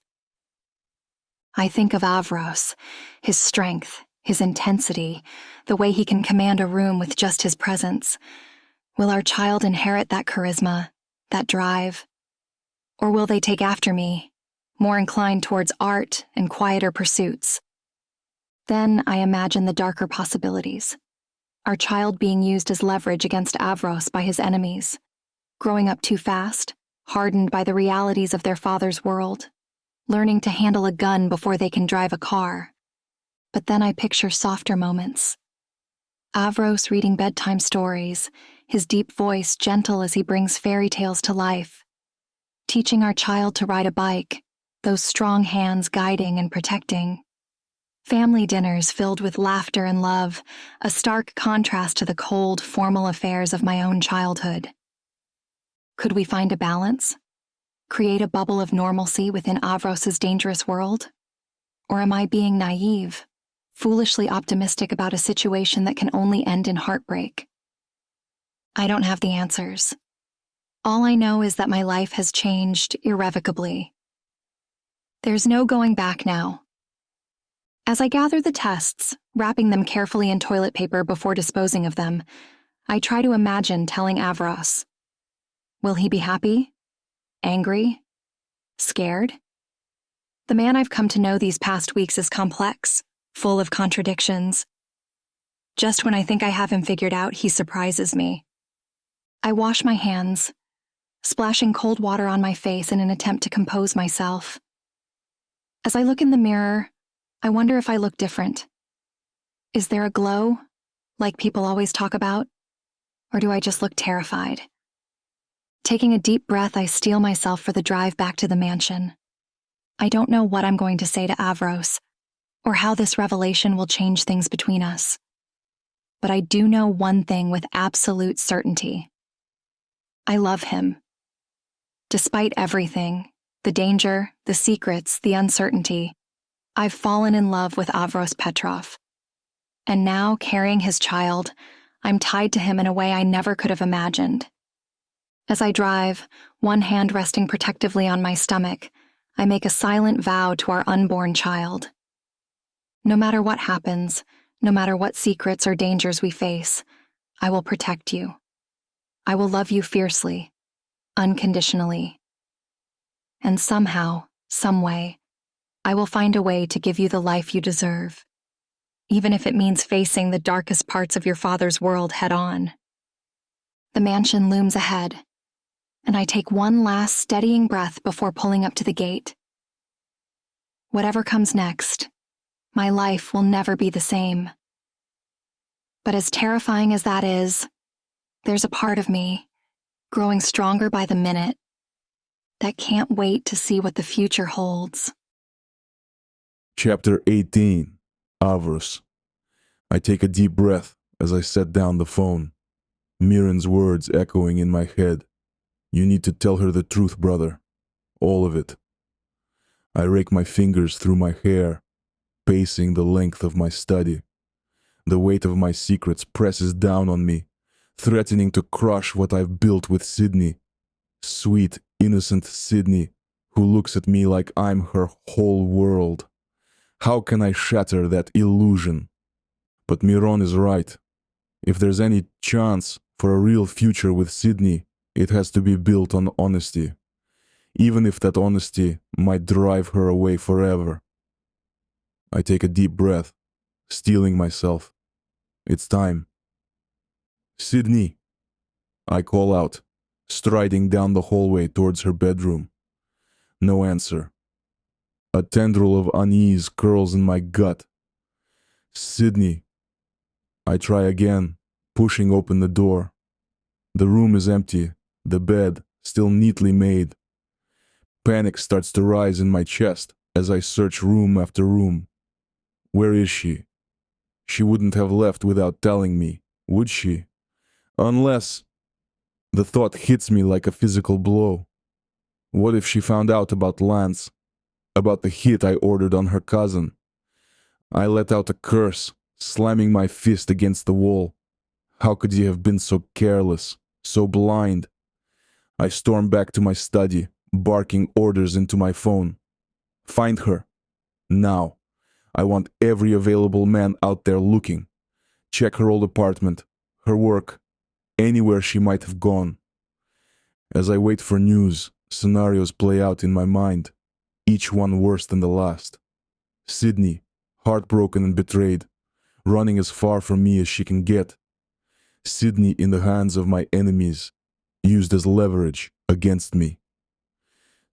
I think of Avros, his strength, his intensity, the way he can command a room with just his presence. Will our child inherit that charisma, that drive? Or will they take after me, more inclined towards art and quieter pursuits? Then I imagine the darker possibilities. Our child being used as leverage against Avros by his enemies, growing up too fast, hardened by the realities of their father's world, learning to handle a gun before they can drive a car. But then I picture softer moments. Avros reading bedtime stories, his deep voice gentle as he brings fairy tales to life. Teaching our child to ride a bike, those strong hands guiding and protecting. Family dinners filled with laughter and love, a stark contrast to the cold, formal affairs of my own childhood. Could we find a balance? Create a bubble of normalcy within Avros's dangerous world? Or am I being naive, foolishly optimistic about a situation that can only end in heartbreak? I don't have the answers. All I know is that my life has changed irrevocably. There's no going back now. As I gather the tests, wrapping them carefully in toilet paper before disposing of them, I try to imagine telling Avros. Will he be happy? Angry? Scared? The man I've come to know these past weeks is complex, full of contradictions. Just when I think I have him figured out, he surprises me. I wash my hands, splashing cold water on my face in an attempt to compose myself. As I look in the mirror, I wonder if I look different. Is there a glow, like people always talk about? Or do I just look terrified? Taking a deep breath, I steel myself for the drive back to the mansion. I don't know what I'm going to say to Avros, or how this revelation will change things between us. But I do know one thing with absolute certainty. I love him. Despite everything, the danger, the secrets, the uncertainty, I've fallen in love with Avros Petrov. And now, carrying his child, I'm tied to him in a way I never could have imagined. As I drive, one hand resting protectively on my stomach, I make a silent vow to our unborn child. No matter what happens, no matter what secrets or dangers we face, I will protect you. I will love you fiercely, unconditionally. And somehow, some way, I will find a way to give you the life you deserve, even if it means facing the darkest parts of your father's world head-on. The mansion looms ahead, and I take one last steadying breath before pulling up to the gate. Whatever comes next, my life will never be the same. But as terrifying as that is, there's a part of me, growing stronger by the minute, that can't wait to see what the future holds. Chapter 18, Avros. I take a deep breath as I set down the phone. Miran's words echoing in my head. You need to tell her the truth, brother. All of it. I rake my fingers through my hair, pacing the length of my study. The weight of my secrets presses down on me, threatening to crush what I've built with Sydney. Sweet, innocent Sydney, who looks at me like I'm her whole world. How can I shatter that illusion? But Miron is right. If there's any chance for a real future with Sydney, it has to be built on honesty, even if that honesty might drive her away forever. I take a deep breath, steeling myself. It's time. Sydney, I call out, striding down the hallway towards her bedroom. No answer. A tendril of unease curls in my gut. Sydney. I try again, pushing open the door. The room is empty, the bed still neatly made. Panic starts to rise in my chest as I search room after room. Where is she? She wouldn't have left without telling me. Would she? Unless the thought hits me like a physical blow. What if she found out about Lance, about the hit I ordered on her cousin? I let out a curse, slamming my fist against the wall. How could he have been so careless, so blind? I stormed back to my study, barking orders into my phone. Find her. Now. I want every available man out there looking. Check her old apartment, her work, anywhere she might have gone. As I wait for news, scenarios play out in my mind, each one worse than the last. Sydney, heartbroken and betrayed, running as far from me as she can get. Sydney in the hands of my enemies, used as leverage against me.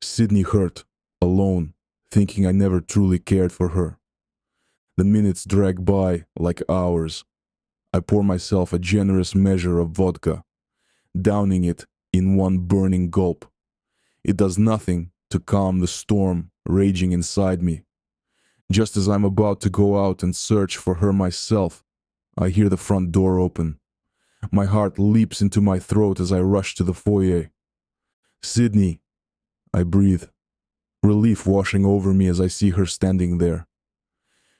Sydney hurt, alone, thinking I never truly cared for her. The minutes drag by like hours. I pour myself a generous measure of vodka, downing it in one burning gulp. It does nothing to calm the storm raging inside me. Just as I'm about to go out and search for her myself, I hear the front door open. My heart leaps into my throat as I rush to the foyer. Sydney, I breathe, relief washing over me as I see her standing there.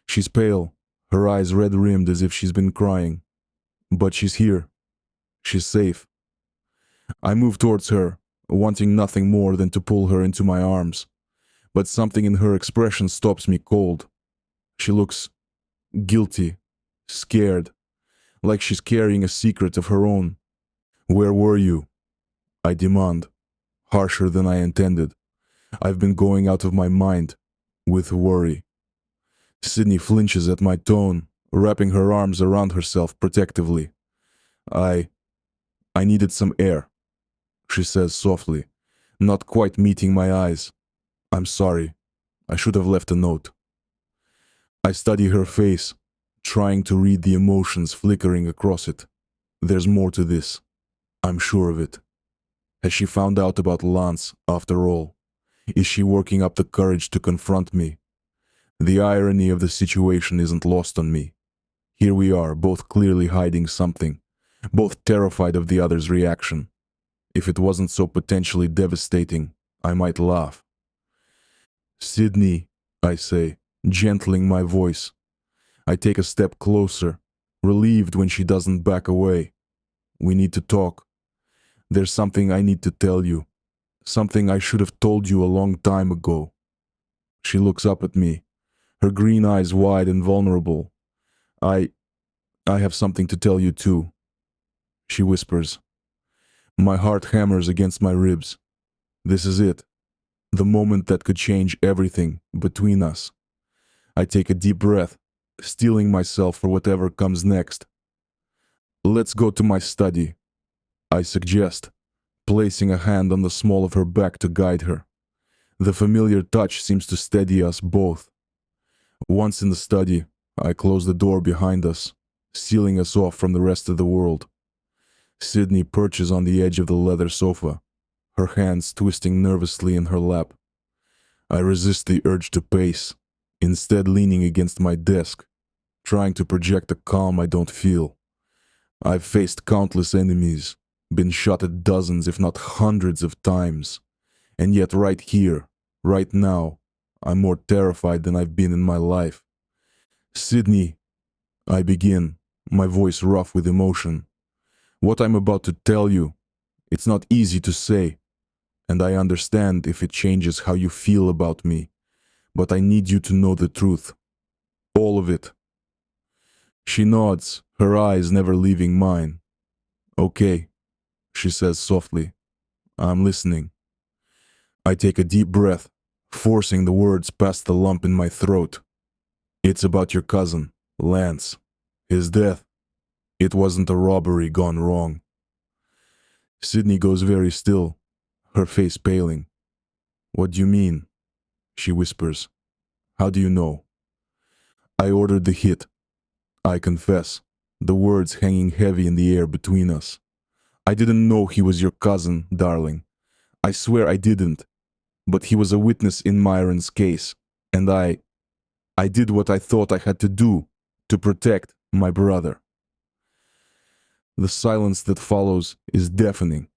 She's pale, her eyes red-rimmed as if she's been crying. But she's here. She's safe. I move towards her, wanting nothing more than to pull her into my arms. But something in her expression stops me cold. She looks guilty, scared, like she's carrying a secret of her own. Where were you? I demand, harsher than I intended. I've been going out of my mind, with worry. Sydney flinches at my tone, wrapping her arms around herself protectively. I needed some air, she says softly, not quite meeting my eyes. I'm sorry. I should have left a note. I study her face, trying to read the emotions flickering across it. There's more to this. I'm sure of it. Has she found out about Lance, after all? Is she working up the courage to confront me? The irony of the situation isn't lost on me. Here we are, both clearly hiding something, both terrified of the other's reaction. If it wasn't so potentially devastating, I might laugh. Sydney, I say, gentling my voice. I take a step closer, relieved when she doesn't back away. We need to talk. There's something I need to tell you, something I should have told you a long time ago. She looks up at me, her green eyes wide and vulnerable. I have something to tell you too, she whispers. My heart hammers against my ribs. This is it, the moment that could change everything between us. I take a deep breath, steeling myself for whatever comes next. Let's go to my study, I suggest, placing a hand on the small of her back to guide her. The familiar touch seems to steady us both. Once in the study, I close the door behind us, sealing us off from the rest of the world. Sydney perches on the edge of the leather sofa, her hands twisting nervously in her lap. I resist the urge to pace, instead leaning against my desk, trying to project a calm I don't feel. I've faced countless enemies, been shot at dozens if not hundreds of times, and yet right here, right now, I'm more terrified than I've been in my life. Sydney, I begin, my voice rough with emotion. What I'm about to tell you, it's not easy to say, and I understand if it changes how you feel about me, but I need you to know the truth. All of it. She nods, her eyes never leaving mine. Okay, she says softly. I'm listening. I take a deep breath, forcing the words past the lump in my throat. It's about your cousin, Lance. His death. It wasn't a robbery gone wrong. Sydney goes very still, her face paling. What do you mean? She whispers. How do you know? I ordered the hit. I confess, the words hanging heavy in the air between us. I didn't know he was your cousin, darling. I swear I didn't. But he was a witness in Myron's case, and I did what I thought I had to do to protect my brother. The silence that follows is deafening.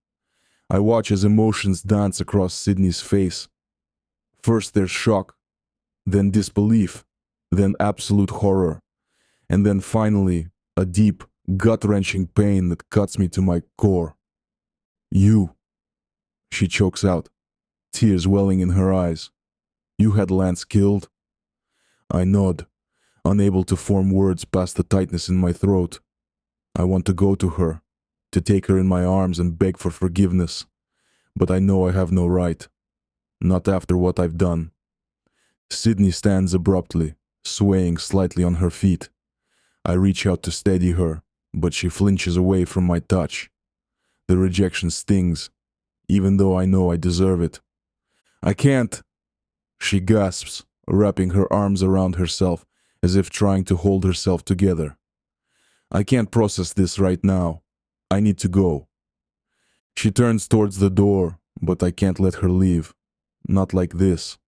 I watch as emotions dance across Sydney's face. First there's shock, then disbelief, then absolute horror, and then finally a deep, gut-wrenching pain that cuts me to my core. You, she chokes out, tears welling in her eyes. You had Lance killed? I nod, unable to form words past the tightness in my throat. I want to go to her, to take her in my arms and beg for forgiveness, but I know I have no right. Not after what I've done. Sydney stands abruptly, swaying slightly on her feet. I reach out to steady her, but she flinches away from my touch. The rejection stings, even though I know I deserve it. I can't, she gasps, wrapping her arms around herself as if trying to hold herself together. I can't process this right now. I need to go. She turns towards the door, but I can't let her leave. Not like this.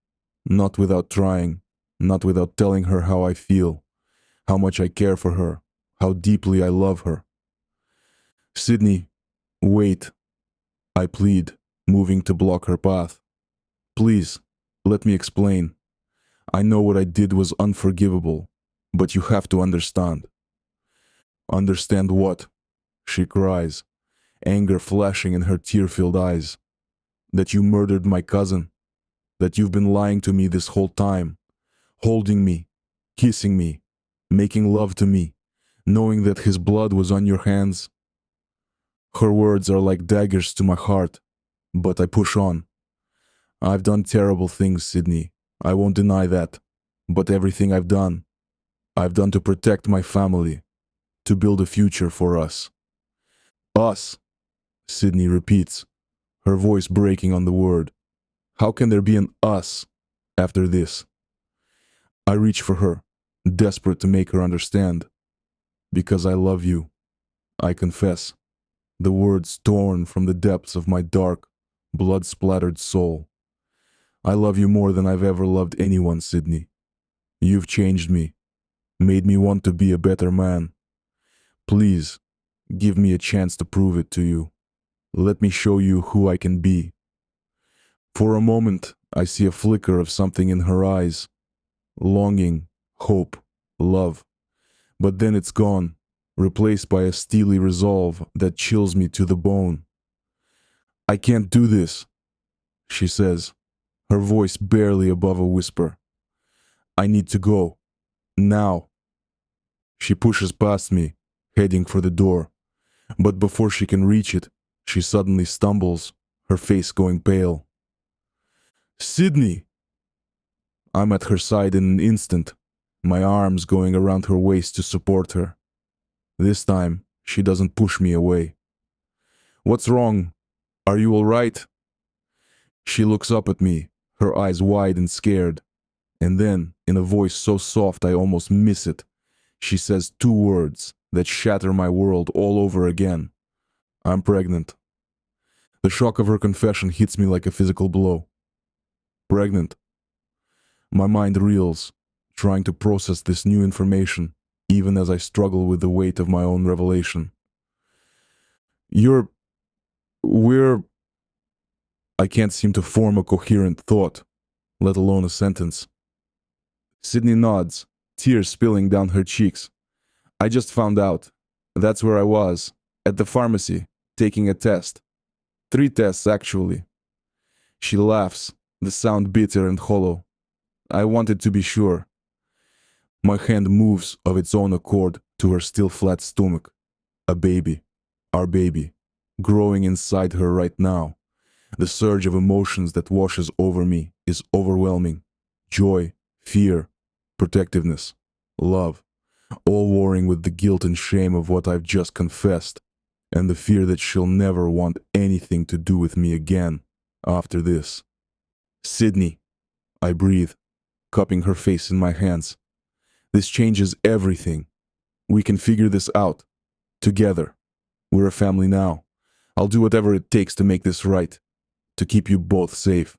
Not without trying. Not without telling her how I feel. How much I care for her. How deeply I love her. Sydney, wait. I plead, moving to block her path. Please, let me explain. I know what I did was unforgivable, but you have to understand. Understand what? She cries, anger flashing in her tear-filled eyes. That you murdered my cousin. That you've been lying to me this whole time. Holding me, kissing me, making love to me, knowing that his blood was on your hands. Her words are like daggers to my heart, but I push on. I've done terrible things, Sydney. I won't deny that. But everything I've done to protect my family, to build a future for us. Us, Sydney repeats, her voice breaking on the word. How can there be an us after this? I reach for her, desperate to make her understand. Because I love you, I confess. The words torn from the depths of my dark, blood-splattered soul. I love you more than I've ever loved anyone, Sydney. You've changed me, made me want to be a better man. Please, give me a chance to prove it to you. Let me show you who I can be. For a moment, I see a flicker of something in her eyes. Longing, hope, love. But then it's gone, replaced by a steely resolve that chills me to the bone. I can't do this, she says, her voice barely above a whisper. I need to go. Now. She pushes past me, heading for the door. But before she can reach it, she suddenly stumbles, her face going pale. Sydney! I'm at her side in an instant, my arms going around her waist to support her. This time, she doesn't push me away. What's wrong? Are you all right? She looks up at me, her eyes wide and scared. And then, in a voice so soft I almost miss it, she says two words that shatter my world all over again. I'm pregnant. The shock of her confession hits me like a physical blow. Pregnant. My mind reels, trying to process this new information, even as I struggle with the weight of my own revelation. We're... I can't seem to form a coherent thought, let alone a sentence. Sydney nods, tears spilling down her cheeks. I just found out. That's where I was, at the pharmacy, taking a test. 3 tests, actually. She laughs, the sound bitter and hollow. I wanted to be sure. My hand moves of its own accord to her still flat stomach. A baby, our baby, growing inside her right now. The surge of emotions that washes over me is overwhelming. Joy, fear, protectiveness, love, all warring with the guilt and shame of what I've just confessed, and the fear that she'll never want anything to do with me again after this. Sydney, I breathe, cupping her face in my hands. This changes everything. We can figure this out. Together. We're a family now. I'll do whatever it takes to make this right. To keep you both safe.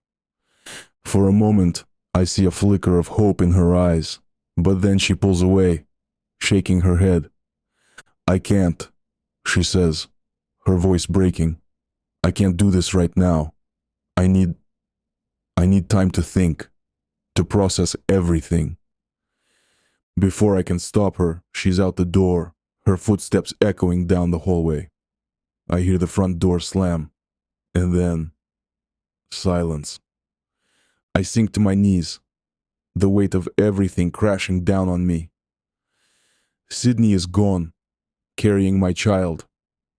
For a moment, I see a flicker of hope in her eyes, but then she pulls away, shaking her head. I can't, she says, her voice breaking. I can't do this right now. I need time to think, to process everything. Before I can stop her, she's out the door, her footsteps echoing down the hallway. I hear the front door slam, and then silence. I sink to my knees, the weight of everything crashing down on me. Sydney is gone, carrying my child,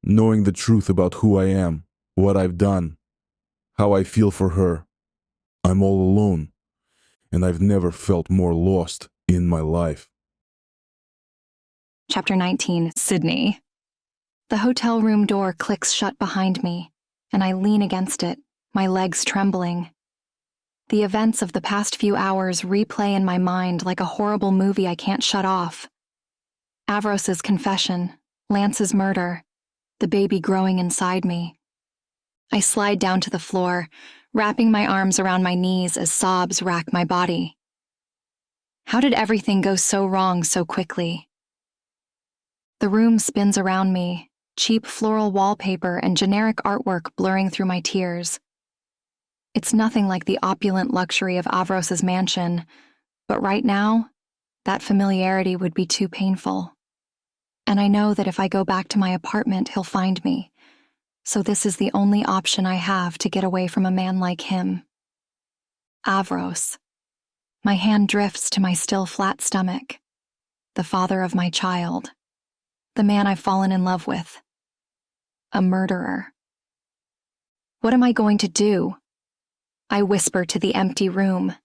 knowing the truth about who I am, what I've done, how I feel for her. I'm all alone, and I've never felt more lost in my life. Chapter 19, Sydney. The hotel room door clicks shut behind me, and I lean against it, my legs trembling. The events of the past few hours replay in my mind like a horrible movie I can't shut off. Avros's confession, Lance's murder, the baby growing inside me. I slide down to the floor, wrapping my arms around my knees as sobs rack my body. How did everything go so wrong so quickly? The room spins around me, cheap floral wallpaper and generic artwork blurring through my tears. It's nothing like the opulent luxury of Avros's mansion, but right now, that familiarity would be too painful. And I know that if I go back to my apartment, he'll find me. So this is the only option I have to get away from a man like him. Avros. My hand drifts to my still flat stomach. The father of my child. The man I've fallen in love with. A murderer. What am I going to do? I whisper to the empty room,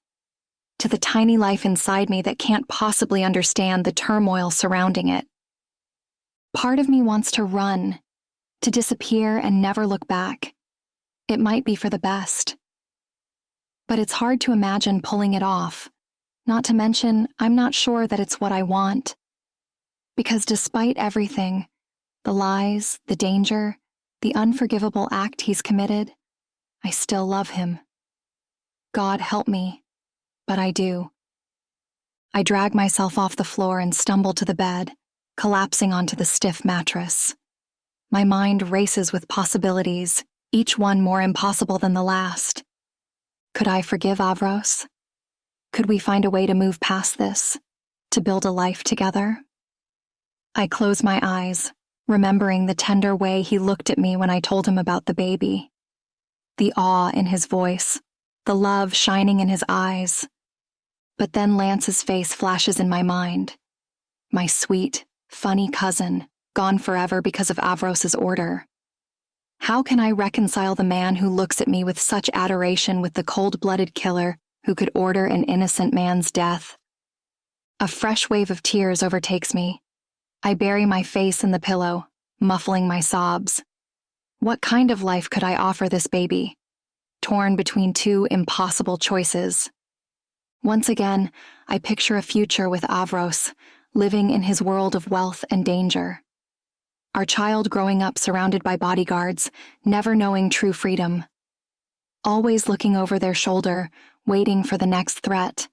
to the tiny life inside me that can't possibly understand the turmoil surrounding it. Part of me wants to run, to disappear and never look back. It might be for the best. But it's hard to imagine pulling it off, not to mention I'm not sure that it's what I want. Because despite everything, the lies, the danger, the unforgivable act he's committed, I still love him. God help me, but I do. I drag myself off the floor and stumble to the bed, collapsing onto the stiff mattress. My mind races with possibilities, each one more impossible than the last. Could I forgive Avros? Could we find a way to move past this, to build a life together? I close my eyes, remembering the tender way he looked at me when I told him about the baby. The awe in his voice, the love shining in his eyes. But then Lance's face flashes in my mind. My sweet, funny cousin, gone forever because of Avros's order. How can I reconcile the man who looks at me with such adoration with the cold-blooded killer who could order an innocent man's death? A fresh wave of tears overtakes me. I bury my face in the pillow, muffling my sobs. What kind of life could I offer this baby? Torn between two impossible choices. Once again, I picture a future with Avros, living in his world of wealth and danger. Our child growing up surrounded by bodyguards, never knowing true freedom. Always looking over their shoulder, waiting for the next threat.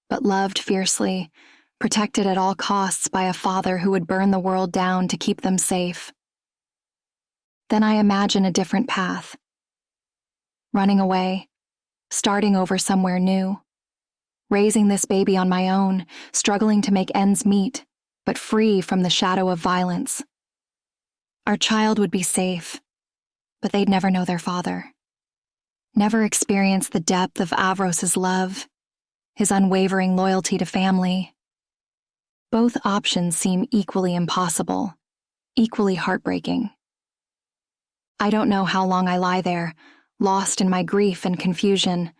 But loved fiercely, protected at all costs by a father who would burn the world down to keep them safe. Then I imagine a different path. Running away, starting over somewhere new. Raising this baby on my own, struggling to make ends meet, but free from the shadow of violence. Our child would be safe, but they'd never know their father. Never experience the depth of Avros's love, his unwavering loyalty to family. Both options seem equally impossible, equally heartbreaking. I don't know how long I lie there, lost in my grief and confusion.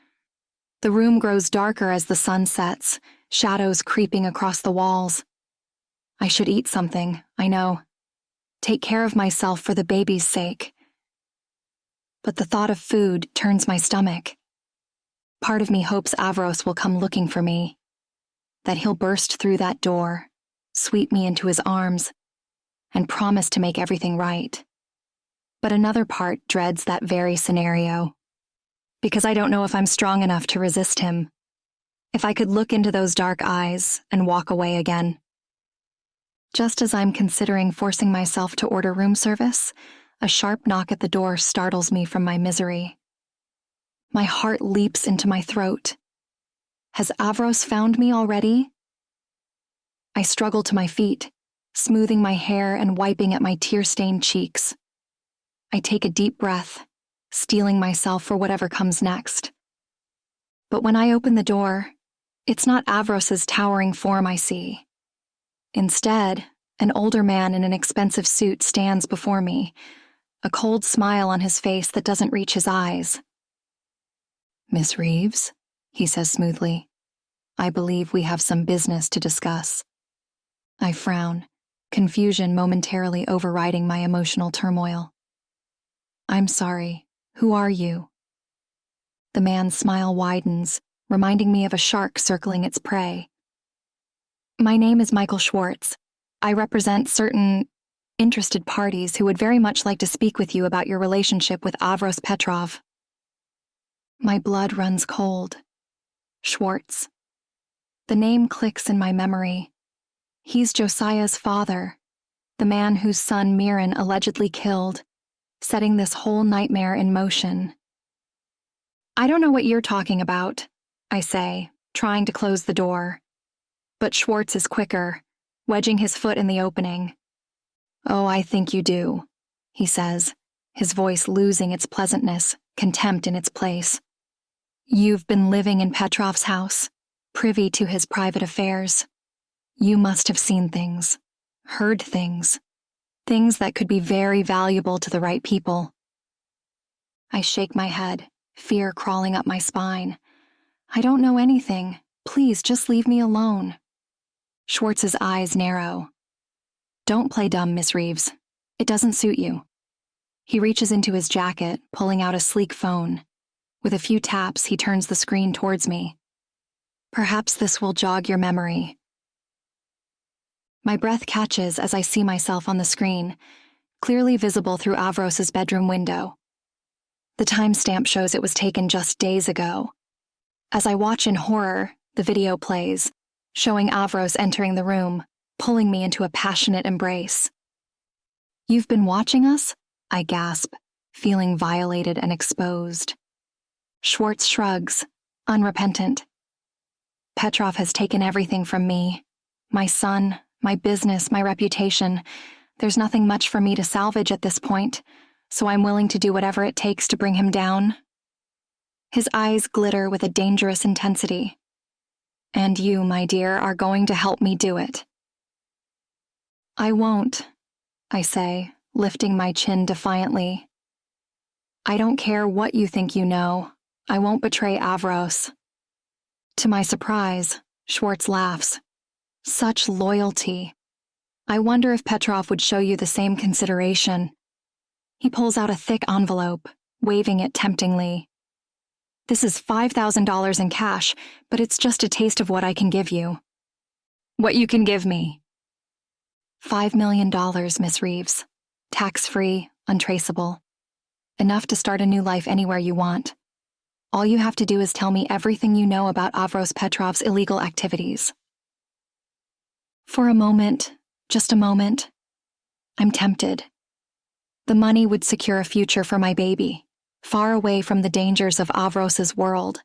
The room grows darker as the sun sets, shadows creeping across the walls. I should eat something, I know. Take care of myself for the baby's sake. But the thought of food turns my stomach. Part of me hopes Avros will come looking for me, that he'll burst through that door, sweep me into his arms, and promise to make everything right. But another part dreads that very scenario. Because I don't know if I'm strong enough to resist him. If I could look into those dark eyes and walk away again. Just as I'm considering forcing myself to order room service, a sharp knock at the door startles me from my misery. My heart leaps into my throat. Has Avros found me already? I struggle to my feet, smoothing my hair and wiping at my tear-stained cheeks. I take a deep breath, steeling myself for whatever comes next. But when I open the door, it's not Avros's towering form I see. Instead, an older man in an expensive suit stands before me, a cold smile on his face that doesn't reach his eyes. "Miss Reeves," he says smoothly, "I believe we have some business to discuss." I frown, confusion momentarily overriding my emotional turmoil. "I'm sorry. Who are you?" The man's smile widens, reminding me of a shark circling its prey. "My name is Michael Schwartz. I represent certain interested parties who would very much like to speak with you about your relationship with Avros Petrov." My blood runs cold. Schwartz. The name clicks in my memory. He's Josiah's father, the man whose son Miran allegedly killed, setting this whole nightmare in motion. "I don't know what you're talking about," I say, trying to close the door. But Schwartz is quicker, wedging his foot in the opening. "Oh, I think you do," he says, his voice losing its pleasantness, contempt in its place. "You've been living in Petrov's house, privy to his private affairs. You must have seen things, heard things that could be very valuable to the right people." I shake my head, fear crawling up my spine. "I don't know anything. Please, just leave me alone." Schwartz's eyes narrow. "Don't play dumb, Miss Reeves. It doesn't suit you." He reaches into his jacket, pulling out a sleek phone. With a few taps, he turns the screen towards me. "Perhaps this will jog your memory." My breath catches as I see myself on the screen, clearly visible through Avros's bedroom window. The timestamp shows it was taken just days ago. As I watch in horror, the video plays, showing Avros entering the room, pulling me into a passionate embrace. "You've been watching us?" I gasp, feeling violated and exposed. Schwartz shrugs, unrepentant. "Petrov has taken everything from me. My son, my business, my reputation. There's nothing much for me to salvage at this point, so I'm willing to do whatever it takes to bring him down." His eyes glitter with a dangerous intensity. "And you, my dear, are going to help me do it." "I won't," I say, lifting my chin defiantly. "I don't care what you think you know. I won't betray Avros." To my surprise, Schwartz laughs. Such loyalty. I wonder if Petrov would show you the same consideration. He pulls out a thick envelope, waving it temptingly. "This is $5,000 in cash, but it's just a taste of what I can give you." "What you can give me?" $5 million, Miss Reeves. Tax-free, untraceable. Enough to start a new life anywhere you want. All you have to do is tell me everything you know about Avros Petrov's illegal activities. For a moment, just a moment, I'm tempted. The money would secure a future for my baby, far away from the dangers of Avros's world.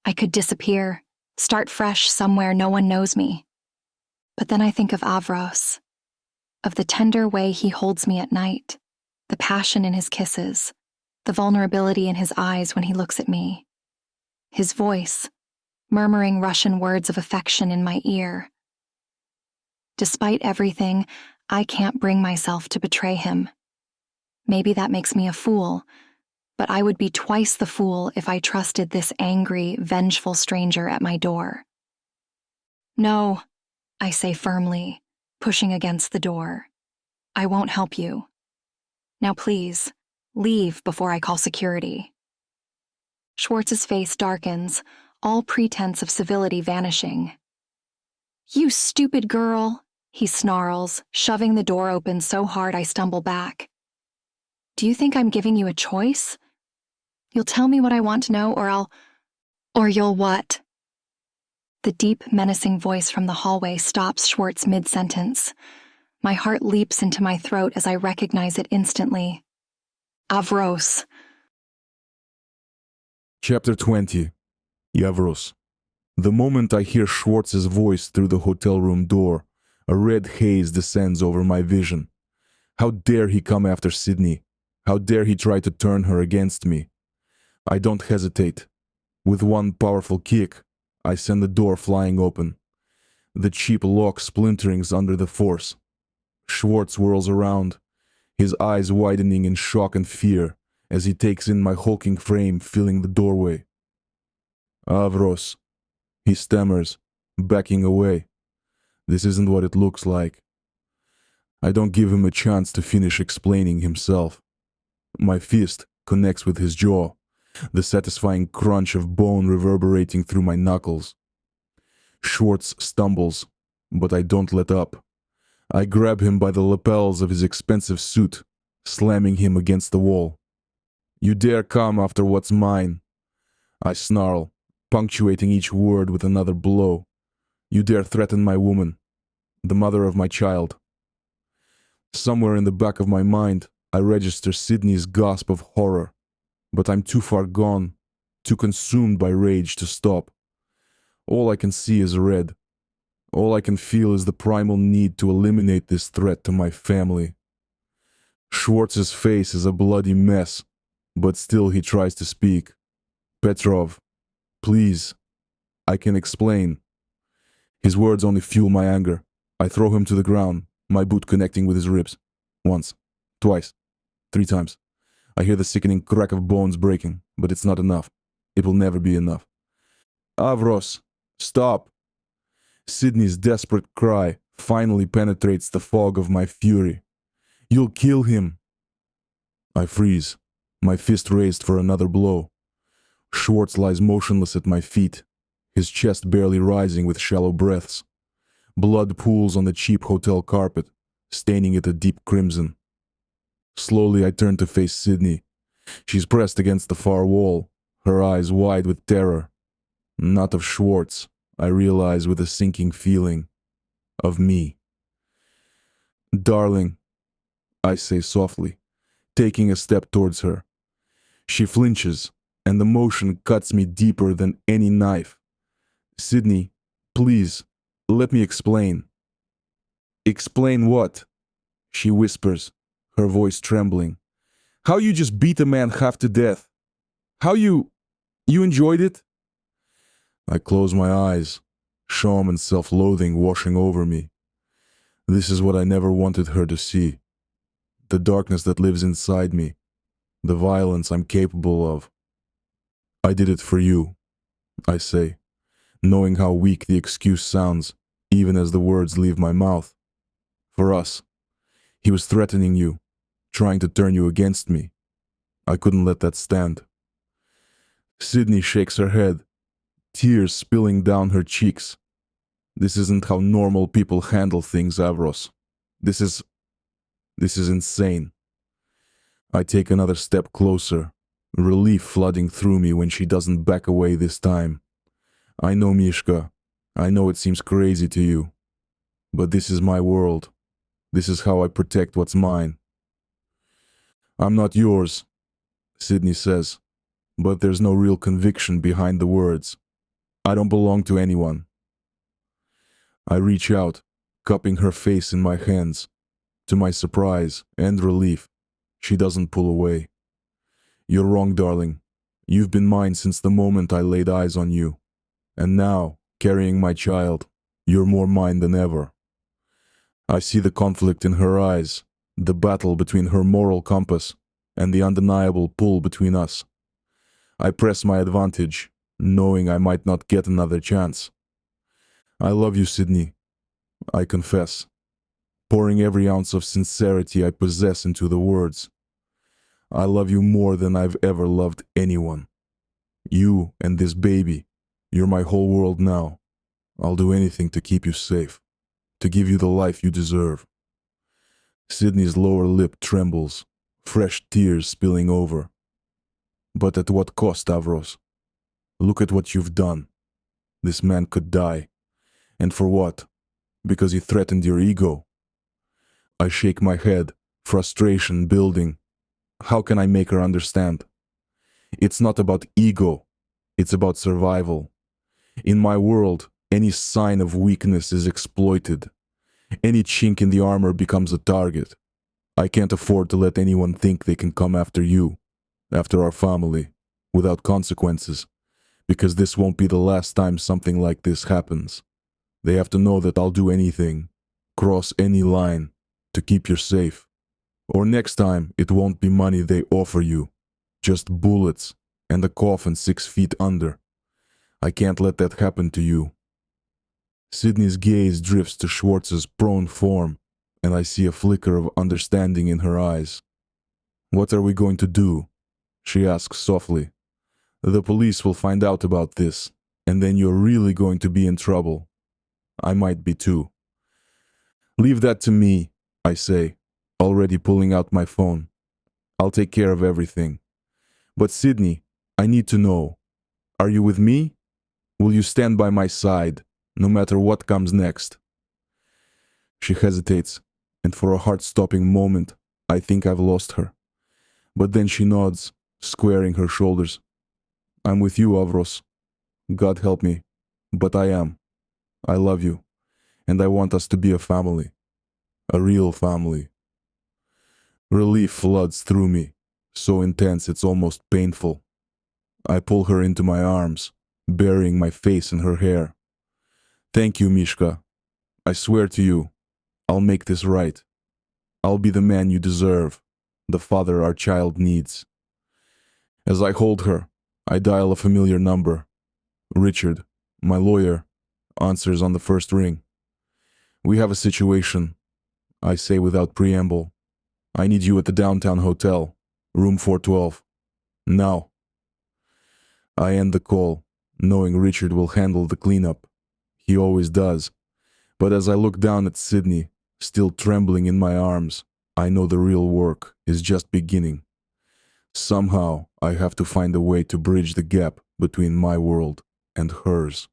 I could disappear, start fresh somewhere no one knows me. But then I think of Avros, of the tender way he holds me at night, the passion in his kisses, the vulnerability in his eyes when he looks at me, his voice, murmuring Russian words of affection in my ear. Despite everything, I can't bring myself to betray him. Maybe that makes me a fool, but I would be twice the fool if I trusted this angry, vengeful stranger at my door. "No," I say firmly, pushing against the door. "I won't help you. Now please, leave before I call security." Schwartz's face darkens, all pretense of civility vanishing. "You stupid girl," he snarls, shoving the door open so hard I stumble back. "Do you think I'm giving you a choice? You'll tell me what I want to know, or you'll what?" The deep, menacing voice from the hallway stops Schwartz mid-sentence. My heart leaps into my throat as I recognize it instantly. Avros. Chapter 20. Yavros. The moment I hear Schwartz's voice through the hotel room door, a red haze descends over my vision. How dare he come after Sydney? How dare he try to turn her against me? I don't hesitate. With one powerful kick, I send the door flying open, the cheap lock splintering under the force. Schwartz whirls around, his eyes widening in shock and fear as he takes in my hulking frame filling the doorway. Avros, he stammers, backing away. This isn't what it looks like. I don't give him a chance to finish explaining himself. My fist connects with his jaw, the satisfying crunch of bone reverberating through my knuckles. Schwartz stumbles, but I don't let up. I grab him by the lapels of his expensive suit, slamming him against the wall. You dare come after what's mine? I snarl, punctuating each word with another blow. You dare threaten my woman, the mother of my child. Somewhere in the back of my mind, I register Sydney's gasp of horror, but I'm too far gone, too consumed by rage to stop. All I can see is red. All I can feel is the primal need to eliminate this threat to my family. Schwartz's face is a bloody mess, but still he tries to speak. Petrov, please, I can explain. His words only fuel my anger. I throw him to the ground, my boot connecting with his ribs. Once, twice, 3 times. I hear the sickening crack of bones breaking, but it's not enough. It will never be enough. Avros, stop! Sydney's desperate cry finally penetrates the fog of my fury. You'll kill him! I freeze, my fist raised for another blow. Schwartz lies motionless at my feet, his chest barely rising with shallow breaths. Blood pools on the cheap hotel carpet, staining it a deep crimson. Slowly I turn to face Sydney. She's pressed against the far wall, her eyes wide with terror. Not of Schwartz, I realize with a sinking feeling. Of me. Darling, I say softly, taking a step towards her. She flinches, and the motion cuts me deeper than any knife. Sydney, please, let me explain. Explain what? She whispers, her voice trembling. How you just beat a man half to death? How you enjoyed it? I close my eyes, shame and self-loathing washing over me. This is what I never wanted her to see. The darkness that lives inside me, the violence I'm capable of. I did it for you, I say, knowing how weak the excuse sounds, even as the words leave my mouth. For us. He was threatening you, trying to turn you against me. I couldn't let that stand. Sydney shakes her head, tears spilling down her cheeks. This isn't how normal people handle things, Avros. This is insane. I take another step closer, relief flooding through me when she doesn't back away this time. I know, Mishka. I know it seems crazy to you. But this is my world. This is how I protect what's mine. I'm not yours, Sydney says, but there's no real conviction behind the words. I don't belong to anyone. I reach out, cupping her face in my hands. To my surprise and relief, she doesn't pull away. You're wrong, darling. You've been mine since the moment I laid eyes on you. And now, carrying my child, you're more mine than ever. I see the conflict in her eyes, the battle between her moral compass and the undeniable pull between us. I press my advantage, knowing I might not get another chance. I love you, Sydney, I confess, pouring every ounce of sincerity I possess into the words. I love you more than I've ever loved anyone. You and this baby, you're my whole world now. I'll do anything to keep you safe, to give you the life you deserve. Sydney's lower lip trembles, fresh tears spilling over. But at what cost, Avros? Look at what you've done. This man could die. And for what? Because he threatened your ego. I shake my head, frustration building. How can I make her understand? It's not about ego, it's about survival. In my world, any sign of weakness is exploited. Any chink in the armor becomes a target. I can't afford to let anyone think they can come after you, after our family, without consequences, because this won't be the last time something like this happens. They have to know that I'll do anything, cross any line, to keep you safe. Or next time, it won't be money they offer you, just bullets and a coffin 6 feet under. I can't let that happen to you. Sydney's gaze drifts to Schwartz's prone form, and I see a flicker of understanding in her eyes. What are we going to do? She asks softly. The police will find out about this, and then you're really going to be in trouble. I might be too. Leave that to me, I say, already pulling out my phone. I'll take care of everything. But Sydney, I need to know. Are you with me? Will you stand by my side, no matter what comes next? She hesitates, and for a heart-stopping moment, I think I've lost her. But then she nods, squaring her shoulders. I'm with you, Avros. God help me, but I am. I love you, and I want us to be a family. A real family. Relief floods through me, so intense it's almost painful. I pull her into my arms, burying my face in her hair. Thank you, Mishka. I swear to you, I'll make this right. I'll be the man you deserve, the father our child needs. As I hold her, I dial a familiar number. Richard, my lawyer, answers on the first ring. We have a situation, I say without preamble. I need you at the downtown hotel, room 412. Now. I end the call, knowing Richard will handle the cleanup. He always does. But as I look down at Sydney, still trembling in my arms, I know the real work is just beginning. Somehow, I have to find a way to bridge the gap between my world and hers,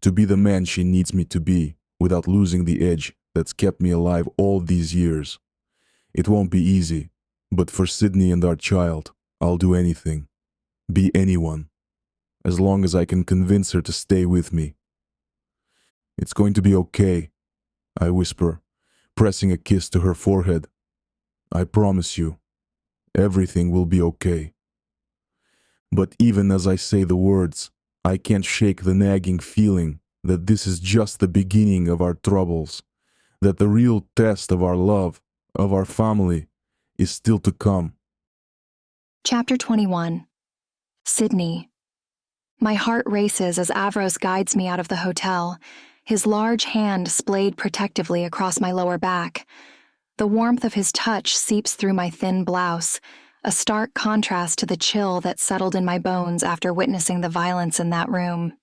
to be the man she needs me to be without losing the edge that's kept me alive all these years. It won't be easy, but for Sydney and our child, I'll do anything, be anyone, as long as I can convince her to stay with me. It's going to be okay, I whisper, pressing a kiss to her forehead. I promise you, everything will be okay. But even as I say the words, I can't shake the nagging feeling that this is just the beginning of our troubles, that the real test of our love, of our family, is still to come. Chapter 21. Sydney. My heart races as Avros guides me out of the hotel, his large hand splayed protectively across my lower back. The warmth of his touch seeps through my thin blouse, a stark contrast to the chill that settled in my bones after witnessing the violence in that room.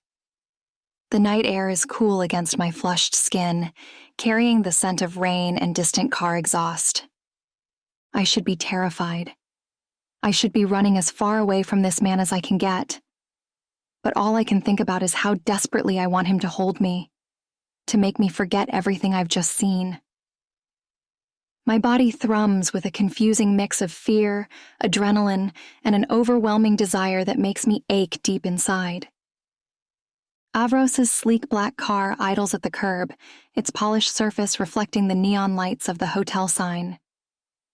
The night air is cool against my flushed skin, carrying the scent of rain and distant car exhaust. I should be terrified. I should be running as far away from this man as I can get. But all I can think about is how desperately I want him to hold me, to make me forget everything I've just seen. My body thrums with a confusing mix of fear, adrenaline, and an overwhelming desire that makes me ache deep inside. Avros's sleek black car idles at the curb, its polished surface reflecting the neon lights of the hotel sign.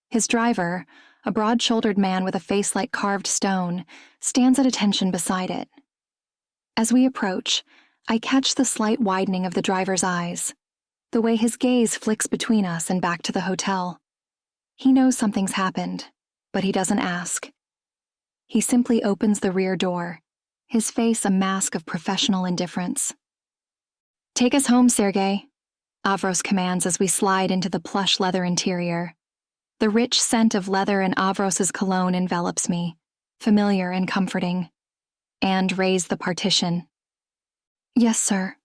His driver, a broad-shouldered man with a face like carved stone, stands at attention beside it. As we approach, I catch the slight widening of the driver's eyes, the way his gaze flicks between us and back to the hotel. He knows something's happened, but he doesn't ask. He simply opens the rear door, his face a mask of professional indifference. "Take us home, Sergei," Avros commands as we slide into the plush leather interior. The rich scent of leather and Avros's cologne envelops me, familiar and comforting. "And raise the partition." "Yes, sir,"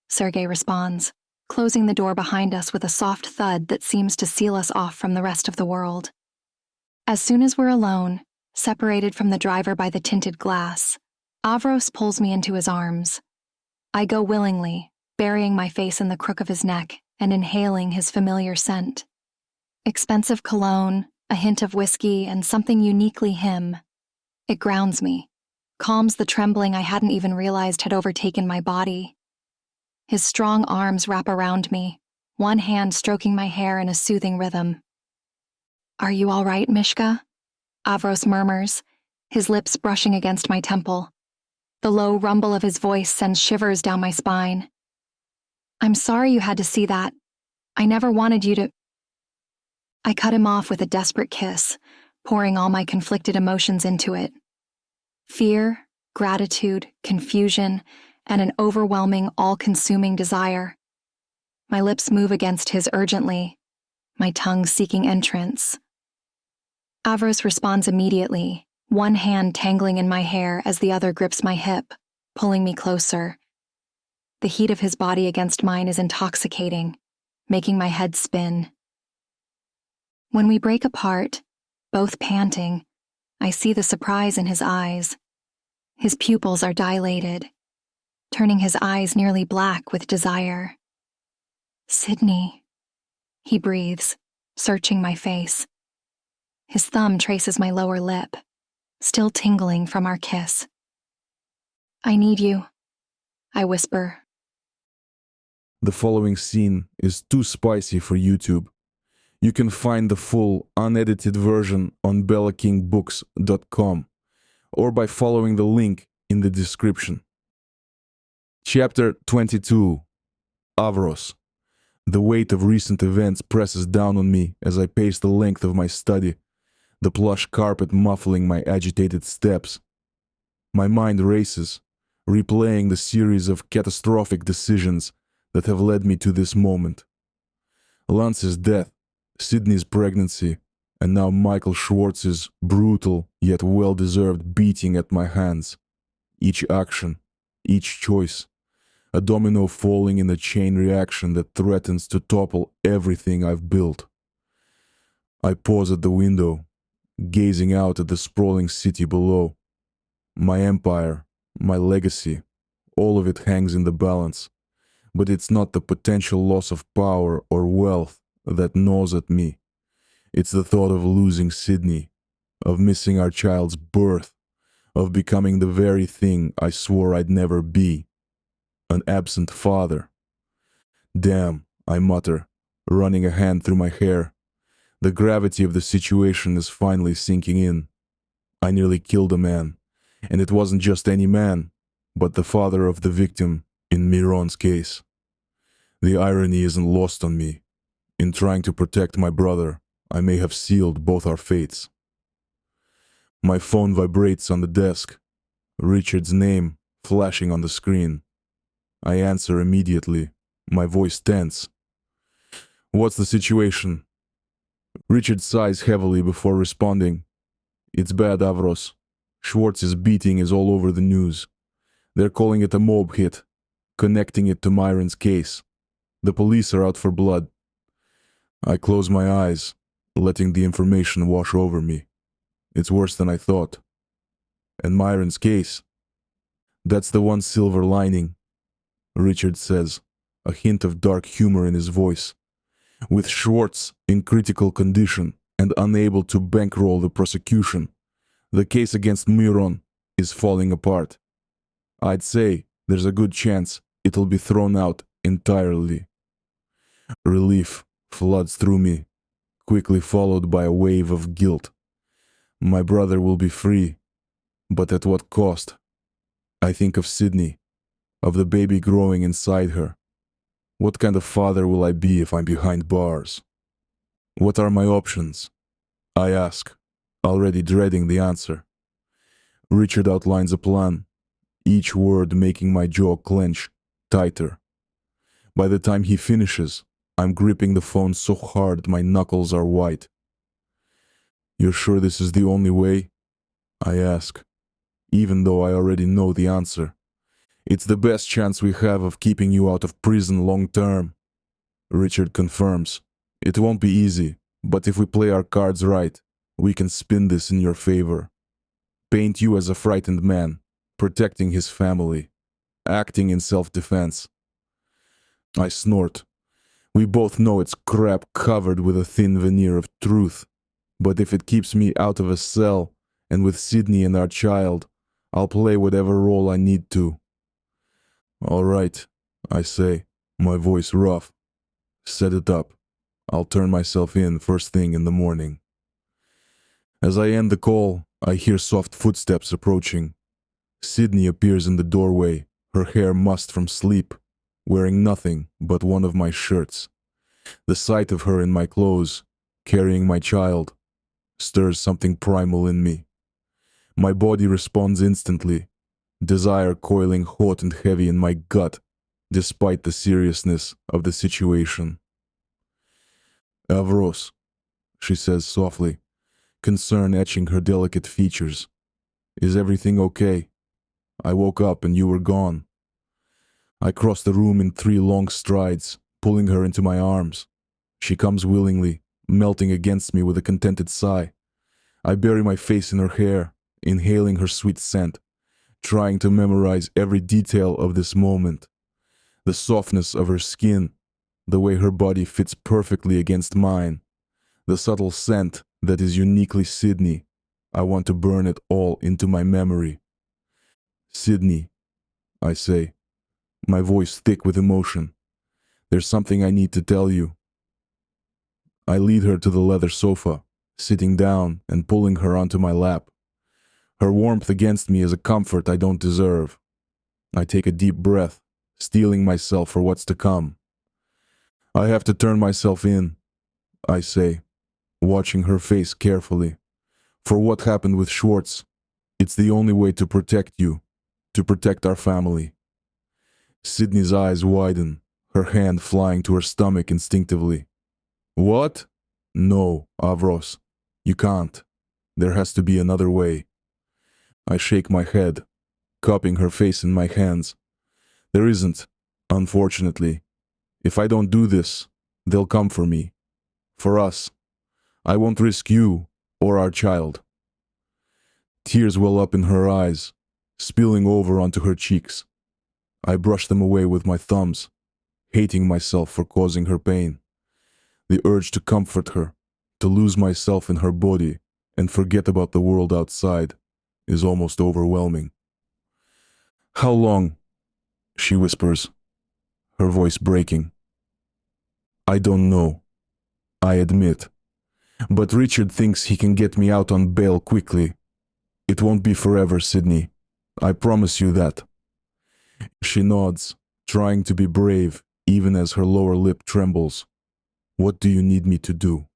Sergei responds, closing the door behind us with a soft thud that seems to seal us off from the rest of the world. As soon as we're alone, separated from the driver by the tinted glass, Avros pulls me into his arms. I go willingly, burying my face in the crook of his neck and inhaling his familiar scent. Expensive cologne, a hint of whiskey, and something uniquely him. It grounds me, calms the trembling I hadn't even realized had overtaken my body. His strong arms wrap around me, one hand stroking my hair in a soothing rhythm. "Are you all right, Mishka?" Avros murmurs, his lips brushing against my temple. The low rumble of his voice sends shivers down my spine. "I'm sorry you had to see that. I never wanted you to—" I cut him off with a desperate kiss, pouring all my conflicted emotions into it. Fear, gratitude, confusion, and an overwhelming, all-consuming desire. My lips move against his urgently, my tongue seeking entrance. Avros responds immediately, one hand tangling in my hair as the other grips my hip, pulling me closer. The heat of his body against mine is intoxicating, making my head spin. When we break apart, both panting, I see the surprise in his eyes. His pupils are dilated, turning his eyes nearly black with desire. "Sydney," he breathes, searching my face. His thumb traces my lower lip, still tingling from our kiss. "I need you," I whisper. The following scene is too spicy for YouTube. You can find the full, unedited version on bellakingbooks.com or by following the link in the description. Chapter 22. Avros. The weight of recent events presses down on me as I pace the length of my study, the plush carpet muffling my agitated steps. My mind races, replaying the series of catastrophic decisions that have led me to this moment. Lance's death, Sydney's pregnancy, and now Michael Schwartz's brutal yet well-deserved beating at my hands. Each action, each choice, a domino falling in a chain reaction that threatens to topple everything I've built. I pause at the window, gazing out at the sprawling city below. My empire, my legacy, all of it hangs in the balance, but it's not the potential loss of power or wealth that gnaws at me. It's the thought of losing Sydney, of missing our child's birth, of becoming the very thing I swore I'd never be, an absent father. "Damn," I mutter, running a hand through my hair. The gravity of the situation is finally sinking in. I nearly killed a man, and it wasn't just any man, but the father of the victim in Miron's case. The irony isn't lost on me. In trying to protect my brother, I may have sealed both our fates. My phone vibrates on the desk, Richard's name flashing on the screen. I answer immediately, my voice tense. "What's the situation?" Richard sighs heavily before responding. "It's bad, Avros. Schwartz's beating is all over the news. They're calling it a mob hit, connecting it to Myron's case. The police are out for blood." I close my eyes, letting the information wash over me. It's worse than I thought. And Myron's case? "That's the one silver lining," Richard says, a hint of dark humor in his voice. "With Schwartz in critical condition and unable to bankroll the prosecution, the case against Myron is falling apart. I'd say there's a good chance it'll be thrown out entirely." Relief floods through me, quickly followed by a wave of guilt. My brother will be free, but at what cost? I think of Sydney, of the baby growing inside her. What kind of father will I be if I'm behind bars? What are my options? I ask, already dreading the answer. Richard outlines a plan, each word making my jaw clench tighter. By the time he finishes, I'm gripping the phone so hard my knuckles are white. "You're sure this is the only way?" I ask, even though I already know the answer. "It's the best chance we have of keeping you out of prison long term." Richard confirms. "It won't be easy, but if we play our cards right, we can spin this in your favor. Paint you as a frightened man, protecting his family, acting in self-defense." I snort, We both know it's crap covered with a thin veneer of truth, but if it keeps me out of a cell and with Sydney and our child, I'll play whatever role I need to. All right, I say, my voice rough. Set it up. I'll turn myself in first thing in the morning. As I end the call, I hear soft footsteps approaching. Sydney appears in the doorway, her hair mussed from sleep, wearing nothing but one of my shirts. The sight of her in my clothes, carrying my child, stirs something primal in me. My body responds instantly, desire coiling hot and heavy in my gut, despite the seriousness of the situation. Avros, she says softly, concern etching her delicate features. Is everything okay? I woke up and you were gone. I cross the room in 3 long strides, pulling her into my arms. She comes willingly, melting against me with a contented sigh. I bury my face in her hair, inhaling her sweet scent, trying to memorize every detail of this moment. The softness of her skin, the way her body fits perfectly against mine, the subtle scent that is uniquely Sydney. I want to burn it all into my memory. Sydney, I say, my voice thick with emotion. There's something I need to tell you. I lead her to the leather sofa, sitting down and pulling her onto my lap. Her warmth against me is a comfort I don't deserve. I take a deep breath, steeling myself for what's to come. I have to turn myself in, I say, watching her face carefully. For what happened with Schwartz, it's the only way to protect you, to protect our family. Sydney's eyes widen, her hand flying to her stomach instinctively. What? No, Avros. You can't. There has to be another way. I shake my head, cupping her face in my hands. There isn't, unfortunately. If I don't do this, they'll come for me. For us. I won't risk you or our child. Tears well up in her eyes, spilling over onto her cheeks. I brush them away with my thumbs, hating myself for causing her pain. The urge to comfort her, to lose myself in her body and forget about the world outside, is almost overwhelming. How long? She whispers, her voice breaking. I don't know, I admit. But Richard thinks he can get me out on bail quickly. It won't be forever, Sydney. I promise you that. She nods, trying to be brave, even as her lower lip trembles. What do you need me to do?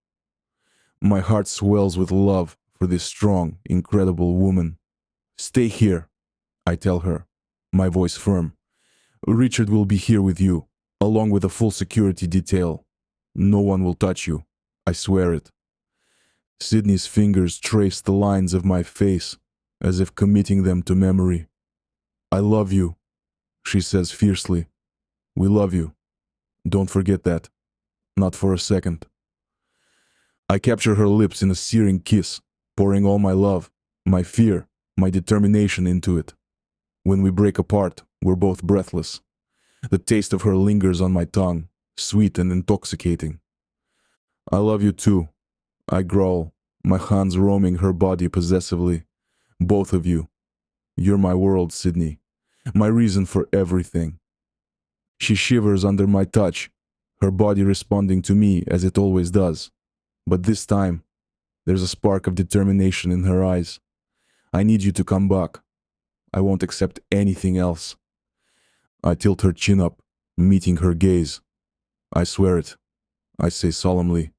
My heart swells with love for this strong, incredible woman. Stay here, I tell her, my voice firm. Richard will be here with you, along with a full security detail. No one will touch you. I swear it. Sydney's fingers trace the lines of my face, as if committing them to memory. I love you, she says fiercely. We love you. Don't forget that. Not for a second. I capture her lips in a searing kiss, pouring all my love, my fear, my determination into it. When we break apart, we're both breathless. The taste of her lingers on my tongue, sweet and intoxicating. I love you too, I growl, my hands roaming her body possessively. Both of you. You're my world, Sydney. My reason for everything. She shivers under my touch, her body responding to me as it always does. But this time, there's a spark of determination in her eyes. I need you to come back. I won't accept anything else. I tilt her chin up, meeting her gaze. I swear it, I say solemnly.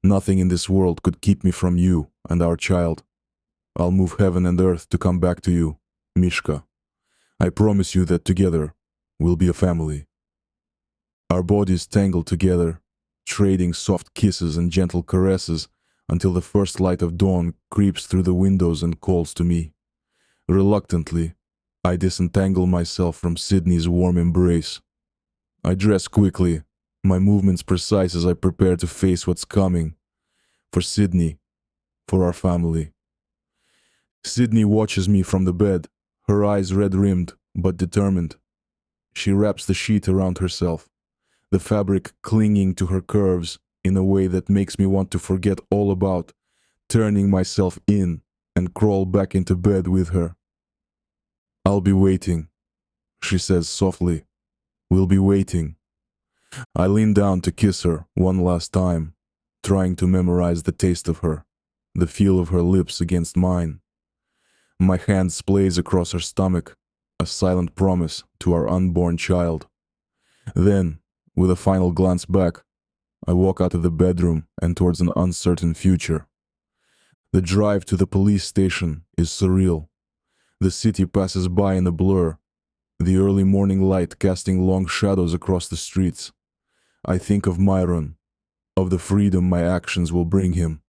Nothing in this world could keep me from you and our child. I'll move heaven and earth to come back to you, Mishka. I promise you that together, we'll be a family. Our bodies tangle together, trading soft kisses and gentle caresses until the first light of dawn creeps through the windows and calls to me. Reluctantly, I disentangle myself from Sydney's warm embrace. I dress quickly, my movements precise as I prepare to face what's coming. For Sydney, for our family. Sydney watches me from the bed, her eyes red-rimmed but determined. She wraps the sheet around herself. the fabric clinging to her curves in a way that makes me want to forget all about turning myself in and crawl back into bed with her. "I'll be waiting," she says softly. "We'll be waiting." I lean down to kiss her one last time, trying to memorize the taste of her, the feel of her lips against mine. My hand splays across her stomach, a silent promise to our unborn child. Then, with a final glance back, I walk out of the bedroom and towards an uncertain future. The drive to the police station is surreal. The city passes by in a blur, the early morning light casting long shadows across the streets. I think of Myron, of the freedom my actions will bring him.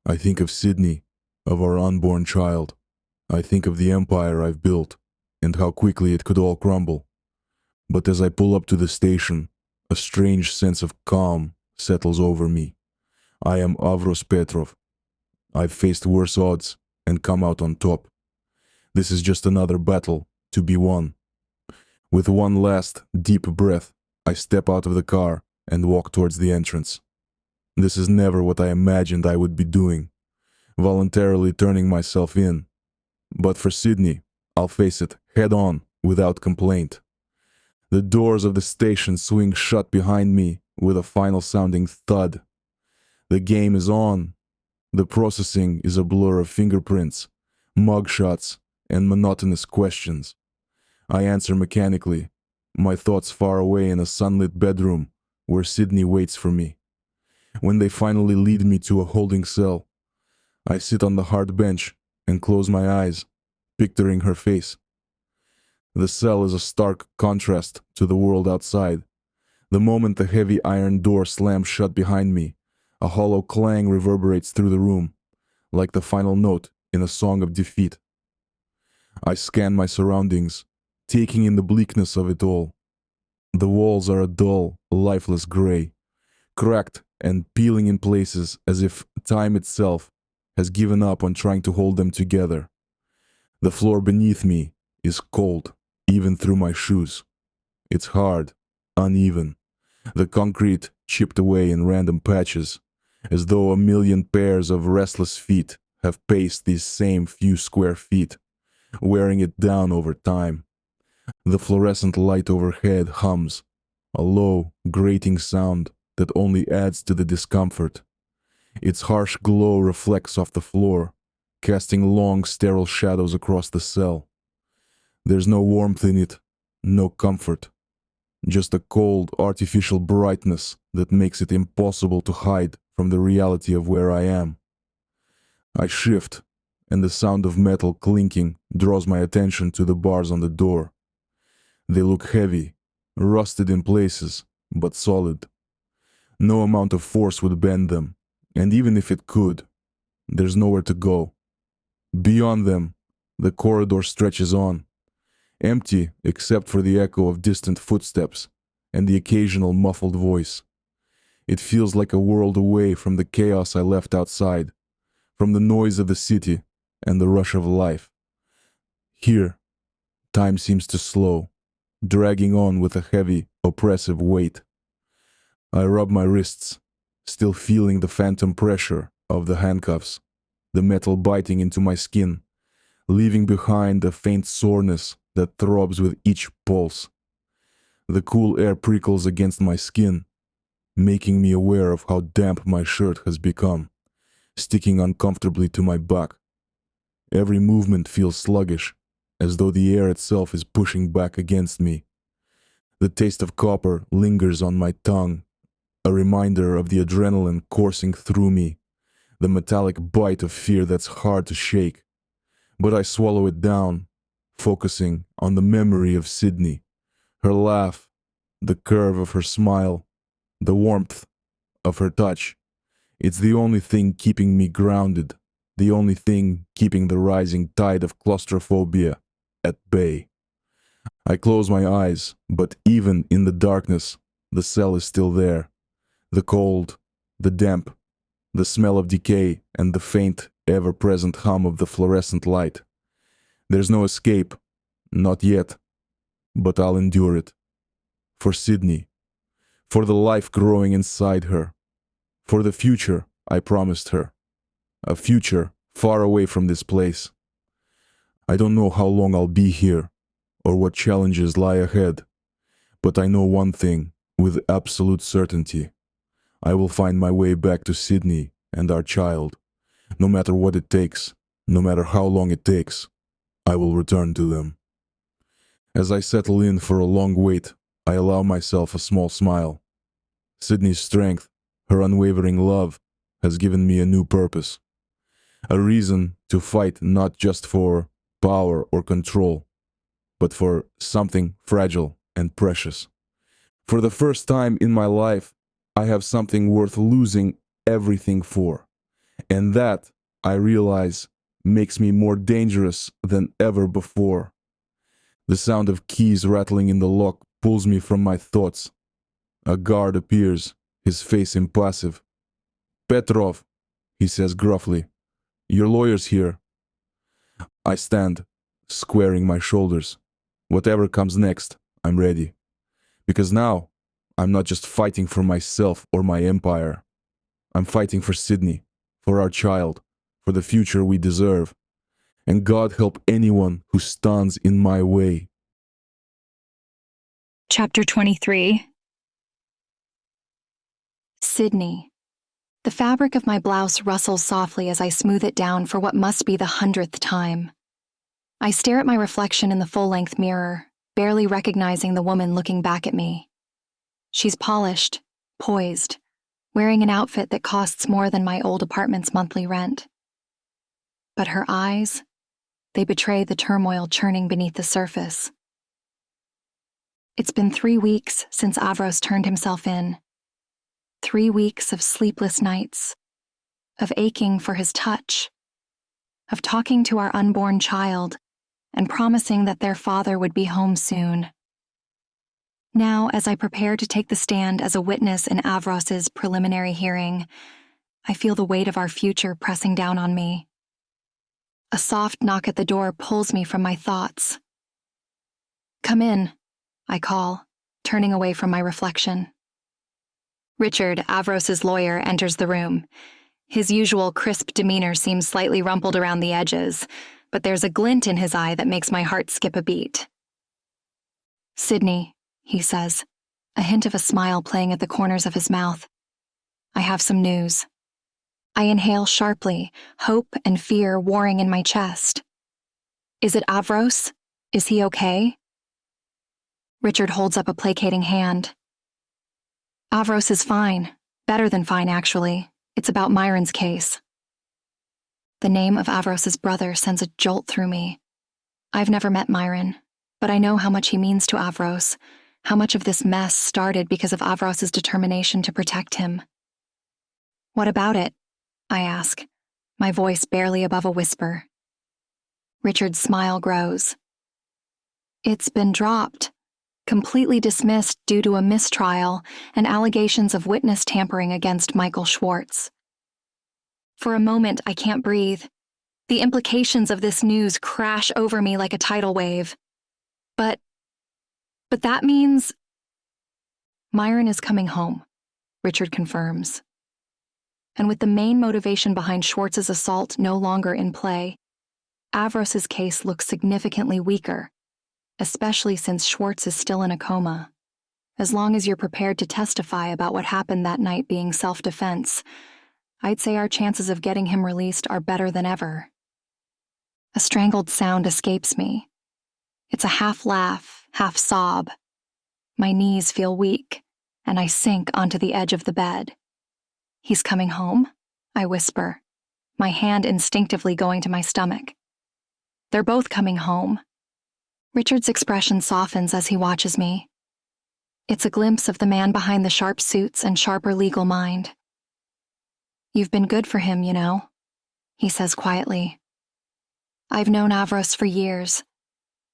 I think of Sydney, of our unborn child. I think of the empire I've built, and how quickly it could all crumble. But as I pull up to the station, a strange sense of calm settles over me. I am Avros Petrov. I've faced worse odds and come out on top. This is just another battle to be won. With one last deep breath, I step out of the car and walk towards the entrance. This is never what I imagined I would be doing, voluntarily turning myself in. But for Sydney, I'll face it head on without complaint. The doors of the station swing shut behind me with a final sounding thud. The game is on. The processing is a blur of fingerprints, mugshots, and monotonous questions. I answer mechanically, my thoughts far away in a sunlit bedroom where Sydney waits for me. When they finally lead me to a holding cell, I sit on the hard bench and close my eyes, picturing her face. The cell is a stark contrast to the world outside. The moment the heavy iron door slams shut behind me, a hollow clang reverberates through the room, like the final note in a song of defeat. I scan my surroundings, taking in the bleakness of it all. The walls are a dull, lifeless gray, cracked and peeling in places as if time itself has given up on trying to hold them together. The floor beneath me is cold, even through my shoes. It's hard, uneven, the concrete chipped away in random patches, as though a million pairs of restless feet have paced these same few square feet, wearing it down over time. The fluorescent light overhead hums, a low, grating sound that only adds to the discomfort. Its harsh glow reflects off the floor, casting long, sterile shadows across the cell. There's no warmth in it, no comfort. Just a cold, artificial brightness that makes it impossible to hide from the reality of where I am. I shift, and the sound of metal clinking draws my attention to the bars on the door. They look heavy, rusted in places, but solid. No amount of force would bend them, and even if it could, there's nowhere to go. Beyond them, the corridor stretches on, empty except for the echo of distant footsteps and the occasional muffled voice. It feels like a world away from the chaos I left outside, from the noise of the city and the rush of life. Here, time seems to slow, dragging on with a heavy, oppressive weight. I rub my wrists, still feeling the phantom pressure of the handcuffs, the metal biting into my skin, leaving behind a faint soreness that throbs with each pulse. The cool air prickles against my skin, making me aware of how damp my shirt has become, sticking uncomfortably to my back. Every movement feels sluggish, as though the air itself is pushing back against me. The taste of copper lingers on my tongue, a reminder of the adrenaline coursing through me, the metallic bite of fear that's hard to shake. But I swallow it down, focusing on the memory of Sydney, her laugh, the curve of her smile, the warmth of her touch. It's the only thing keeping me grounded, the only thing keeping the rising tide of claustrophobia at bay. I close my eyes, but even in the darkness, the cell is still there. The cold, the damp, the smell of decay, and the faint, ever-present hum of the fluorescent light. There's no escape, not yet, but I'll endure it. For Sydney, for the life growing inside her, for the future I promised her, a future far away from this place. I don't know how long I'll be here or what challenges lie ahead, but I know one thing with absolute certainty. I will find my way back to Sydney and our child. No matter what it takes, no matter how long it takes, I will return to them. As I settle in for a long wait, I allow myself a small smile. Sydney's strength, her unwavering love, has given me a new purpose. A reason to fight not just for power or control, but for something fragile and precious. For the first time in my life, I have something worth losing everything for. And that, I realize, makes me more dangerous than ever before. The sound of keys rattling in the lock pulls me from my thoughts. A guard appears, his face impassive. "Petrov," he says gruffly, "your lawyer's here." I stand, squaring my shoulders. Whatever comes next, I'm ready. Because now, I'm not just fighting for myself or my empire. I'm fighting for Sydney, for our child, for the future we deserve. And God help anyone who stands in my way. Chapter 23. Sydney. The fabric of my blouse rustles softly as I smooth it down for what must be the 100th time. I stare at my reflection in the full-length mirror, barely recognizing the woman looking back at me. She's polished, poised, wearing an outfit that costs more than my old apartment's monthly rent. But her eyes, they betray the turmoil churning beneath the surface. It's been 3 weeks since Avros turned himself in. 3 weeks of sleepless nights, of aching for his touch, of talking to our unborn child and promising that their father would be home soon. Now, as I prepare to take the stand as a witness in Avros's preliminary hearing, I feel the weight of our future pressing down on me. A soft knock at the door pulls me from my thoughts. "Come in," I call, turning away from my reflection. Richard, Avros's lawyer, enters the room. His usual crisp demeanor seems slightly rumpled around the edges, but there's a glint in his eye that makes my heart skip a beat. "Sydney," he says, a hint of a smile playing at the corners of his mouth. "I have some news." I inhale sharply, hope and fear warring in my chest. "Is it Avros? Is he okay?" Richard holds up a placating hand. "Avros is fine. Better than fine, actually. It's about Myron's case." The name of Avros's brother sends a jolt through me. I've never met Myron, but I know how much he means to Avros, how much of this mess started because of Avros's determination to protect him. "What about it?" I ask, my voice barely above a whisper. Richard's smile grows. "It's been dropped, completely dismissed due to a mistrial and allegations of witness tampering against Michael Schwartz." For a moment, I can't breathe. The implications of this news crash over me like a tidal wave. But that means Myron is coming home, Richard confirms. And with the main motivation behind Schwartz's assault no longer in play, Avros's case looks significantly weaker, especially since Schwartz is still in a coma. As long as you're prepared to testify about what happened that night being self-defense, I'd say our chances of getting him released are better than ever. A strangled sound escapes me. It's a half laugh, half sob. My knees feel weak, and I sink onto the edge of the bed. "He's coming home?" I whisper, my hand instinctively going to my stomach. "They're both coming home." Richard's expression softens as he watches me. It's a glimpse of the man behind the sharp suits and sharper legal mind. "You've been good for him, you know," he says quietly. "I've known Avros for years,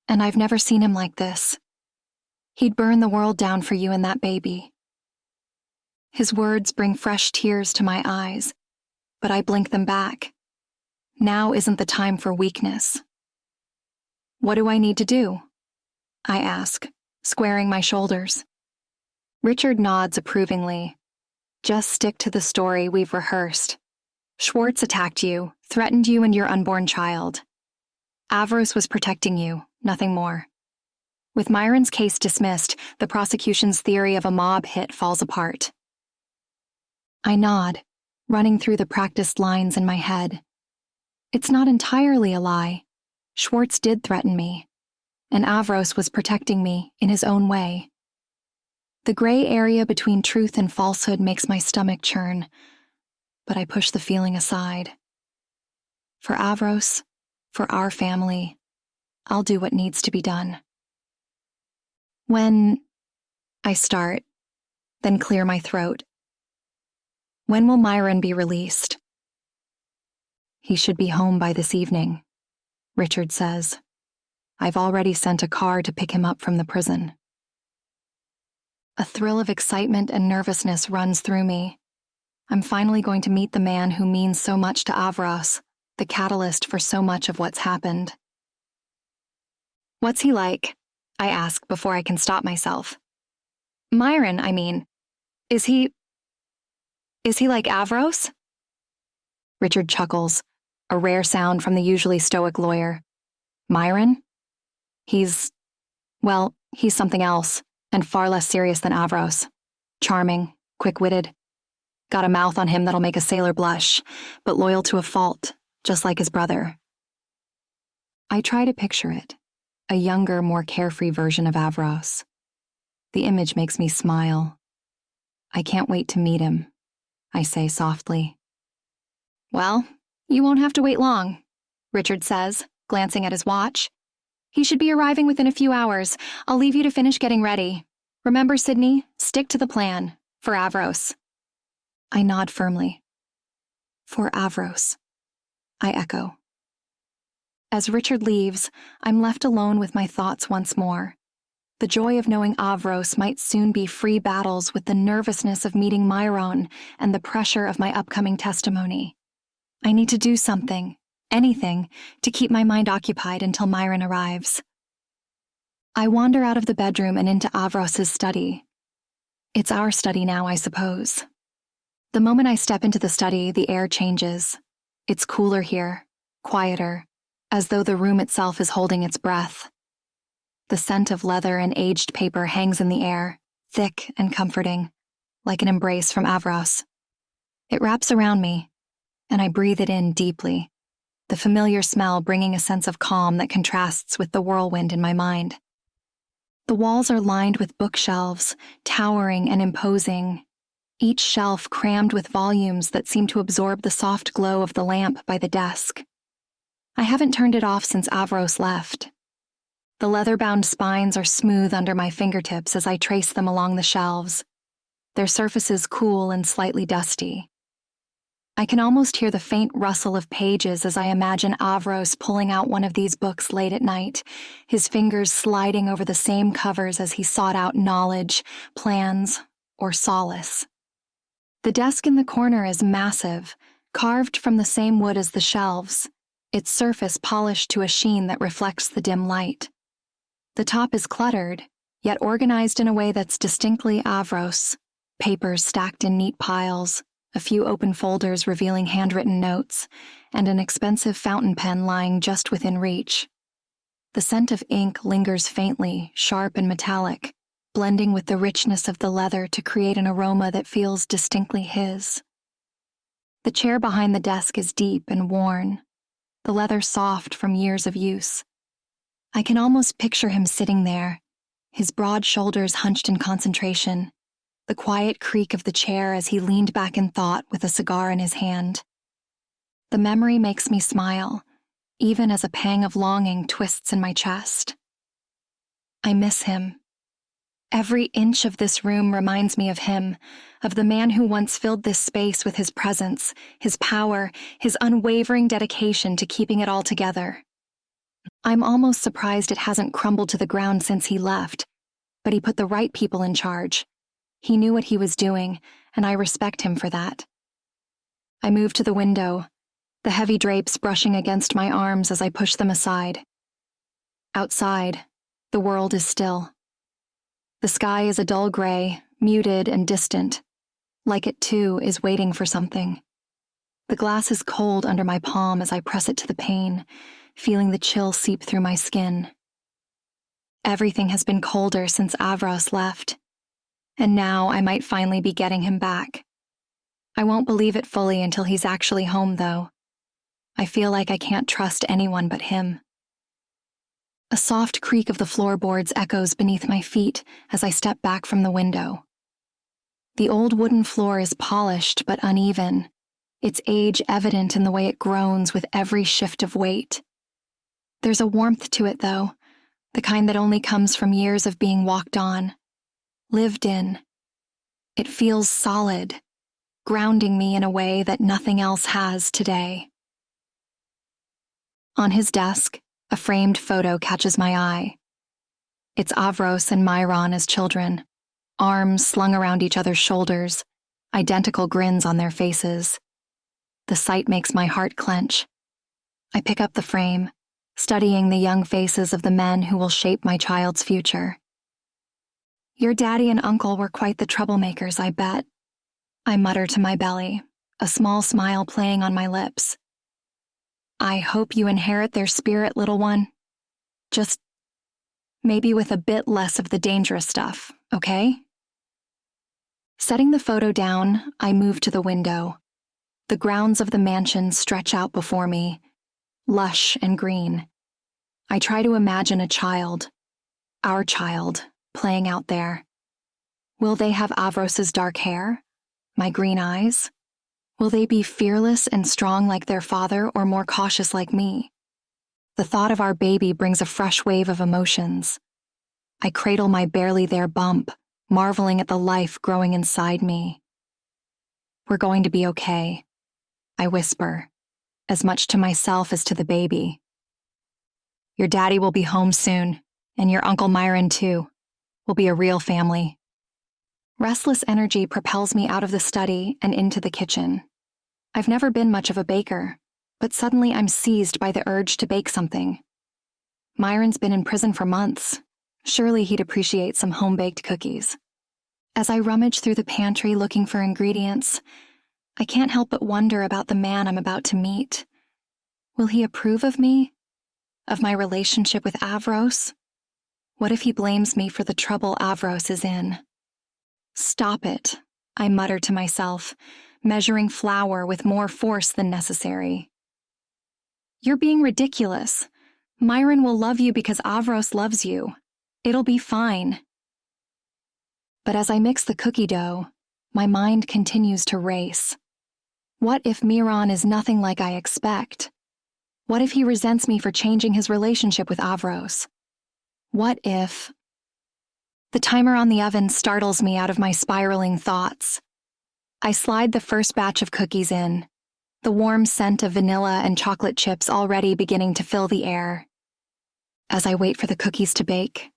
and I've never seen him like this. He'd burn the world down for you and that baby." His words bring fresh tears to my eyes, but I blink them back. Now isn't the time for weakness. "What do I need to do?" I ask, squaring my shoulders. Richard nods approvingly. Just stick to the story we've rehearsed. Schwartz attacked you, threatened you and your unborn child. Avros was protecting you, nothing more. With Myron's case dismissed, the prosecution's theory of a mob hit falls apart. I nod, running through the practiced lines in my head. It's not entirely a lie. Schwartz did threaten me, and Avros was protecting me in his own way. The gray area between truth and falsehood makes my stomach churn, but I push the feeling aside. For Avros, for our family, I'll do what needs to be done. When I start, then clear my throat. When will Myron be released? He should be home by this evening, Richard says. I've already sent a car to pick him up from the prison. A thrill of excitement and nervousness runs through me. I'm finally going to meet the man who means so much to Avros, the catalyst for so much of what's happened. What's he like? I ask before I can stop myself. Myron, I mean. Is he like Avros? Richard chuckles, a rare sound from the usually stoic lawyer. Myron? He's something else, and far less serious than Avros. Charming, quick-witted. Got a mouth on him that'll make a sailor blush, but loyal to a fault, just like his brother. I try to picture it, a younger, more carefree version of Avros. The image makes me smile. I can't wait to meet him, I say softly. Well, you won't have to wait long, Richard says, glancing at his watch. He should be arriving within a few hours. I'll leave you to finish getting ready. Remember, Sydney, stick to the plan. For Avros. I nod firmly. For Avros, I echo. As Richard leaves, I'm left alone with my thoughts once more. The joy of knowing Avros might soon be free battles with the nervousness of meeting Myron and the pressure of my upcoming testimony. I need to do something, anything, to keep my mind occupied until Myron arrives. I wander out of the bedroom and into Avros's study. It's our study now, I suppose. The moment I step into the study, the air changes. It's cooler here, quieter, as though the room itself is holding its breath. The scent of leather and aged paper hangs in the air, thick and comforting, like an embrace from Avros. It wraps around me, and I breathe it in deeply, the familiar smell bringing a sense of calm that contrasts with the whirlwind in my mind. The walls are lined with bookshelves, towering and imposing, each shelf crammed with volumes that seem to absorb the soft glow of the lamp by the desk. I haven't turned it off since Avros left. The leather-bound spines are smooth under my fingertips as I trace them along the shelves, their surfaces cool and slightly dusty. I can almost hear the faint rustle of pages as I imagine Avros pulling out one of these books late at night, his fingers sliding over the same covers as he sought out knowledge, plans, or solace. The desk in the corner is massive, carved from the same wood as the shelves, its surface polished to a sheen that reflects the dim light. The top is cluttered, yet organized in a way that's distinctly Avros, papers stacked in neat piles, a few open folders revealing handwritten notes, and an expensive fountain pen lying just within reach. The scent of ink lingers faintly, sharp and metallic, blending with the richness of the leather to create an aroma that feels distinctly his. The chair behind the desk is deep and worn, the leather soft from years of use. I can almost picture him sitting there, his broad shoulders hunched in concentration, the quiet creak of the chair as he leaned back in thought with a cigar in his hand. The memory makes me smile, even as a pang of longing twists in my chest. I miss him. Every inch of this room reminds me of him, of the man who once filled this space with his presence, his power, his unwavering dedication to keeping it all together. I'm almost surprised it hasn't crumbled to the ground since he left, but he put the right people in charge. He knew what he was doing, and I respect him for that. I move to the window, the heavy drapes brushing against my arms as I push them aside. Outside, the world is still. The sky is a dull gray, muted and distant, like it too is waiting for something. The glass is cold under my palm as I press it to the pane, feeling the chill seep through my skin. Everything has been colder since Avros left, and now I might finally be getting him back. I won't believe it fully until he's actually home, though. I feel like I can't trust anyone but him. A soft creak of the floorboards echoes beneath my feet as I step back from the window. The old wooden floor is polished but uneven, its age evident in the way it groans with every shift of weight. There's a warmth to it, though, the kind that only comes from years of being walked on, lived in. It feels solid, grounding me in a way that nothing else has today. On his desk, a framed photo catches my eye. It's Avros and Myron as children, arms slung around each other's shoulders, identical grins on their faces. The sight makes my heart clench. I pick up the frame, studying the young faces of the men who will shape my child's future. Your daddy and uncle were quite the troublemakers, I bet. I mutter to my belly, a small smile playing on my lips. I hope you inherit their spirit, little one. Just maybe with a bit less of the dangerous stuff, okay? Setting the photo down, I move to the window. The grounds of the mansion stretch out before me, lush and green. I try to imagine a child, our child, playing out there. Will they have Avros's dark hair? My green eyes? Will they be fearless and strong like their father or more cautious like me? The thought of our baby brings a fresh wave of emotions. I cradle my barely there bump, marveling at the life growing inside me. We're going to be okay, I whisper, as much to myself as to the baby. Your daddy will be home soon, and your Uncle Myron too. We'll be a real family. Restless energy propels me out of the study and into the kitchen. I've never been much of a baker, but suddenly I'm seized by the urge to bake something. Myron's been in prison for months. Surely he'd appreciate some home-baked cookies. As I rummage through the pantry looking for ingredients, I can't help but wonder about the man I'm about to meet. Will he approve of me? Of my relationship with Avros? What if he blames me for the trouble Avros is in? Stop it, I mutter to myself, measuring flour with more force than necessary. You're being ridiculous. Myron will love you because Avros loves you. It'll be fine. But as I mix the cookie dough, my mind continues to race. What if Myron is nothing like I expect? What if he resents me for changing his relationship with Avros? What if... The timer on the oven startles me out of my spiraling thoughts. I slide the first batch of cookies in, the warm scent of vanilla and chocolate chips already beginning to fill the air. As I wait for the cookies to bake,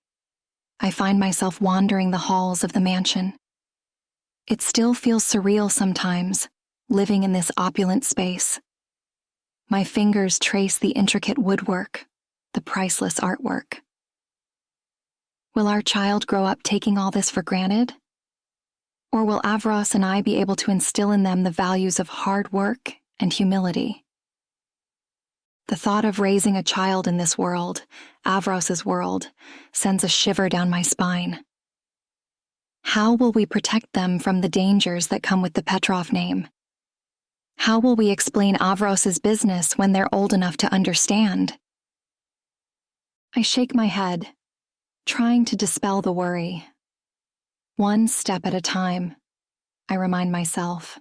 I find myself wandering the halls of the mansion. It still feels surreal sometimes, living in this opulent space. My fingers trace the intricate woodwork, the priceless artwork. Will our child grow up taking all this for granted? Or will Avros and I be able to instill in them the values of hard work and humility? The thought of raising a child in this world, Avros's world, sends a shiver down my spine. How will we protect them from the dangers that come with the Petrov name? How will we explain Avros's business when they're old enough to understand? I shake my head, trying to dispel the worry. One step at a time, I remind myself.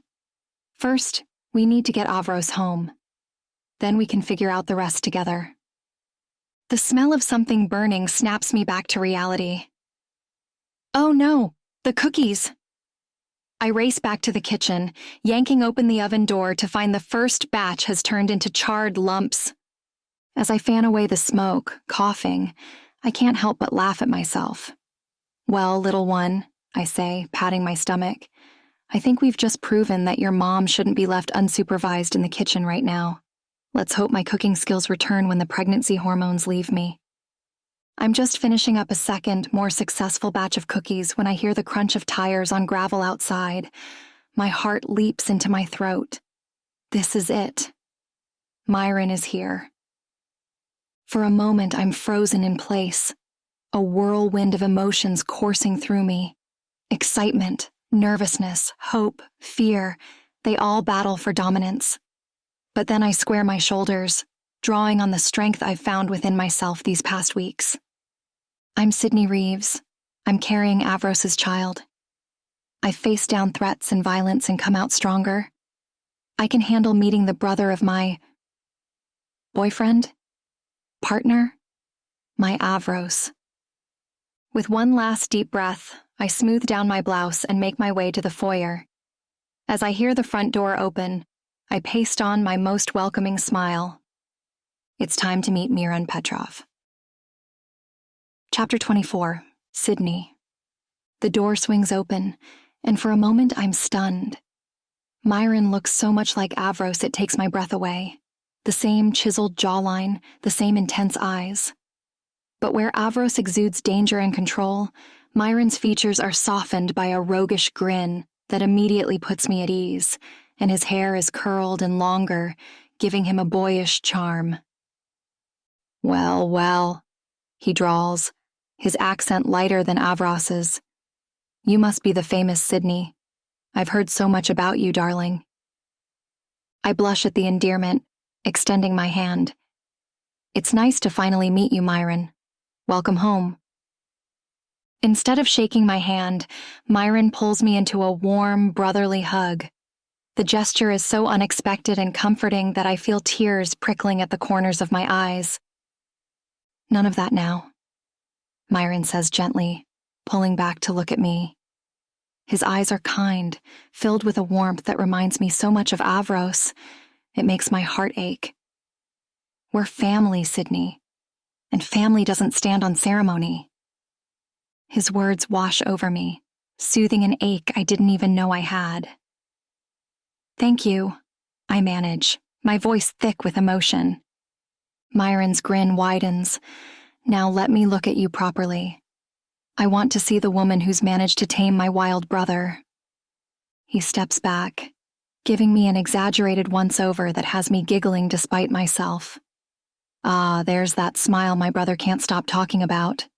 First, we need to get Avros home. Then we can figure out the rest together. The smell of something burning snaps me back to reality. Oh no, the cookies! I race back to the kitchen, yanking open the oven door to find the first batch has turned into charred lumps. As I fan away the smoke, coughing, I can't help but laugh at myself. Well, little one, I say, patting my stomach, I think we've just proven that your mom shouldn't be left unsupervised in the kitchen right now. Let's hope my cooking skills return when the pregnancy hormones leave me. I'm just finishing up a second, more successful batch of cookies when I hear the crunch of tires on gravel outside. My heart leaps into my throat. This is it. Myron is here. For a moment, I'm frozen in place, a whirlwind of emotions coursing through me. Excitement, nervousness, hope, fear, they all battle for dominance. But then I square my shoulders, drawing on the strength I've found within myself these past weeks. I'm Sydney Reeves. I'm carrying Avros's child. I face down threats and violence and come out stronger. I can handle meeting the brother of my boyfriend, partner, my Avros. With one last deep breath, I smooth down my blouse and make my way to the foyer. As I hear the front door open, I paste on my most welcoming smile. It's time to meet Miran Petrov. Chapter 24, Sydney. The door swings open, and for a moment I'm stunned. Myron looks so much like Avros it takes my breath away. The same chiseled jawline, the same intense eyes. But where Avros exudes danger and control, Myron's features are softened by a roguish grin that immediately puts me at ease, and his hair is curled and longer, giving him a boyish charm. Well, well, he drawls, his accent lighter than Avros's. You must be the famous Sydney. I've heard so much about you, darling. I blush at the endearment, extending my hand. It's nice to finally meet you, Myron. Welcome home. Instead of shaking my hand, Myron pulls me into a warm, brotherly hug. The gesture is so unexpected and comforting that I feel tears prickling at the corners of my eyes. None of that now, Myron says gently, pulling back to look at me. His eyes are kind, filled with a warmth that reminds me so much of Avros. It makes my heart ache. We're family, Sydney, and family doesn't stand on ceremony. His words wash over me, soothing an ache I didn't even know I had. Thank you, I manage, my voice thick with emotion. Myron's grin widens. Now let me look at you properly. I want to see the woman who's managed to tame my wild brother. He steps back, giving me an exaggerated once-over that has me giggling despite myself. Ah, there's that smile my brother can't stop talking about,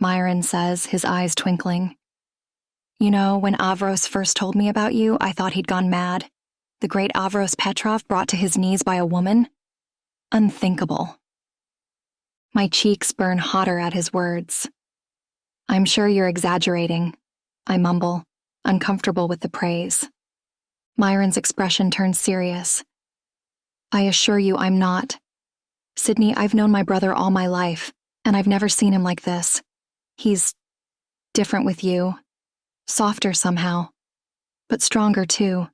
Myron says, his eyes twinkling. You know, when Avros first told me about you, I thought he'd gone mad. The great Avros Petrov brought to his knees by a woman? Unthinkable. My cheeks burn hotter at his words. I'm sure you're exaggerating, I mumble, uncomfortable with the praise. Myron's expression turns serious. I assure you I'm not. Sydney, I've known my brother all my life, and I've never seen him like this. He's different with you, softer somehow, but stronger too.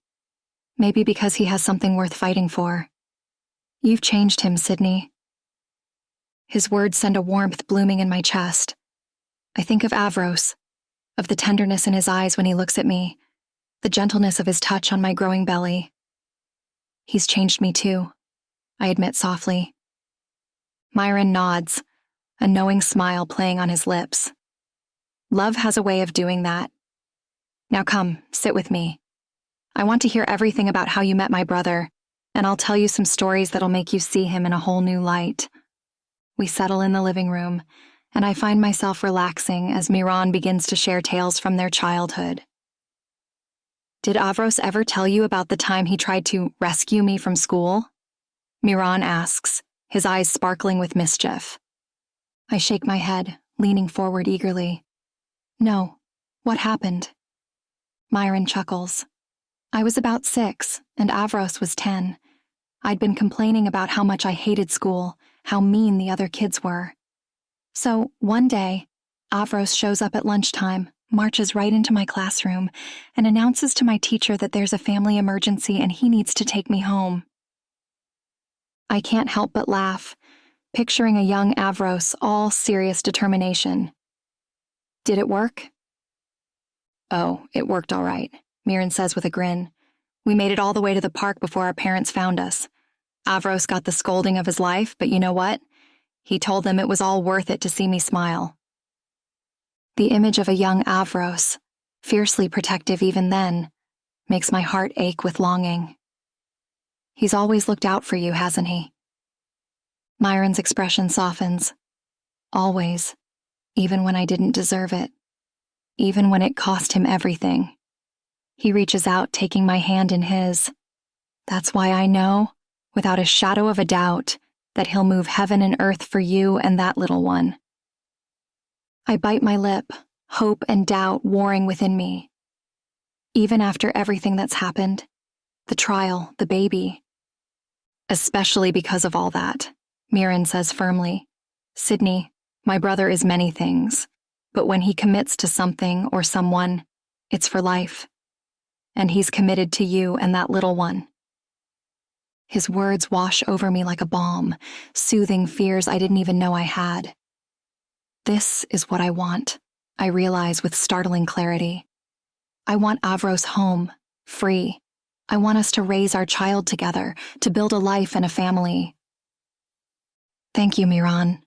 Maybe because he has something worth fighting for. You've changed him, Sydney. His words send a warmth blooming in my chest. I think of Avros, of the tenderness in his eyes when he looks at me, the gentleness of his touch on my growing belly. He's changed me too, I admit softly. Myron nods, a knowing smile playing on his lips. Love has a way of doing that. Now come, sit with me. I want to hear everything about how you met my brother, and I'll tell you some stories that'll make you see him in a whole new light. We settle in the living room, and I find myself relaxing as Miran begins to share tales from their childhood. Did Avros ever tell you about the time he tried to rescue me from school? Miran asks, his eyes sparkling with mischief. I shake my head, leaning forward eagerly. No, what happened? Myron chuckles. I was about 6, and Avros was 10. I'd been complaining about how much I hated school, how mean the other kids were. So, one day, Avros shows up at lunchtime, marches right into my classroom, and announces to my teacher that there's a family emergency and he needs to take me home. I can't help but laugh, picturing a young Avros all serious determination. Did it work? Oh, it worked all right, Miran says with a grin. We made it all the way to the park before our parents found us. Avros got the scolding of his life, but you know what? He told them it was all worth it to see me smile. The image of a young Avros, fiercely protective even then, makes my heart ache with longing. He's always looked out for you, hasn't he? Myron's expression softens. Always, even when I didn't deserve it. Even when it cost him everything. He reaches out, taking my hand in his. That's why I know, without a shadow of a doubt, that he'll move heaven and earth for you and that little one. I bite my lip, hope and doubt warring within me. Even after everything that's happened, the trial, the baby. Especially because of all that, Myron says firmly, Sydney, my brother is many things, but when he commits to something or someone, it's for life. And he's committed to you and that little one. His words wash over me like a balm, soothing fears I didn't even know I had. This is what I want, I realize with startling clarity. I want Avros home, free. I want us to raise our child together, to build a life and a family. Thank you, Miran,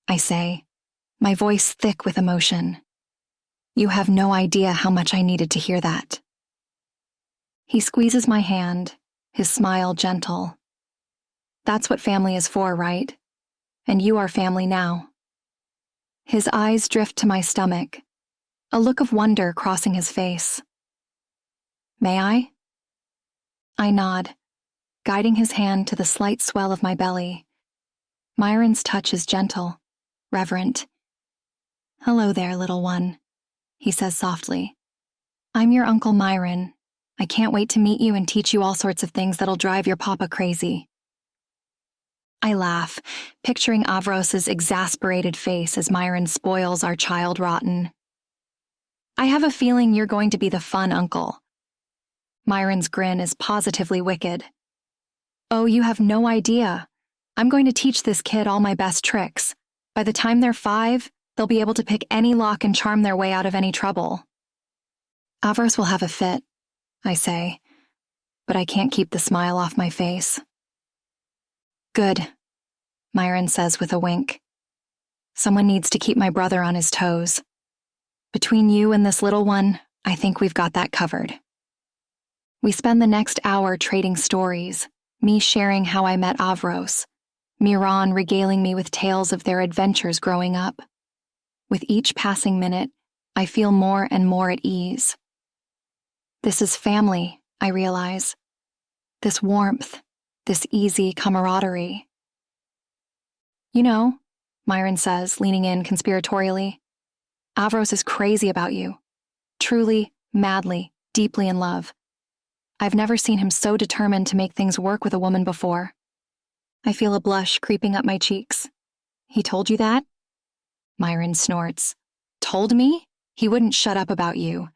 I say, my voice thick with emotion. You have no idea how much I needed to hear that. He squeezes my hand, his smile gentle. That's what family is for, right? And you are family now. His eyes drift to my stomach, a look of wonder crossing his face. May I? I nod, guiding his hand to the slight swell of my belly. Myron's touch is gentle, reverent. Hello there, little one, he says softly. I'm your Uncle Myron. I can't wait to meet you and teach you all sorts of things that'll drive your papa crazy. I laugh, picturing Avros's exasperated face as Myron spoils our child rotten. I have a feeling you're going to be the fun uncle. Myron's grin is positively wicked. Oh, you have no idea. I'm going to teach this kid all my best tricks. By the time they're 5, they'll be able to pick any lock and charm their way out of any trouble. Avros will have a fit, I say, but I can't keep the smile off my face. Good, Myron says with a wink. Someone needs to keep my brother on his toes. Between you and this little one, I think we've got that covered. We spend the next hour trading stories, me sharing how I met Avros, Miran regaling me with tales of their adventures growing up. With each passing minute, I feel more and more at ease. This is family, I realize. This warmth, this easy camaraderie. You know, Myron says, leaning in conspiratorially, Avros is crazy about you. Truly, madly, deeply in love. I've never seen him so determined to make things work with a woman before. I feel a blush creeping up my cheeks. He told you that? Myron snorts. Told me? He wouldn't shut up about you.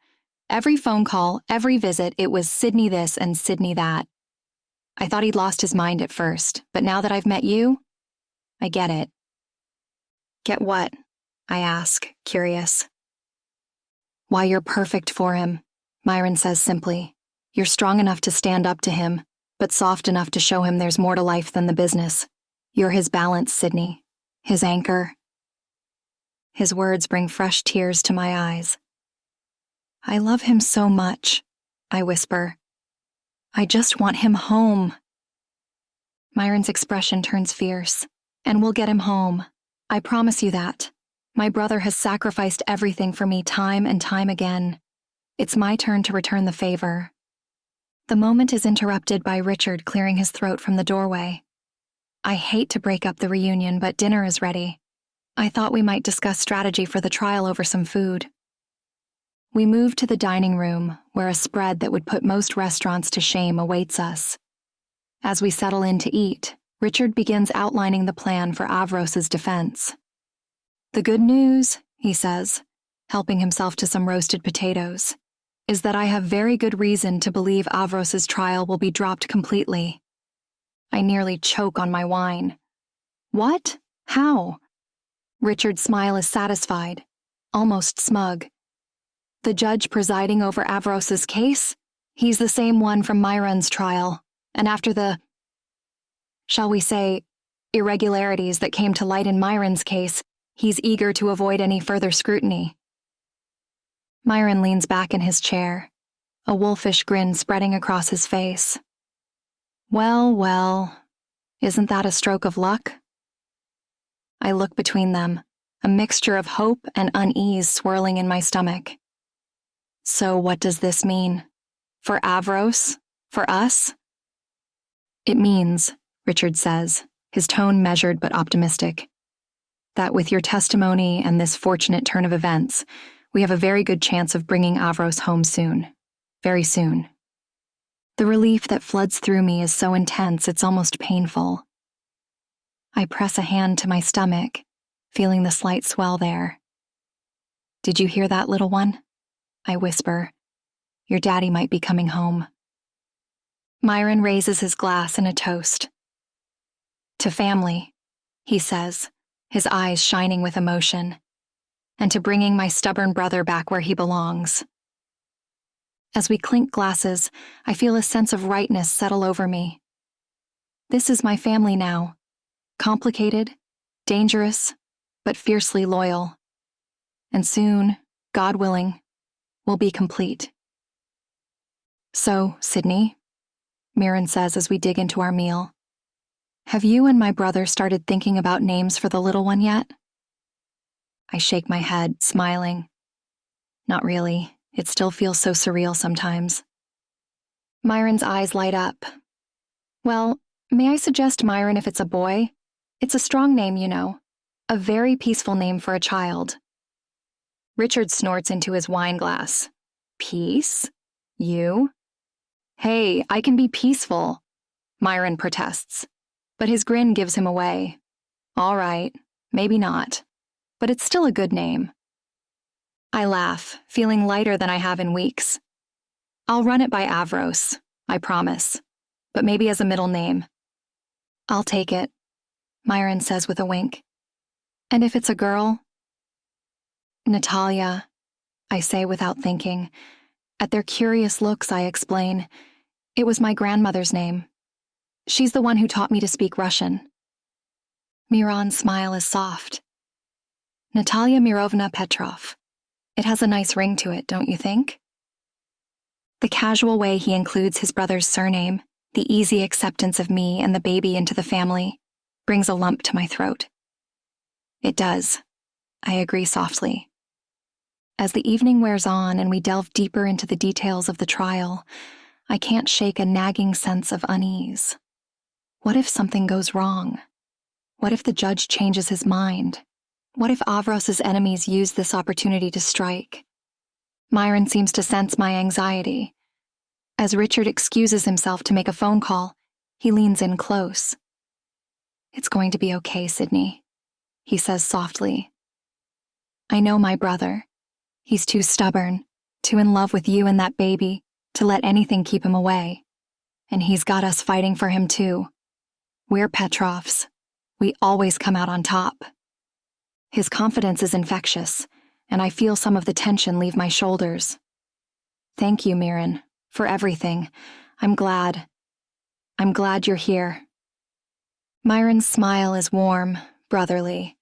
Every phone call, every visit, it was Sydney this and Sydney that. I thought he'd lost his mind at first, but now that I've met you, I get it. Get what? I ask, curious. Why you're perfect for him, Myron says simply. You're strong enough to stand up to him, but soft enough to show him there's more to life than the business. You're his balance, Sydney. His anchor. His words bring fresh tears to my eyes. I love him so much, I whisper. I just want him home. Myron's expression turns fierce, and we'll get him home. I promise you that. My brother has sacrificed everything for me time and time again. It's my turn to return the favor. The moment is interrupted by Richard clearing his throat from the doorway. I hate to break up the reunion, but dinner is ready. I thought we might discuss strategy for the trial over some food. We move to the dining room, where a spread that would put most restaurants to shame awaits us. As we settle in to eat, Richard begins outlining the plan for Avros's defense. The good news, he says, helping himself to some roasted potatoes, is that I have very good reason to believe Avros's trial will be dropped completely. I nearly choke on my wine. What? How? Richard's smile is satisfied, almost smug. The judge presiding over Avros's case? He's the same one from Myron's trial, and after the, shall we say, irregularities that came to light in Myron's case, he's eager to avoid any further scrutiny. Myron leans back in his chair, a wolfish grin spreading across his face. Well, well, isn't that a stroke of luck? I look between them, a mixture of hope and unease swirling in my stomach. So what does this mean? For Avros? For us? It means, Richard says, his tone measured but optimistic, that with your testimony and this fortunate turn of events, we have a very good chance of bringing Avros home soon. Very soon. The relief that floods through me is so intense it's almost painful. I press a hand to my stomach, feeling the slight swell there. Did you hear that, little one? I whisper. Your daddy might be coming home. Myron raises his glass in a toast. To family, he says, his eyes shining with emotion, and to bringing my stubborn brother back where he belongs. As we clink glasses, I feel a sense of rightness settle over me. This is my family now. Complicated, dangerous, but fiercely loyal. And soon, God willing, we'll be complete. So, Sydney, Myron says as we dig into our meal, have you and my brother started thinking about names for the little one yet? I shake my head, smiling. Not really. It still feels so surreal sometimes. Myron's eyes light up. Well, may I suggest Myron if it's a boy? It's a strong name, you know. A very peaceful name for a child. Richard snorts into his wine glass. Peace? You? Hey, I can be peaceful, Myron protests. But his grin gives him away. All right, maybe not. But it's still a good name. I laugh, feeling lighter than I have in weeks. I'll run it by Avros, I promise. But maybe as a middle name. I'll take it, Myron says with a wink. And if it's a girl? Natalia, I say without thinking. At their curious looks, I explain. It was my grandmother's name. She's the one who taught me to speak Russian. Miron's smile is soft. Natalia Mirovna Petrov. It has a nice ring to it, don't you think? The casual way he includes his brother's surname, the easy acceptance of me and the baby into the family, brings a lump to my throat. It does. I agree softly. As the evening wears on and we delve deeper into the details of the trial, I can't shake a nagging sense of unease. What if something goes wrong? What if the judge changes his mind? What if Avros's enemies use this opportunity to strike? Myron seems to sense my anxiety. As Richard excuses himself to make a phone call, he leans in close. It's going to be okay, Sydney, he says softly. I know my brother. He's too stubborn, too in love with you and that baby, to let anything keep him away. And he's got us fighting for him too. We're Petrovs. We always come out on top. His confidence is infectious, and I feel some of the tension leave my shoulders. Thank you, Myron, for everything. I'm glad you're here. Myron's smile is warm, brotherly.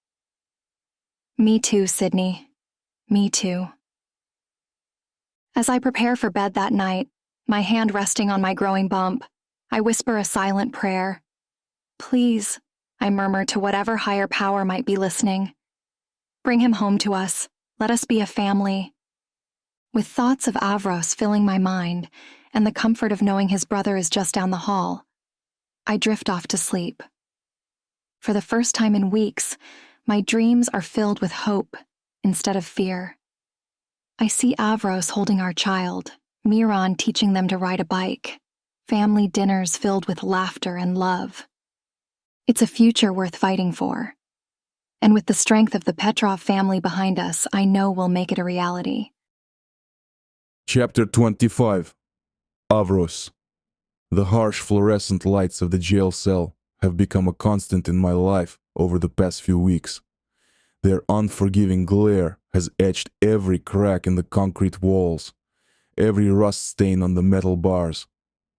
Me too, Sydney. Me too. As I prepare for bed that night, my hand resting on my growing bump, I whisper a silent prayer. Please, I murmur to whatever higher power might be listening. Bring him home to us. Let us be a family. With thoughts of Avros filling my mind and the comfort of knowing his brother is just down the hall, I drift off to sleep. For the first time in weeks, my dreams are filled with hope instead of fear. I see Avros holding our child, Miron teaching them to ride a bike, family dinners filled with laughter and love. It's a future worth fighting for. And with the strength of the Petrov family behind us, I know we'll make it a reality. Chapter 25. Avros. The harsh fluorescent lights of the jail cell have become a constant in my life over the past few weeks. Their unforgiving glare has etched every crack in the concrete walls, every rust stain on the metal bars,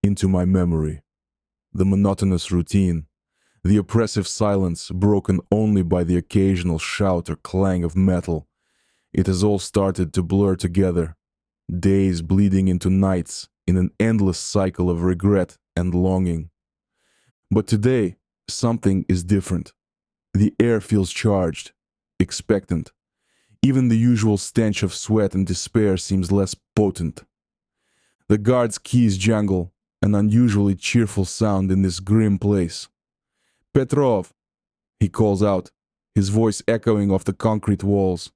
into my memory. The monotonous routine, The oppressive silence, broken only by the occasional shout or clang of metal. It has all started to blur together, days bleeding into nights in an endless cycle of regret and longing. But today, something is different. The air feels charged, expectant. Even the usual stench of sweat and despair seems less potent. The guard's keys jangle, an unusually cheerful sound in this grim place. "Petrov!" he calls out, his voice echoing off the concrete walls.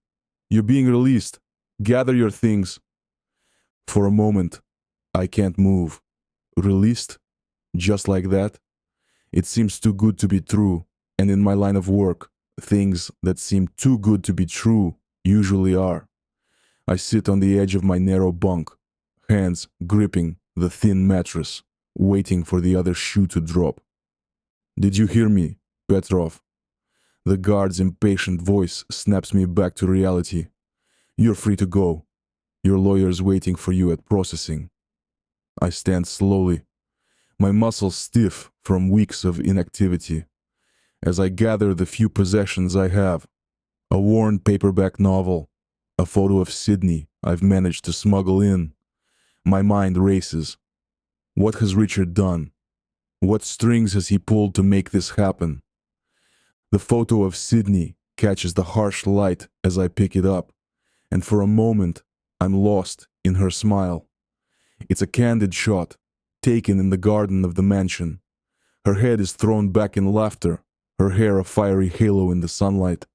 "You're being released. Gather your things." For a moment, I can't move. Released? Just like that? It seems too good to be true, and in my line of work, things that seem too good to be true usually are. I sit on the edge of my narrow bunk, hands gripping the thin mattress, waiting for the other shoe to drop. "Did you hear me, Petrov?" The guard's impatient voice snaps me back to reality. "You're free to go. Your lawyer's waiting for you at processing." I stand slowly, my muscles stiff from weeks of inactivity, as I gather the few possessions I have. A worn paperback novel, a photo of Sydney I've managed to smuggle in. My mind races. What has Richard done? What strings has he pulled to make this happen? The photo of Sydney catches the harsh light as I pick it up, and for a moment, I'm lost in her smile. It's a candid shot, taken in the garden of the mansion. Her head is thrown back in laughter, her hair a fiery halo in the sunlight.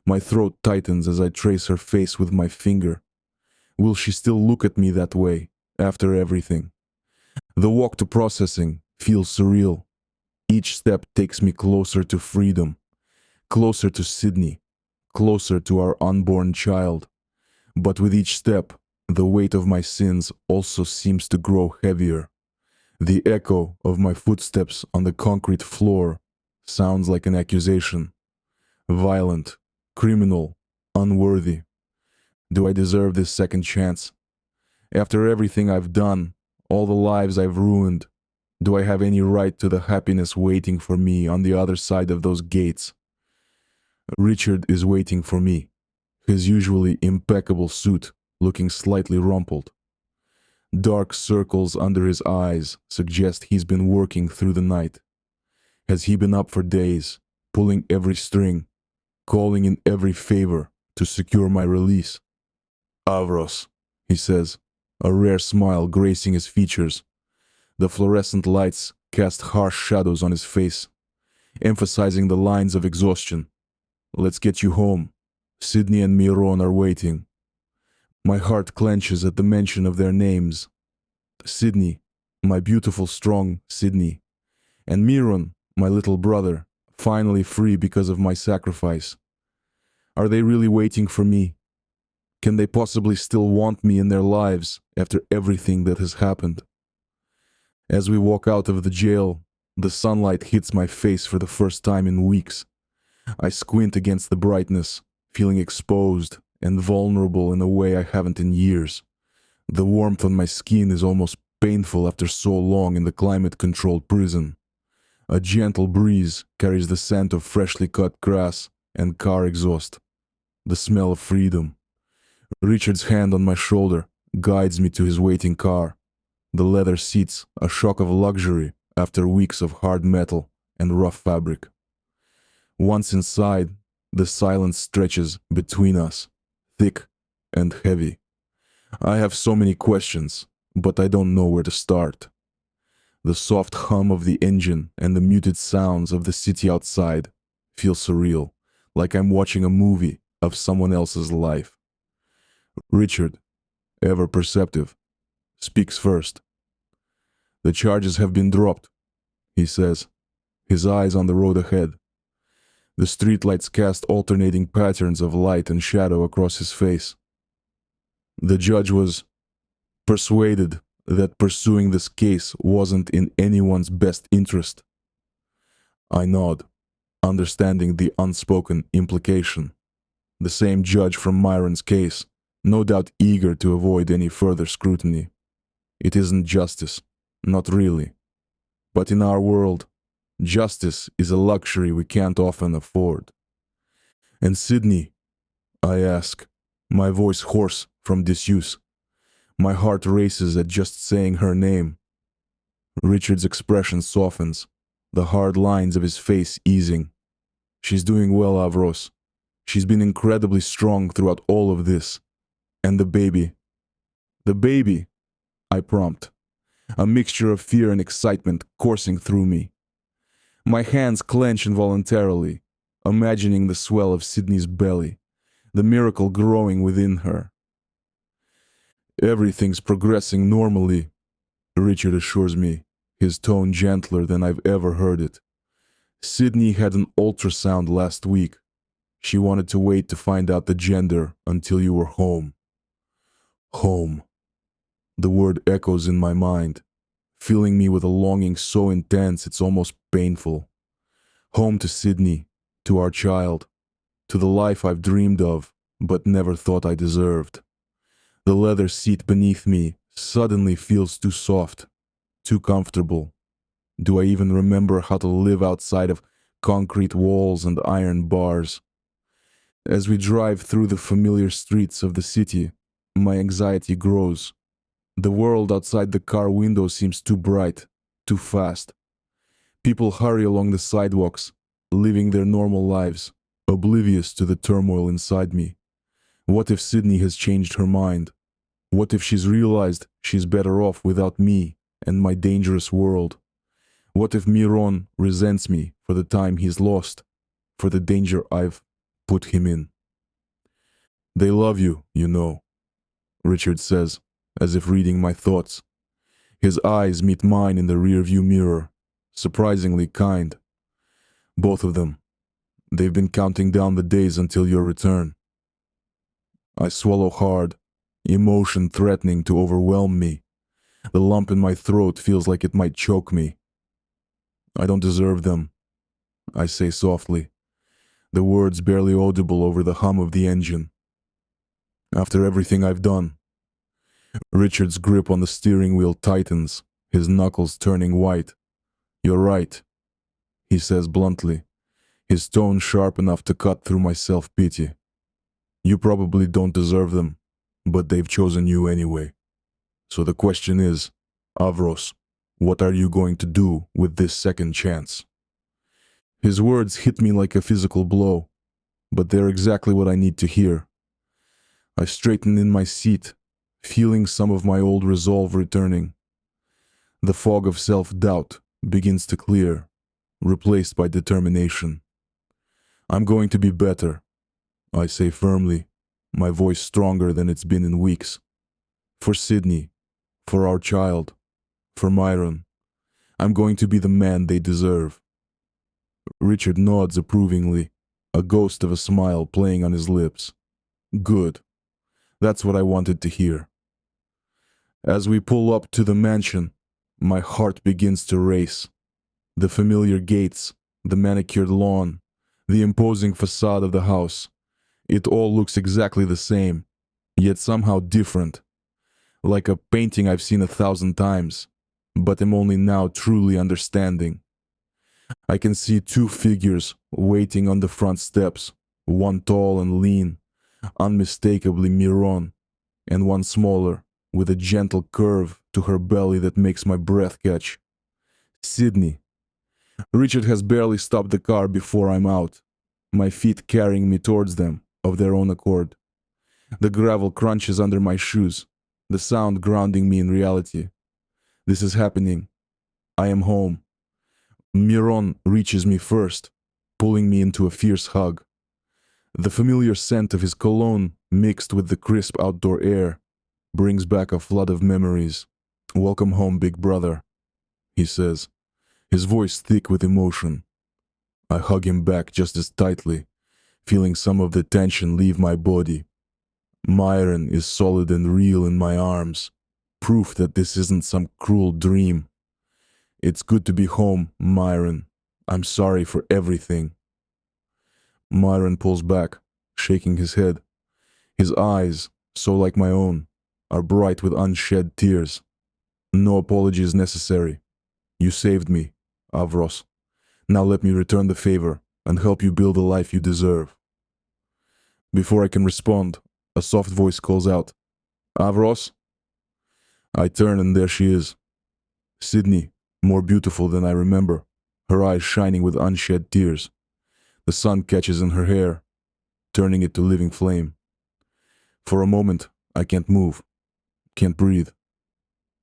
My throat tightens as I trace her face with my finger. Will she still look at me that way, after everything? The walk to processing feels surreal. Each step takes me closer to freedom, closer to Sydney, closer to our unborn child. But with each step, the weight of my sins also seems to grow heavier. The echo of my footsteps on the concrete floor sounds like an accusation. Violent, criminal, unworthy. Do I deserve this second chance? After everything I've done, all the lives I've ruined, do I have any right to the happiness waiting for me on the other side of those gates? Richard is waiting for me, his usually impeccable suit looking slightly rumpled. Dark circles under his eyes suggest he's been working through the night. Has he been up for days, pulling every string, calling in every favor to secure my release? "Avros," he says, a rare smile gracing his features. The fluorescent lights cast harsh shadows on his face, emphasizing the lines of exhaustion. "Let's get you home. Sydney and Miron are waiting." My heart clenches at the mention of their names. Sydney, my beautiful, strong Sydney, and Miron, my little brother, finally free because of my sacrifice. Are they really waiting for me? Can they possibly still want me in their lives after everything that has happened? As we walk out of the jail, the sunlight hits my face for the first time in weeks. I squint against the brightness, feeling exposed and vulnerable in a way I haven't in years. The warmth on my skin is almost painful after so long in the climate-controlled prison. A gentle breeze carries the scent of freshly cut grass and car exhaust. The smell of freedom. Richard's hand on my shoulder guides me to his waiting car. The leather seats a shock of luxury after weeks of hard metal and rough fabric. Once inside, the silence stretches between us, thick and heavy. I have so many questions, but I don't know where to start. The soft hum of the engine and the muted sounds of the city outside feel surreal, like I'm watching a movie of someone else's life. Richard, ever perceptive, speaks first. "The charges have been dropped," he says, his eyes on the road ahead. The streetlights cast alternating patterns of light and shadow across his face. The judge was persuaded that pursuing this case wasn't in anyone's best interest. I nod, understanding the unspoken implication. The same judge from Myron's case, no doubt eager to avoid any further scrutiny. It isn't justice, not really. But in our world, Justice is a luxury we can't often afford. And Sydney, I ask, my voice hoarse from disuse. My heart races at just saying her name. Richard's expression softens, the hard lines of his face easing. She's doing well, Avros. She's been incredibly strong throughout all of this. And the baby. The baby, I prompt, a mixture of fear and excitement coursing through me. My hands clench involuntarily, imagining the swell of Sydney's belly, the miracle growing within her. Everything's progressing normally, Richard assures me, his tone gentler than I've ever heard it. Sydney had an ultrasound last week. She wanted to wait to find out the gender until you were home. Home. The word echoes in my mind, filling me with a longing so intense it's almost painful. Home to Sydney, to our child, to the life I've dreamed of, but never thought I deserved. The leather seat beneath me suddenly feels too soft, too comfortable. Do I even remember how to live outside of concrete walls and iron bars? As we drive through the familiar streets of the city, my anxiety grows. The world outside the car window seems too bright, too fast. People hurry along the sidewalks, living their normal lives, oblivious to the turmoil inside me. What if Sydney has changed her mind? What if she's realized she's better off without me and my dangerous world? What if Miron resents me for the time he's lost, for the danger I've put him in? They love you, you know, Richard says, as if reading my thoughts. His eyes meet mine in the rearview mirror, surprisingly kind. Both of them. They've been counting down the days until your return. I swallow hard, emotion threatening to overwhelm me. The lump in my throat feels like it might choke me. I don't deserve them, I say softly, the words barely audible over the hum of the engine. After everything I've done. Richard's grip on the steering wheel tightens, his knuckles turning white. You're right, he says bluntly, his tone sharp enough to cut through my self-pity. You probably don't deserve them, but they've chosen you anyway. So the question is, Avros, what are you going to do with this second chance? His words hit me like a physical blow, but they're exactly what I need to hear. I straighten in my seat, feeling some of my old resolve returning. The fog of self-doubt begins to clear, replaced by determination. I'm going to be better, I say firmly, my voice stronger than it's been in weeks. For Sydney, for our child, for Myron, I'm going to be the man they deserve. Richard nods approvingly, a ghost of a smile playing on his lips. Good. That's what I wanted to hear. As we pull up to the mansion, my heart begins to race. The familiar gates, the manicured lawn, the imposing facade of the house. It all looks exactly the same, yet somehow different. Like a painting I've seen 1,000 times, but am only now truly understanding. I can see two figures waiting on the front steps, one tall and lean, unmistakably Miron, and one smaller, with a gentle curve to her belly that makes my breath catch. Sydney. Richard has barely stopped the car before I'm out, my feet carrying me towards them of their own accord. The gravel crunches under my shoes, the sound grounding me in reality. This is happening. I am home. Miron reaches me first, pulling me into a fierce hug. The familiar scent of his cologne, mixed with the crisp outdoor air, brings back a flood of memories. Welcome home, big brother, he says, his voice thick with emotion. I hug him back just as tightly, feeling some of the tension leave my body. Myron is solid and real in my arms, proof that this isn't some cruel dream. It's good to be home, Myron. I'm sorry for everything. Myron pulls back, shaking his head. His eyes, so like my own, are bright with unshed tears. No apology is necessary. You saved me, Avros. Now let me return the favor and help you build the life you deserve. Before I can respond, a soft voice calls out, Avros? I turn and there she is. Sydney, more beautiful than I remember, her eyes shining with unshed tears. The sun catches in her hair, turning it to living flame. For a moment, I can't move, can't breathe.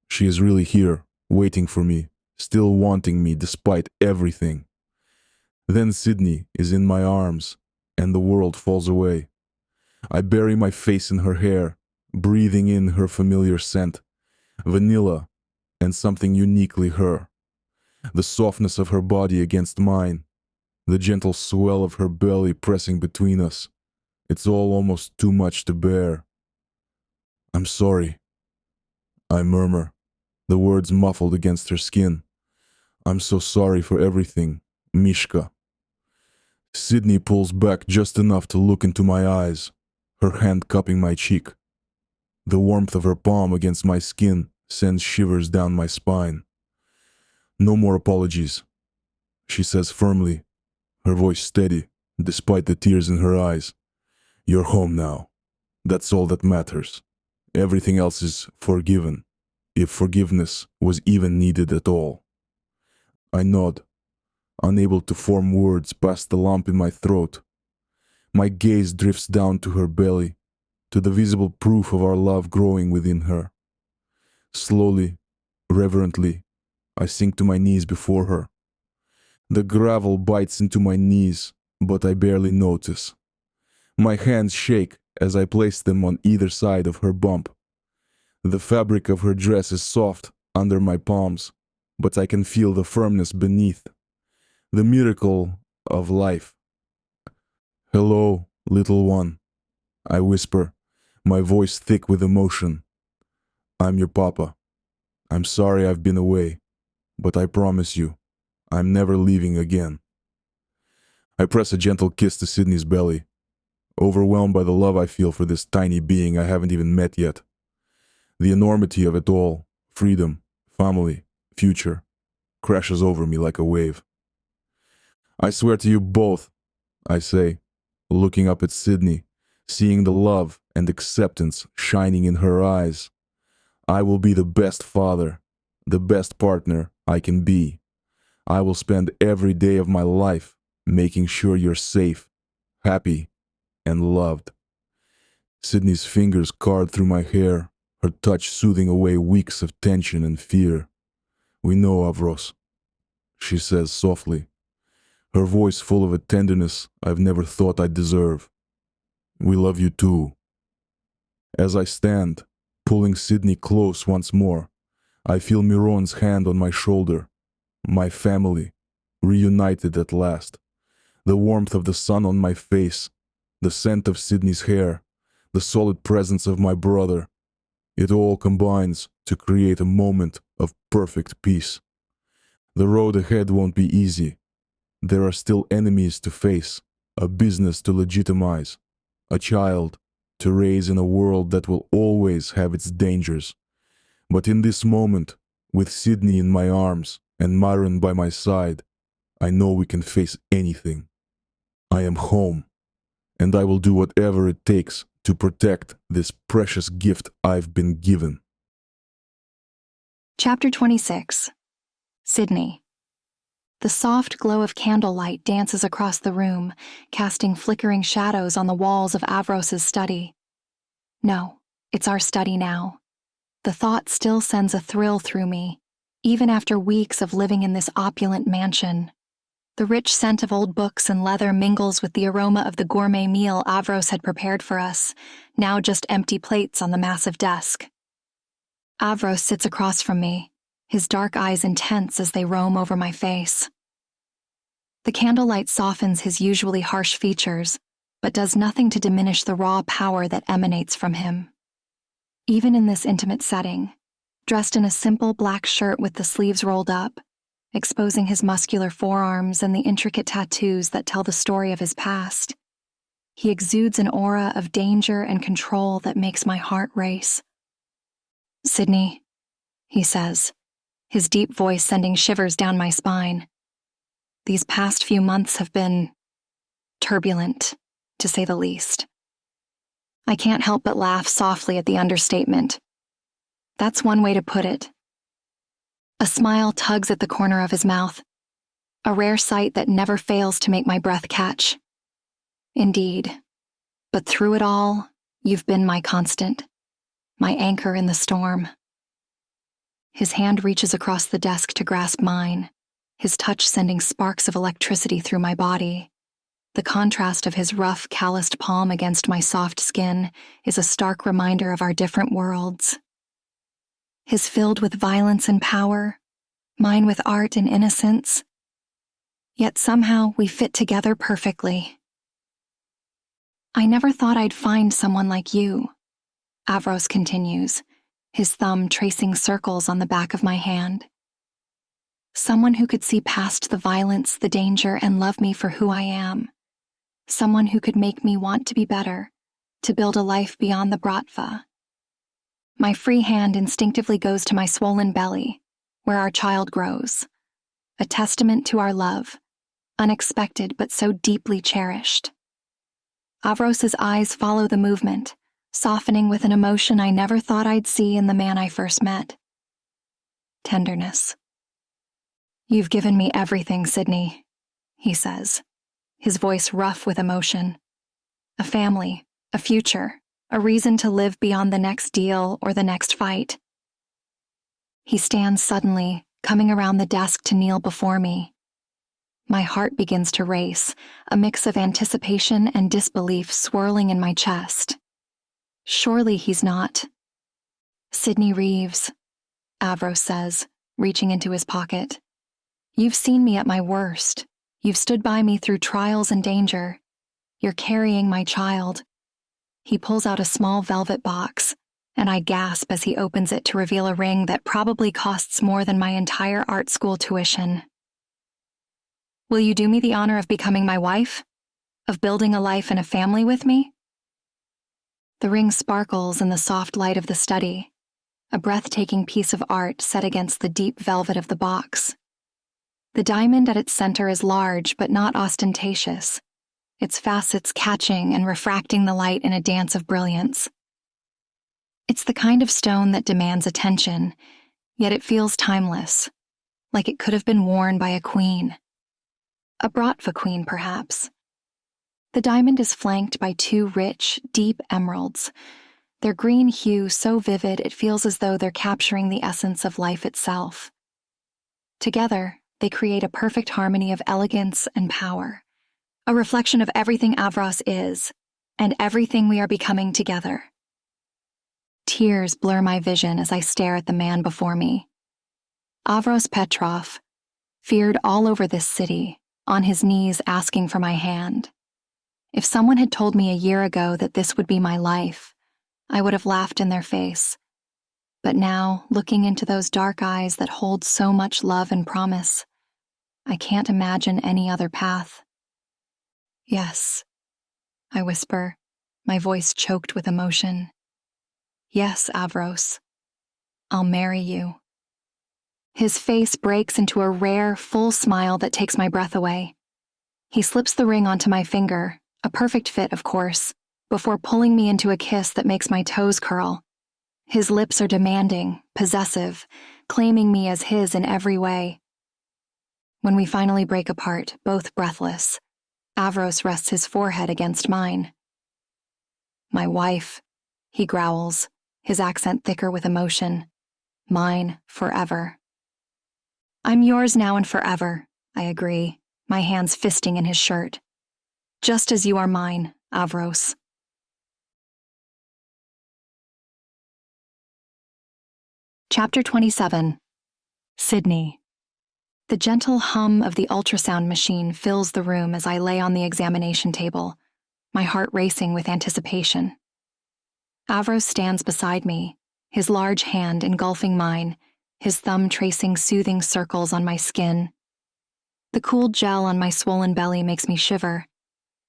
She is really here, waiting for me, still wanting me despite everything. Then Sydney is in my arms, and the world falls away. I bury my face in her hair, breathing in her familiar scent, vanilla and something uniquely her. The softness of her body against mine, the gentle swell of her belly pressing between us. It's all almost too much to bear. I'm sorry, I murmur, the words muffled against her skin. I'm so sorry for everything, Mishka. Sydney pulls back just enough to look into my eyes, her hand cupping my cheek. The warmth of her palm against my skin sends shivers down my spine. No more apologies, she says firmly, her voice steady, despite the tears in her eyes. You're home now. That's all that matters. Everything else is forgiven, if forgiveness was even needed at all. I nod, unable to form words past the lump in my throat. My gaze drifts down to her belly, to the visible proof of our love growing within her. Slowly, reverently, I sink to my knees before her. The gravel bites into my knees, but I barely notice. My hands shake as I place them on either side of her bump. The fabric of her dress is soft under my palms, but I can feel the firmness beneath. The miracle of life. Hello, little one, I whisper, my voice thick with emotion. I'm your papa. I'm sorry I've been away, but I promise you, I'm never leaving again. I press a gentle kiss to Sydney's belly, overwhelmed by the love I feel for this tiny being I haven't even met yet. The enormity of it all, freedom, family, future, crashes over me like a wave. I swear to you both, I say, looking up at Sydney, seeing the love and acceptance shining in her eyes. I will be the best father, the best partner I can be. I will spend every day of my life making sure you're safe, happy, and loved. Sydney's fingers card through my hair, her touch soothing away weeks of tension and fear. We know, Avros, she says softly, her voice full of a tenderness I've never thought I'd deserve. We love you too. As I stand, pulling Sydney close once more, I feel Miron's hand on my shoulder. My family, reunited at last. The warmth of the sun on my face, the scent of Sydney's hair, the solid presence of my brother. It all combines to create a moment of perfect peace. The road ahead won't be easy. There are still enemies to face, a business to legitimize, a child to raise in a world that will always have its dangers. But in this moment, with Sydney in my arms and Myron by my side, I know we can face anything. I am home, and I will do whatever it takes to protect this precious gift I've been given. Chapter 26. Sydney. The soft glow of candlelight dances across the room, casting flickering shadows on the walls of Avros's study. No, it's our study now. The thought still sends a thrill through me, even after weeks of living in this opulent mansion. The rich scent of old books and leather mingles with the aroma of the gourmet meal Avros had prepared for us, now just empty plates on the massive desk. Avros sits across from me, his dark eyes intense as they roam over my face. The candlelight softens his usually harsh features, but does nothing to diminish the raw power that emanates from him. Even in this intimate setting, dressed in a simple black shirt with the sleeves rolled up, exposing his muscular forearms and the intricate tattoos that tell the story of his past, he exudes an aura of danger and control that makes my heart race. Sydney, he says, his deep voice sending shivers down my spine. These past few months have been turbulent, to say the least. I can't help but laugh softly at the understatement. That's one way to put it. A smile tugs at the corner of his mouth, a rare sight that never fails to make my breath catch. Indeed, but through it all, you've been my constant, my anchor in the storm. His hand reaches across the desk to grasp mine, his touch sending sparks of electricity through my body. The contrast of his rough, calloused palm against my soft skin is a stark reminder of our different worlds. His filled with violence and power, mine with art and innocence. Yet somehow we fit together perfectly. I never thought I'd find someone like you, Avros continues, his thumb tracing circles on the back of my hand. Someone who could see past the violence, the danger, and love me for who I am. Someone who could make me want to be better, to build a life beyond the Bratva. My free hand instinctively goes to my swollen belly, where our child grows, a testament to our love, unexpected but so deeply cherished. Avros's eyes follow the movement, softening with an emotion I never thought I'd see in the man I first met. Tenderness. You've given me everything, Sydney, he says, his voice rough with emotion. A family, a future, a reason to live beyond the next deal or the next fight. He stands suddenly, coming around the desk to kneel before me. My heart begins to race, a mix of anticipation and disbelief swirling in my chest. Surely he's not. Sydney Reeves, Avros says, reaching into his pocket. You've seen me at my worst. You've stood by me through trials and danger. You're carrying my child. He pulls out a small velvet box, and I gasp as he opens it to reveal a ring that probably costs more than my entire art school tuition. Will you do me the honor of becoming my wife? Of building a life and a family with me? The ring sparkles in the soft light of the study, a breathtaking piece of art set against the deep velvet of the box. The diamond at its center is large but not ostentatious, its facets catching and refracting the light in a dance of brilliance. It's the kind of stone that demands attention, yet it feels timeless, like it could have been worn by a queen. A Bratva queen, perhaps. The diamond is flanked by two rich, deep emeralds, their green hue so vivid it feels as though they're capturing the essence of life itself. Together, they create a perfect harmony of elegance and power, a reflection of everything Avros is, and everything we are becoming together. Tears blur my vision as I stare at the man before me. Avros Petrov, feared all over this city, on his knees asking for my hand. If someone had told me a year ago that this would be my life, I would have laughed in their face. But now, looking into those dark eyes that hold so much love and promise, I can't imagine any other path. Yes, I whisper, my voice choked with emotion. Yes, Avros, I'll marry you. His face breaks into a rare, full smile that takes my breath away. He slips the ring onto my finger, a perfect fit, of course, before pulling me into a kiss that makes my toes curl. His lips are demanding, possessive, claiming me as his in every way. When we finally break apart, both breathless, Avros rests his forehead against mine. My wife, he growls, his accent thicker with emotion. Mine forever. I'm yours now and forever, I agree, my hands fisting in his shirt. Just as you are mine, Avros. Chapter 27. Sydney. The gentle hum of the ultrasound machine fills the room as I lay on the examination table, my heart racing with anticipation. Avros stands beside me, his large hand engulfing mine, his thumb tracing soothing circles on my skin. The cool gel on my swollen belly makes me shiver,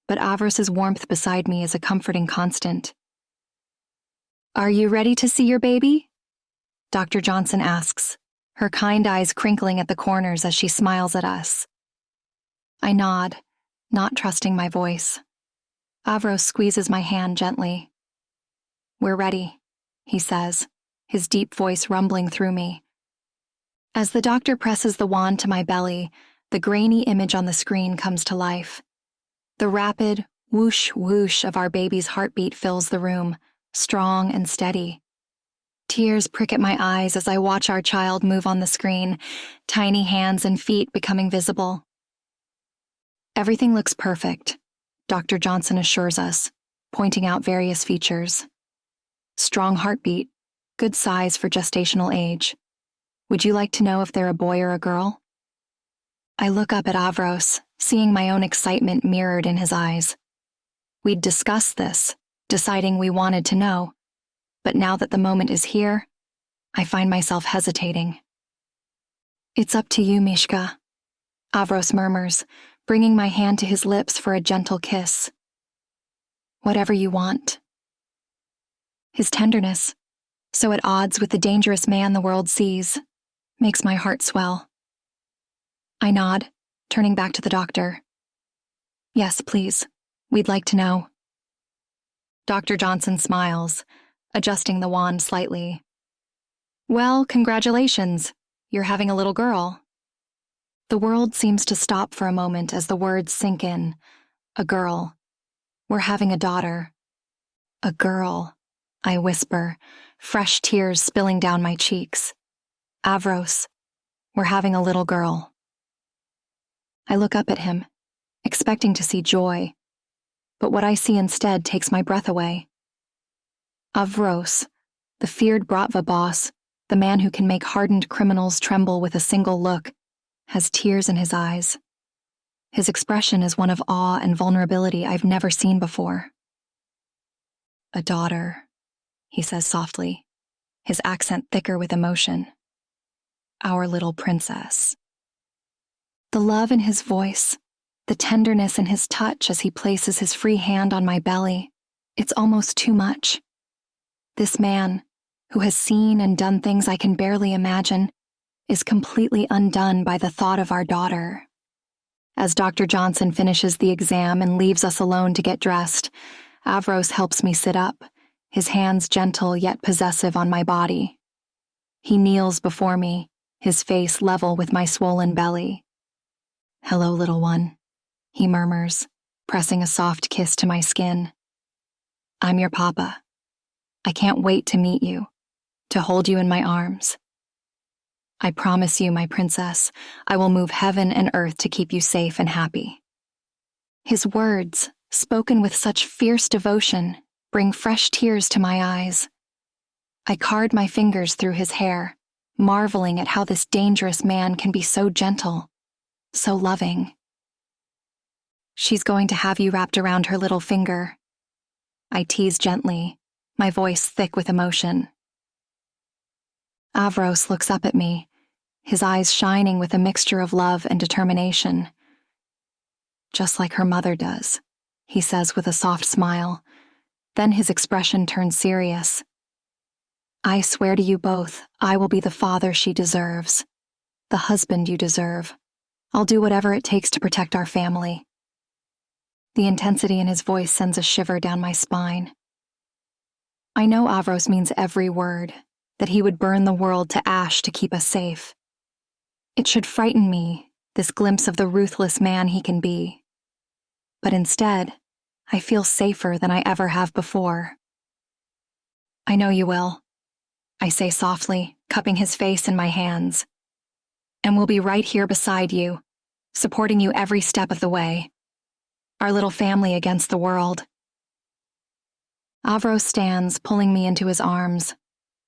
but Avros's warmth beside me is a comforting constant. Are you ready to see your baby? Dr. Johnson asks, her kind eyes crinkling at the corners as she smiles at us. I nod, not trusting my voice. Avros squeezes my hand gently. "We're ready," he says, his deep voice rumbling through me. As the doctor presses the wand to my belly, the grainy image on the screen comes to life. The rapid whoosh whoosh of our baby's heartbeat fills the room, strong and steady. Tears prick at my eyes as I watch our child move on the screen, tiny hands and feet becoming visible. "Everything looks perfect," Dr. Johnson assures us, pointing out various features. "Strong heartbeat, good size for gestational age. Would you like to know if they're a boy or a girl?" I look up at Avros, seeing my own excitement mirrored in his eyes. We'd discussed this, deciding we wanted to know, but now that the moment is here, I find myself hesitating. "It's up to you, Mishka," Avros murmurs, bringing my hand to his lips for a gentle kiss. "Whatever you want." His tenderness, so at odds with the dangerous man the world sees, makes my heart swell. I nod, turning back to the doctor. "Yes, please. We'd like to know." Dr. Johnson smiles, adjusting the wand slightly. "Well, congratulations. You're having a little girl." The world seems to stop for a moment as the words sink in. A girl. We're having a daughter. "A girl," I whisper, fresh tears spilling down my cheeks. "Avros, we're having a little girl." I look up at him, expecting to see joy, but what I see instead takes my breath away. Avros, the feared Bratva boss, the man who can make hardened criminals tremble with a single look, has tears in his eyes. His expression is one of awe and vulnerability I've never seen before. "A daughter," he says softly, his accent thicker with emotion. "Our little princess." The love in his voice, the tenderness in his touch as he places his free hand on my belly, it's almost too much. This man, who has seen and done things I can barely imagine, is completely undone by the thought of our daughter. As Dr. Johnson finishes the exam and leaves us alone to get dressed, Avros helps me sit up, his hands gentle yet possessive on my body. He kneels before me, his face level with my swollen belly. "Hello, little one," he murmurs, pressing a soft kiss to my skin. "I'm your papa. I can't wait to meet you, to hold you in my arms. I promise you, my princess, I will move heaven and earth to keep you safe and happy." His words, spoken with such fierce devotion, bring fresh tears to my eyes. I card my fingers through his hair, marveling at how this dangerous man can be so gentle, so loving. "She's going to have you wrapped around her little finger," I tease gently, my voice thick with emotion. Avros looks up at me, his eyes shining with a mixture of love and determination. "Just like her mother does," he says with a soft smile. Then his expression turns serious. "I swear to you both, I will be the father she deserves, the husband you deserve. I'll do whatever it takes to protect our family." The intensity in his voice sends a shiver down my spine. I know Avros means every word, that he would burn the world to ash to keep us safe. It should frighten me, this glimpse of the ruthless man he can be. But instead, I feel safer than I ever have before. "I know you will," I say softly, cupping his face in my hands. "And we'll be right here beside you, supporting you every step of the way. Our little family against the world." Avros stands, pulling me into his arms.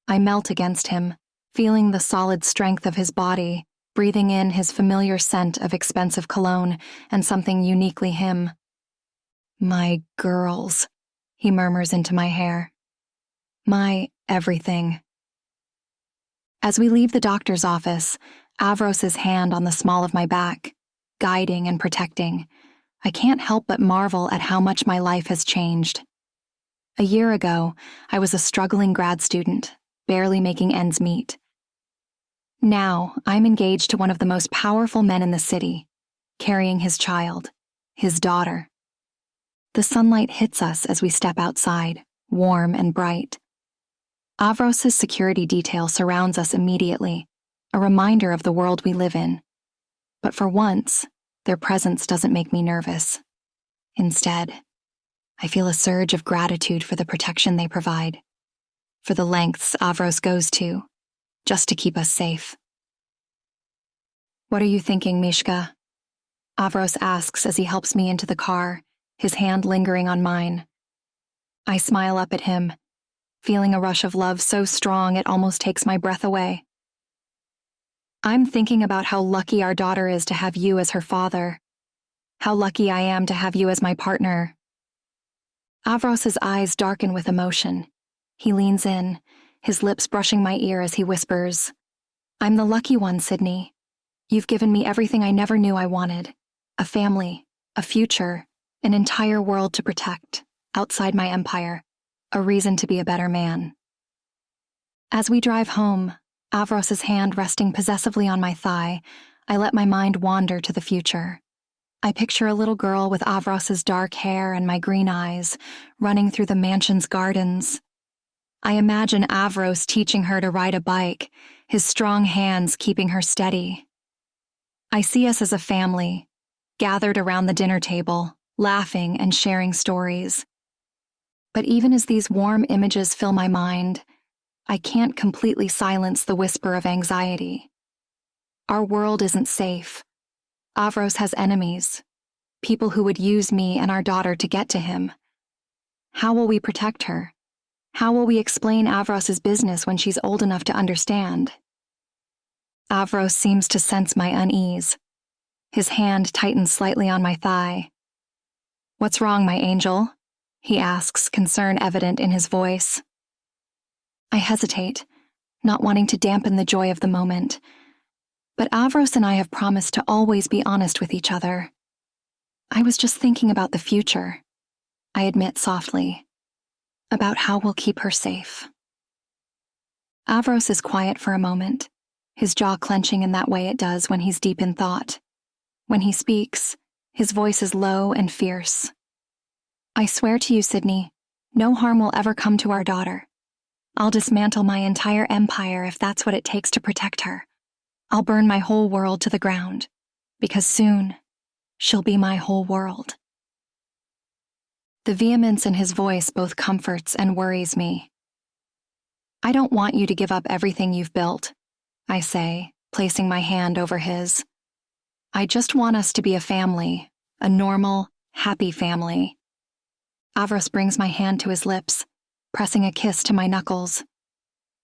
I melt against him, feeling the solid strength of his body, breathing in his familiar scent of expensive cologne and something uniquely him. "My girls," he murmurs into my hair. "My everything." As we leave the doctor's office, Avros's hand on the small of my back, guiding and protecting, I can't help but marvel at how much my life has changed. A year ago, I was a struggling grad student, barely making ends meet. Now, I'm engaged to one of the most powerful men in the city, carrying his child, his daughter. The sunlight hits us as we step outside, warm and bright. Avros's security detail surrounds us immediately, a reminder of the world we live in. But for once, their presence doesn't make me nervous. Instead, I feel a surge of gratitude for the protection they provide, for the lengths Avros goes to, just to keep us safe. "What are you thinking, Mishka?" Avros asks as he helps me into the car, his hand lingering on mine. I smile up at him, feeling a rush of love so strong it almost takes my breath away. "I'm thinking about how lucky our daughter is to have you as her father. How lucky I am to have you as my partner." Avros's eyes darken with emotion. He leans in, his lips brushing my ear as he whispers, "I'm the lucky one, Sydney. You've given me everything I never knew I wanted. A family, a future, an entire world to protect, outside my empire, a reason to be a better man." As we drive home, Avros's hand resting possessively on my thigh, I let my mind wander to the future. I picture a little girl with Avros's dark hair and my green eyes, running through the mansion's gardens. I imagine Avros teaching her to ride a bike, his strong hands keeping her steady. I see us as a family, gathered around the dinner table, laughing and sharing stories. But even as these warm images fill my mind, I can't completely silence the whisper of anxiety. Our world isn't safe. Avros has enemies, people who would use me and our daughter to get to him. How will we protect her? How will we explain Avros's business when she's old enough to understand? Avros seems to sense my unease. His hand tightens slightly on my thigh. "What's wrong, my angel?" he asks, concern evident in his voice. I hesitate, not wanting to dampen the joy of the moment. But Avros and I have promised to always be honest with each other. "I was just thinking about the future," I admit softly, "about how we'll keep her safe." Avros is quiet for a moment, his jaw clenching in that way it does when he's deep in thought. When he speaks, his voice is low and fierce. "I swear to you, Sydney, no harm will ever come to our daughter. I'll dismantle my entire empire if that's what it takes to protect her. I'll burn my whole world to the ground, because soon, she'll be my whole world." The vehemence in his voice both comforts and worries me. "I don't want you to give up everything you've built," I say, placing my hand over his. "I just want us to be a family, a normal, happy family." Avros brings my hand to his lips, pressing a kiss to my knuckles.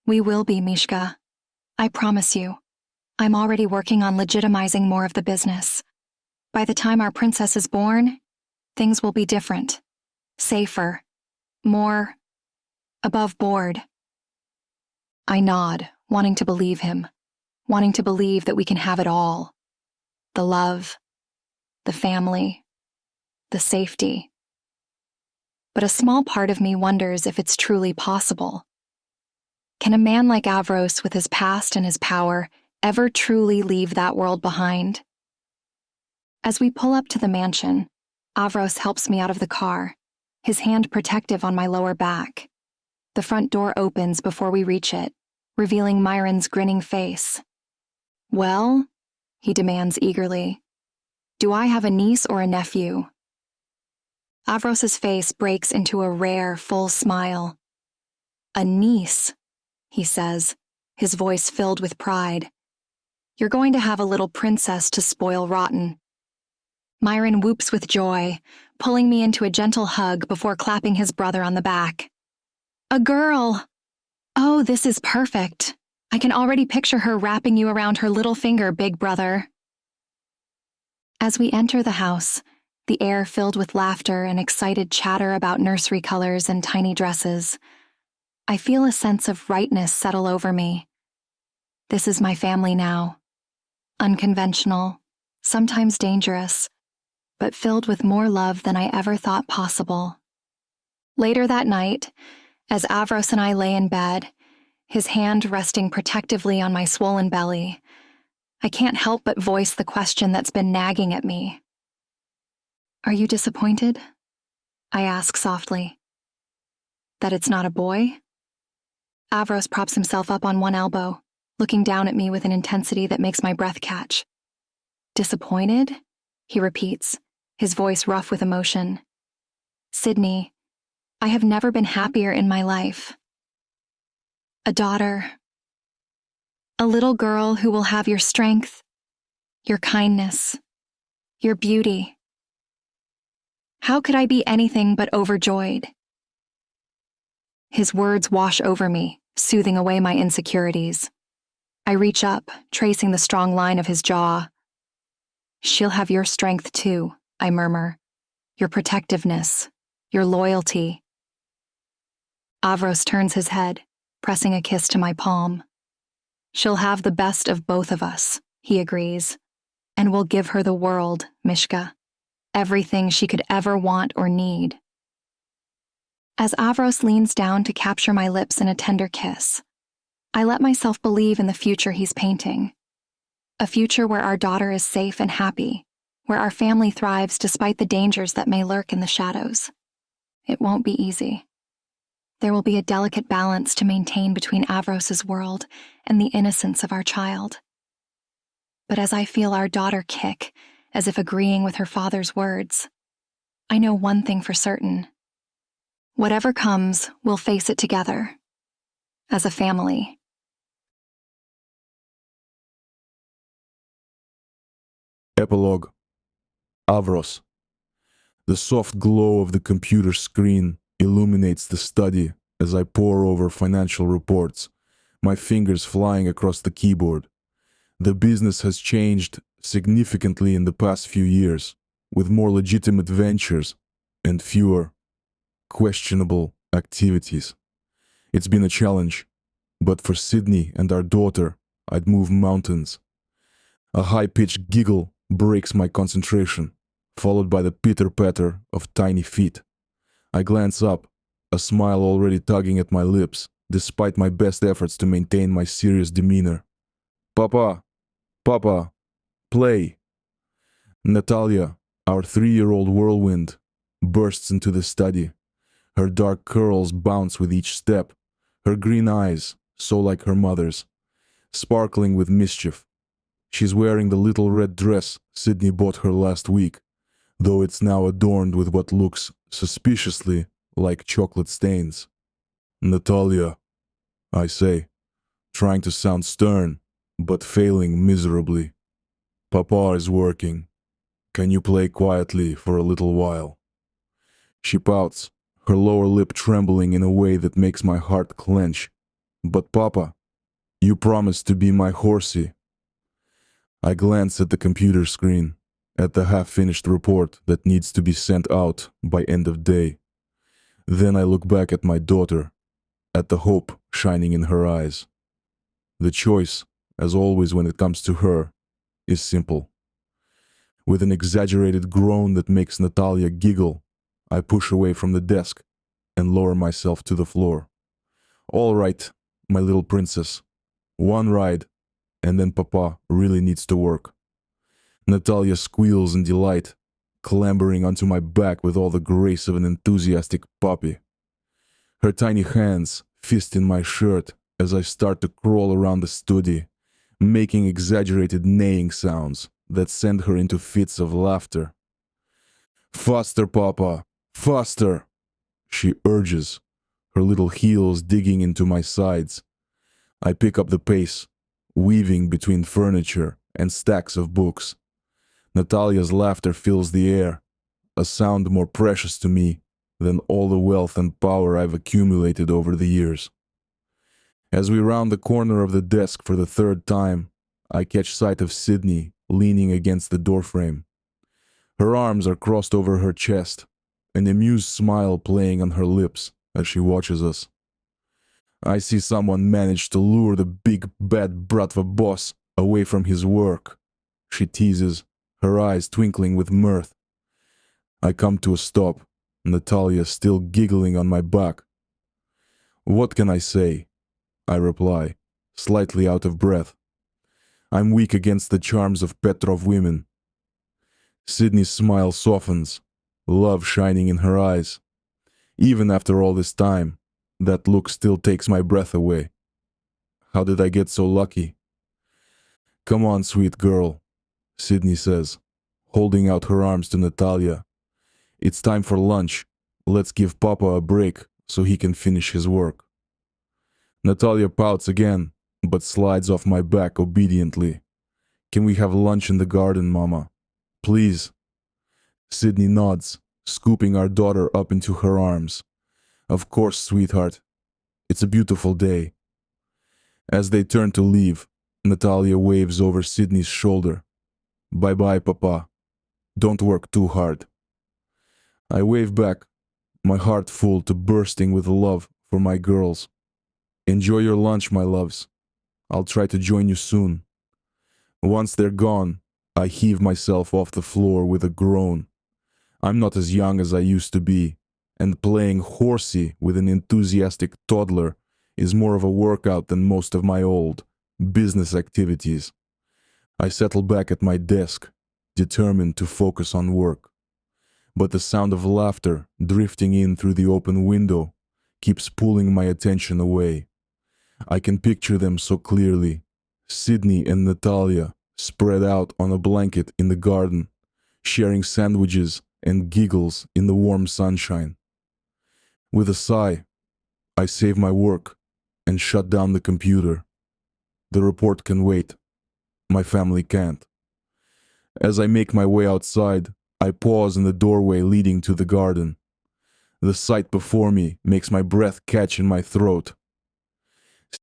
"We will be, Mishka. I promise you. I'm already working on legitimizing more of the business. By the time our princess is born, things will be different, safer, more above board." I nod, wanting to believe him, wanting to believe that we can have it all. The love, the family, the safety. But a small part of me wonders if it's truly possible. Can a man like Avros, with his past and his power, ever truly leave that world behind? As we pull up to the mansion, Avros helps me out of the car, his hand protective on my lower back. The front door opens before we reach it, revealing Myron's grinning face. "Well?" he demands eagerly. "Do I have a niece or a nephew?" Avros's face breaks into a rare, full smile. "A niece," he says, his voice filled with pride. "You're going to have a little princess to spoil rotten." Myron whoops with joy, pulling me into a gentle hug before clapping his brother on the back. "A girl! Oh, this is perfect. I can already picture her wrapping you around her little finger, big brother." As we enter the house, the air filled with laughter and excited chatter about nursery colors and tiny dresses, I feel a sense of rightness settle over me. This is my family now. Unconventional, sometimes dangerous, but filled with more love than I ever thought possible. Later that night, as Avros and I lay in bed, his hand resting protectively on my swollen belly, I can't help but voice the question that's been nagging at me. Are you disappointed? I ask softly. That it's not a boy? Avros props himself up on one elbow, looking down at me with an intensity that makes my breath catch. Disappointed? He repeats, his voice rough with emotion. Sydney, I have never been happier in my life. A daughter. A little girl who will have your strength, your kindness, your beauty. How could I be anything but overjoyed? His words wash over me, soothing away my insecurities. I reach up, tracing the strong line of his jaw. She'll have your strength too, I murmur. Your protectiveness, your loyalty. Avros turns his head, pressing a kiss to my palm. She'll have the best of both of us, he agrees. And we'll give her the world, Mishka. Everything she could ever want or need. As Avros leans down to capture my lips in a tender kiss, I let myself believe in the future he's painting. A future where our daughter is safe and happy, where our family thrives despite the dangers that may lurk in the shadows. It won't be easy. There will be a delicate balance to maintain between Avros's world and the innocence of our child. But as I feel our daughter kick, as if agreeing with her father's words, I know one thing for certain. Whatever comes, we'll face it together, as a family. Epilogue. Avros. The soft glow of the computer screen illuminates the study as I pore over financial reports, my fingers flying across the keyboard. The business has changed significantly in the past few years, with more legitimate ventures and fewer questionable activities. It's been a challenge, but for Sydney and our daughter, I'd move mountains. A high-pitched giggle breaks my concentration, followed by the pitter-patter of tiny feet. I glance up, a smile already tugging at my lips, despite my best efforts to maintain my serious demeanor. Papa! Papa! Play! Natalia, our 3-year-old whirlwind, bursts into the study. Her dark curls bounce with each step, her green eyes, so like her mother's, sparkling with mischief. She's wearing the little red dress Sydney bought her last week, though it's now adorned with what looks suspiciously like chocolate stains. Natalia, I say, trying to sound stern, but failing miserably. Papa is working. Can you play quietly for a little while? She pouts, her lower lip trembling in a way that makes my heart clench. But Papa, you promised to be my horsey. I glance at the computer screen, at the half-finished report that needs to be sent out by end of day. Then I look back at my daughter, at the hope shining in her eyes. The choice, as always when it comes to her, is simple. With an exaggerated groan that makes Natalia giggle, I push away from the desk and lower myself to the floor. All right, my little princess. One ride, and then Papa really needs to work. Natalia squeals in delight, clambering onto my back with all the grace of an enthusiastic puppy. Her tiny hands fist in my shirt as I start to crawl around the study, making exaggerated neighing sounds that send her into fits of laughter. Faster, Papa! Faster! She urges, her little heels digging into my sides. I pick up the pace, weaving between furniture and stacks of books. Natalia's laughter fills the air, a sound more precious to me than all the wealth and power I've accumulated over the years. As we round the corner of the desk for the third time, I catch sight of Sydney leaning against the doorframe. Her arms are crossed over her chest, an amused smile playing on her lips as she watches us. I see someone manage to lure the big bad Bratva boss away from his work, she teases, her eyes twinkling with mirth. I come to a stop, Natalia still giggling on my back. What can I say? I reply, slightly out of breath. I'm weak against the charms of Petrov women. Sydney's smile softens, love shining in her eyes. Even after all this time, that look still takes my breath away. How did I get so lucky? Come on, sweet girl, Sydney says, holding out her arms to Natalia. It's time for lunch. Let's give Papa a break so he can finish his work. Natalia pouts again, but slides off my back obediently. Can we have lunch in the garden, Mama? Please. Sydney nods, scooping our daughter up into her arms. Of course, sweetheart. It's a beautiful day. As they turn to leave, Natalia waves over Sydney's shoulder. Bye-bye, Papa. Don't work too hard. I wave back, my heart full to bursting with love for my girls. Enjoy your lunch, my loves. I'll try to join you soon. Once they're gone, I heave myself off the floor with a groan. I'm not as young as I used to be, and playing horsey with an enthusiastic toddler is more of a workout than most of my old business activities. I settle back at my desk, determined to focus on work. But the sound of laughter drifting in through the open window keeps pulling my attention away. I can picture them so clearly. Sydney and Natalia spread out on a blanket in the garden, sharing sandwiches and giggles in the warm sunshine. With a sigh, I save my work and shut down the computer. The report can wait. My family can't. As I make my way outside, I pause in the doorway leading to the garden. The sight before me makes my breath catch in my throat.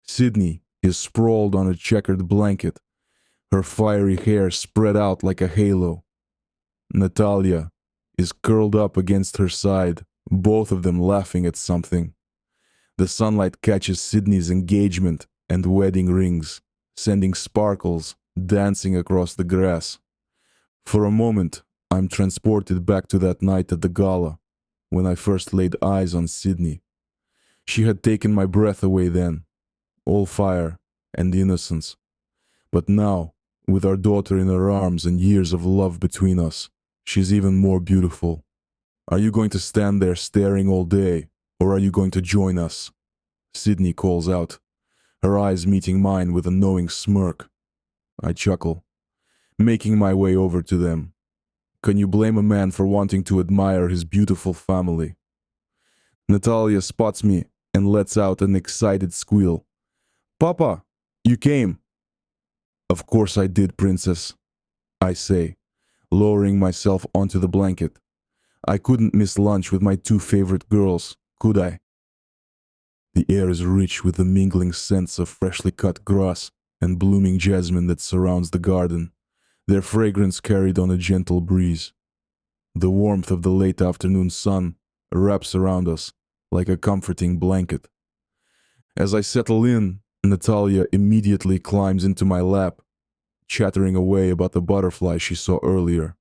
Sydney is sprawled on a checkered blanket, her fiery hair spread out like a halo. Natalia is curled up against her side, both of them laughing at something. The sunlight catches Sydney's engagement and wedding rings, sending sparkles dancing across the grass. For a moment, I'm transported back to that night at the gala, when I first laid eyes on Sydney. She had taken my breath away then, all fire and innocence. But now, with our daughter in her arms and years of love between us, she's even more beautiful. Are you going to stand there staring all day, or are you going to join us? Sydney calls out, her eyes meeting mine with a knowing smirk. I chuckle, making my way over to them. Can you blame a man for wanting to admire his beautiful family? Natalia spots me and lets out an excited squeal. Papa, you came. Of course I did, princess, I say, lowering myself onto the blanket. I couldn't miss lunch with my two favorite girls, could I? The air is rich with the mingling scents of freshly cut grass and blooming jasmine that surrounds the garden, their fragrance carried on a gentle breeze. The warmth of the late afternoon sun wraps around us like a comforting blanket. As I settle in, Natalia immediately climbs into my lap, chattering away about the butterfly she saw earlier.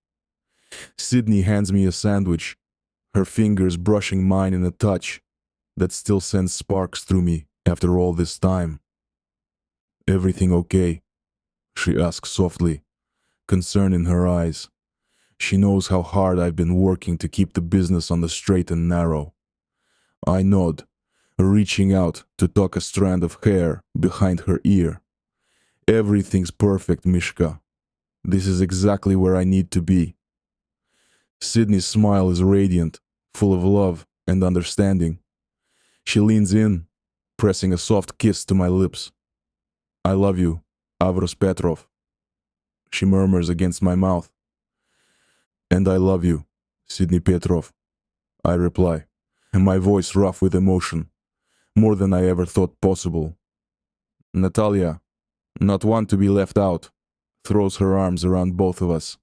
Sydney hands me a sandwich, her fingers brushing mine in a touch that still sends sparks through me after all this time. Everything okay? She asks softly, concern in her eyes. She knows how hard I've been working to keep the business on the straight and narrow. I nod, reaching out to tuck a strand of hair behind her ear. Everything's perfect, Mishka. This is exactly where I need to be. Sydney's smile is radiant, full of love and understanding. She leans in, pressing a soft kiss to my lips. I love you, Avros Petrov, she murmurs against my mouth. And I love you, Sydney Petrov, I reply, and my voice rough with emotion, more than I ever thought possible. Natalia, not one to be left out, throws her arms around both of us.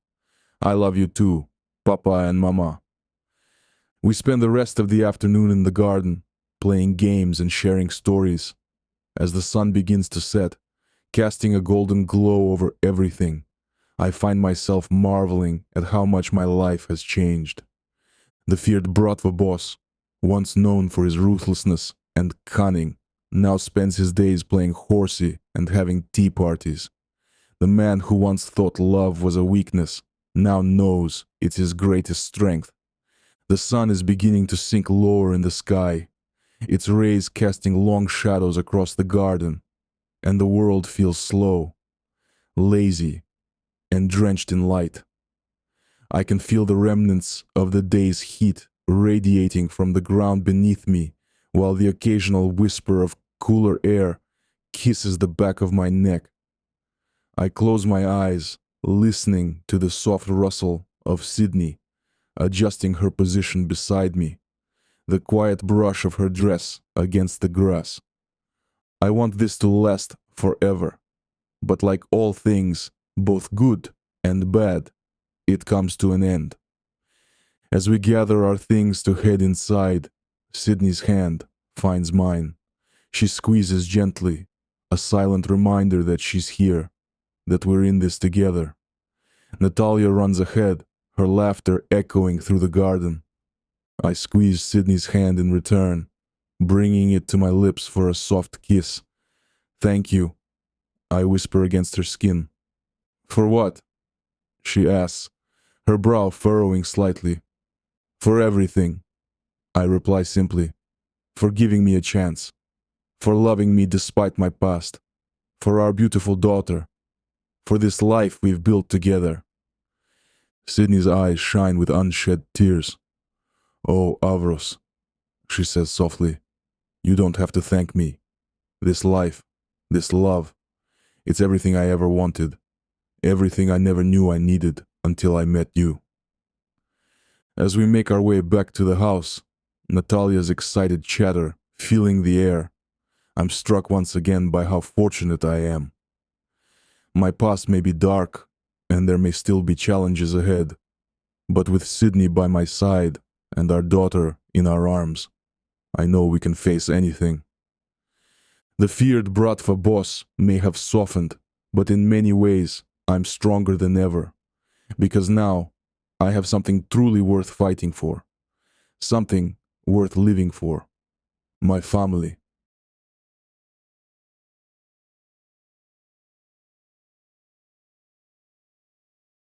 I love you too, Papa and Mama. We spend the rest of the afternoon in the garden, playing games and sharing stories. As the sun begins to set, casting a golden glow over everything, I find myself marveling at how much my life has changed. The feared Bratva boss, once known for his ruthlessness and cunning, now spends his days playing horsey and having tea parties. The man who once thought love was a weakness now knows it's his greatest strength. The sun is beginning to sink lower in the sky, its rays casting long shadows across the garden, and the world feels slow, lazy, and drenched in light. I can feel the remnants of the day's heat radiating from the ground beneath me, while the occasional whisper of cooler air kisses the back of my neck. I close my eyes, listening to the soft rustle of Sydney, adjusting her position beside me, the quiet brush of her dress against the grass. I want this to last forever, but like all things, both good and bad, it comes to an end. As we gather our things to head inside, Sydney's hand finds mine. She squeezes gently, a silent reminder that she's here, that we're in this together. Natalia runs ahead, her laughter echoing through the garden. I squeeze Sydney's hand in return, bringing it to my lips for a soft kiss. "Thank you," I whisper against her skin. "For what?" she asks, her brow furrowing slightly. "For everything," I reply simply. "For giving me a chance. For loving me despite my past. For our beautiful daughter. For this life we've built together." Sydney's eyes shine with unshed tears. "Oh, Avros," she says softly, "you don't have to thank me. This life, this love, it's everything I ever wanted. Everything I never knew I needed until I met you." As we make our way back to the house, Natalia's excited chatter filling the air, I'm struck once again by how fortunate I am. My past may be dark, and there may still be challenges ahead, but with Sydney by my side and our daughter in our arms, I know we can face anything. The feared Bratva boss may have softened, but in many ways I'm stronger than ever, because now I have something truly worth fighting for, something worth living for: my family.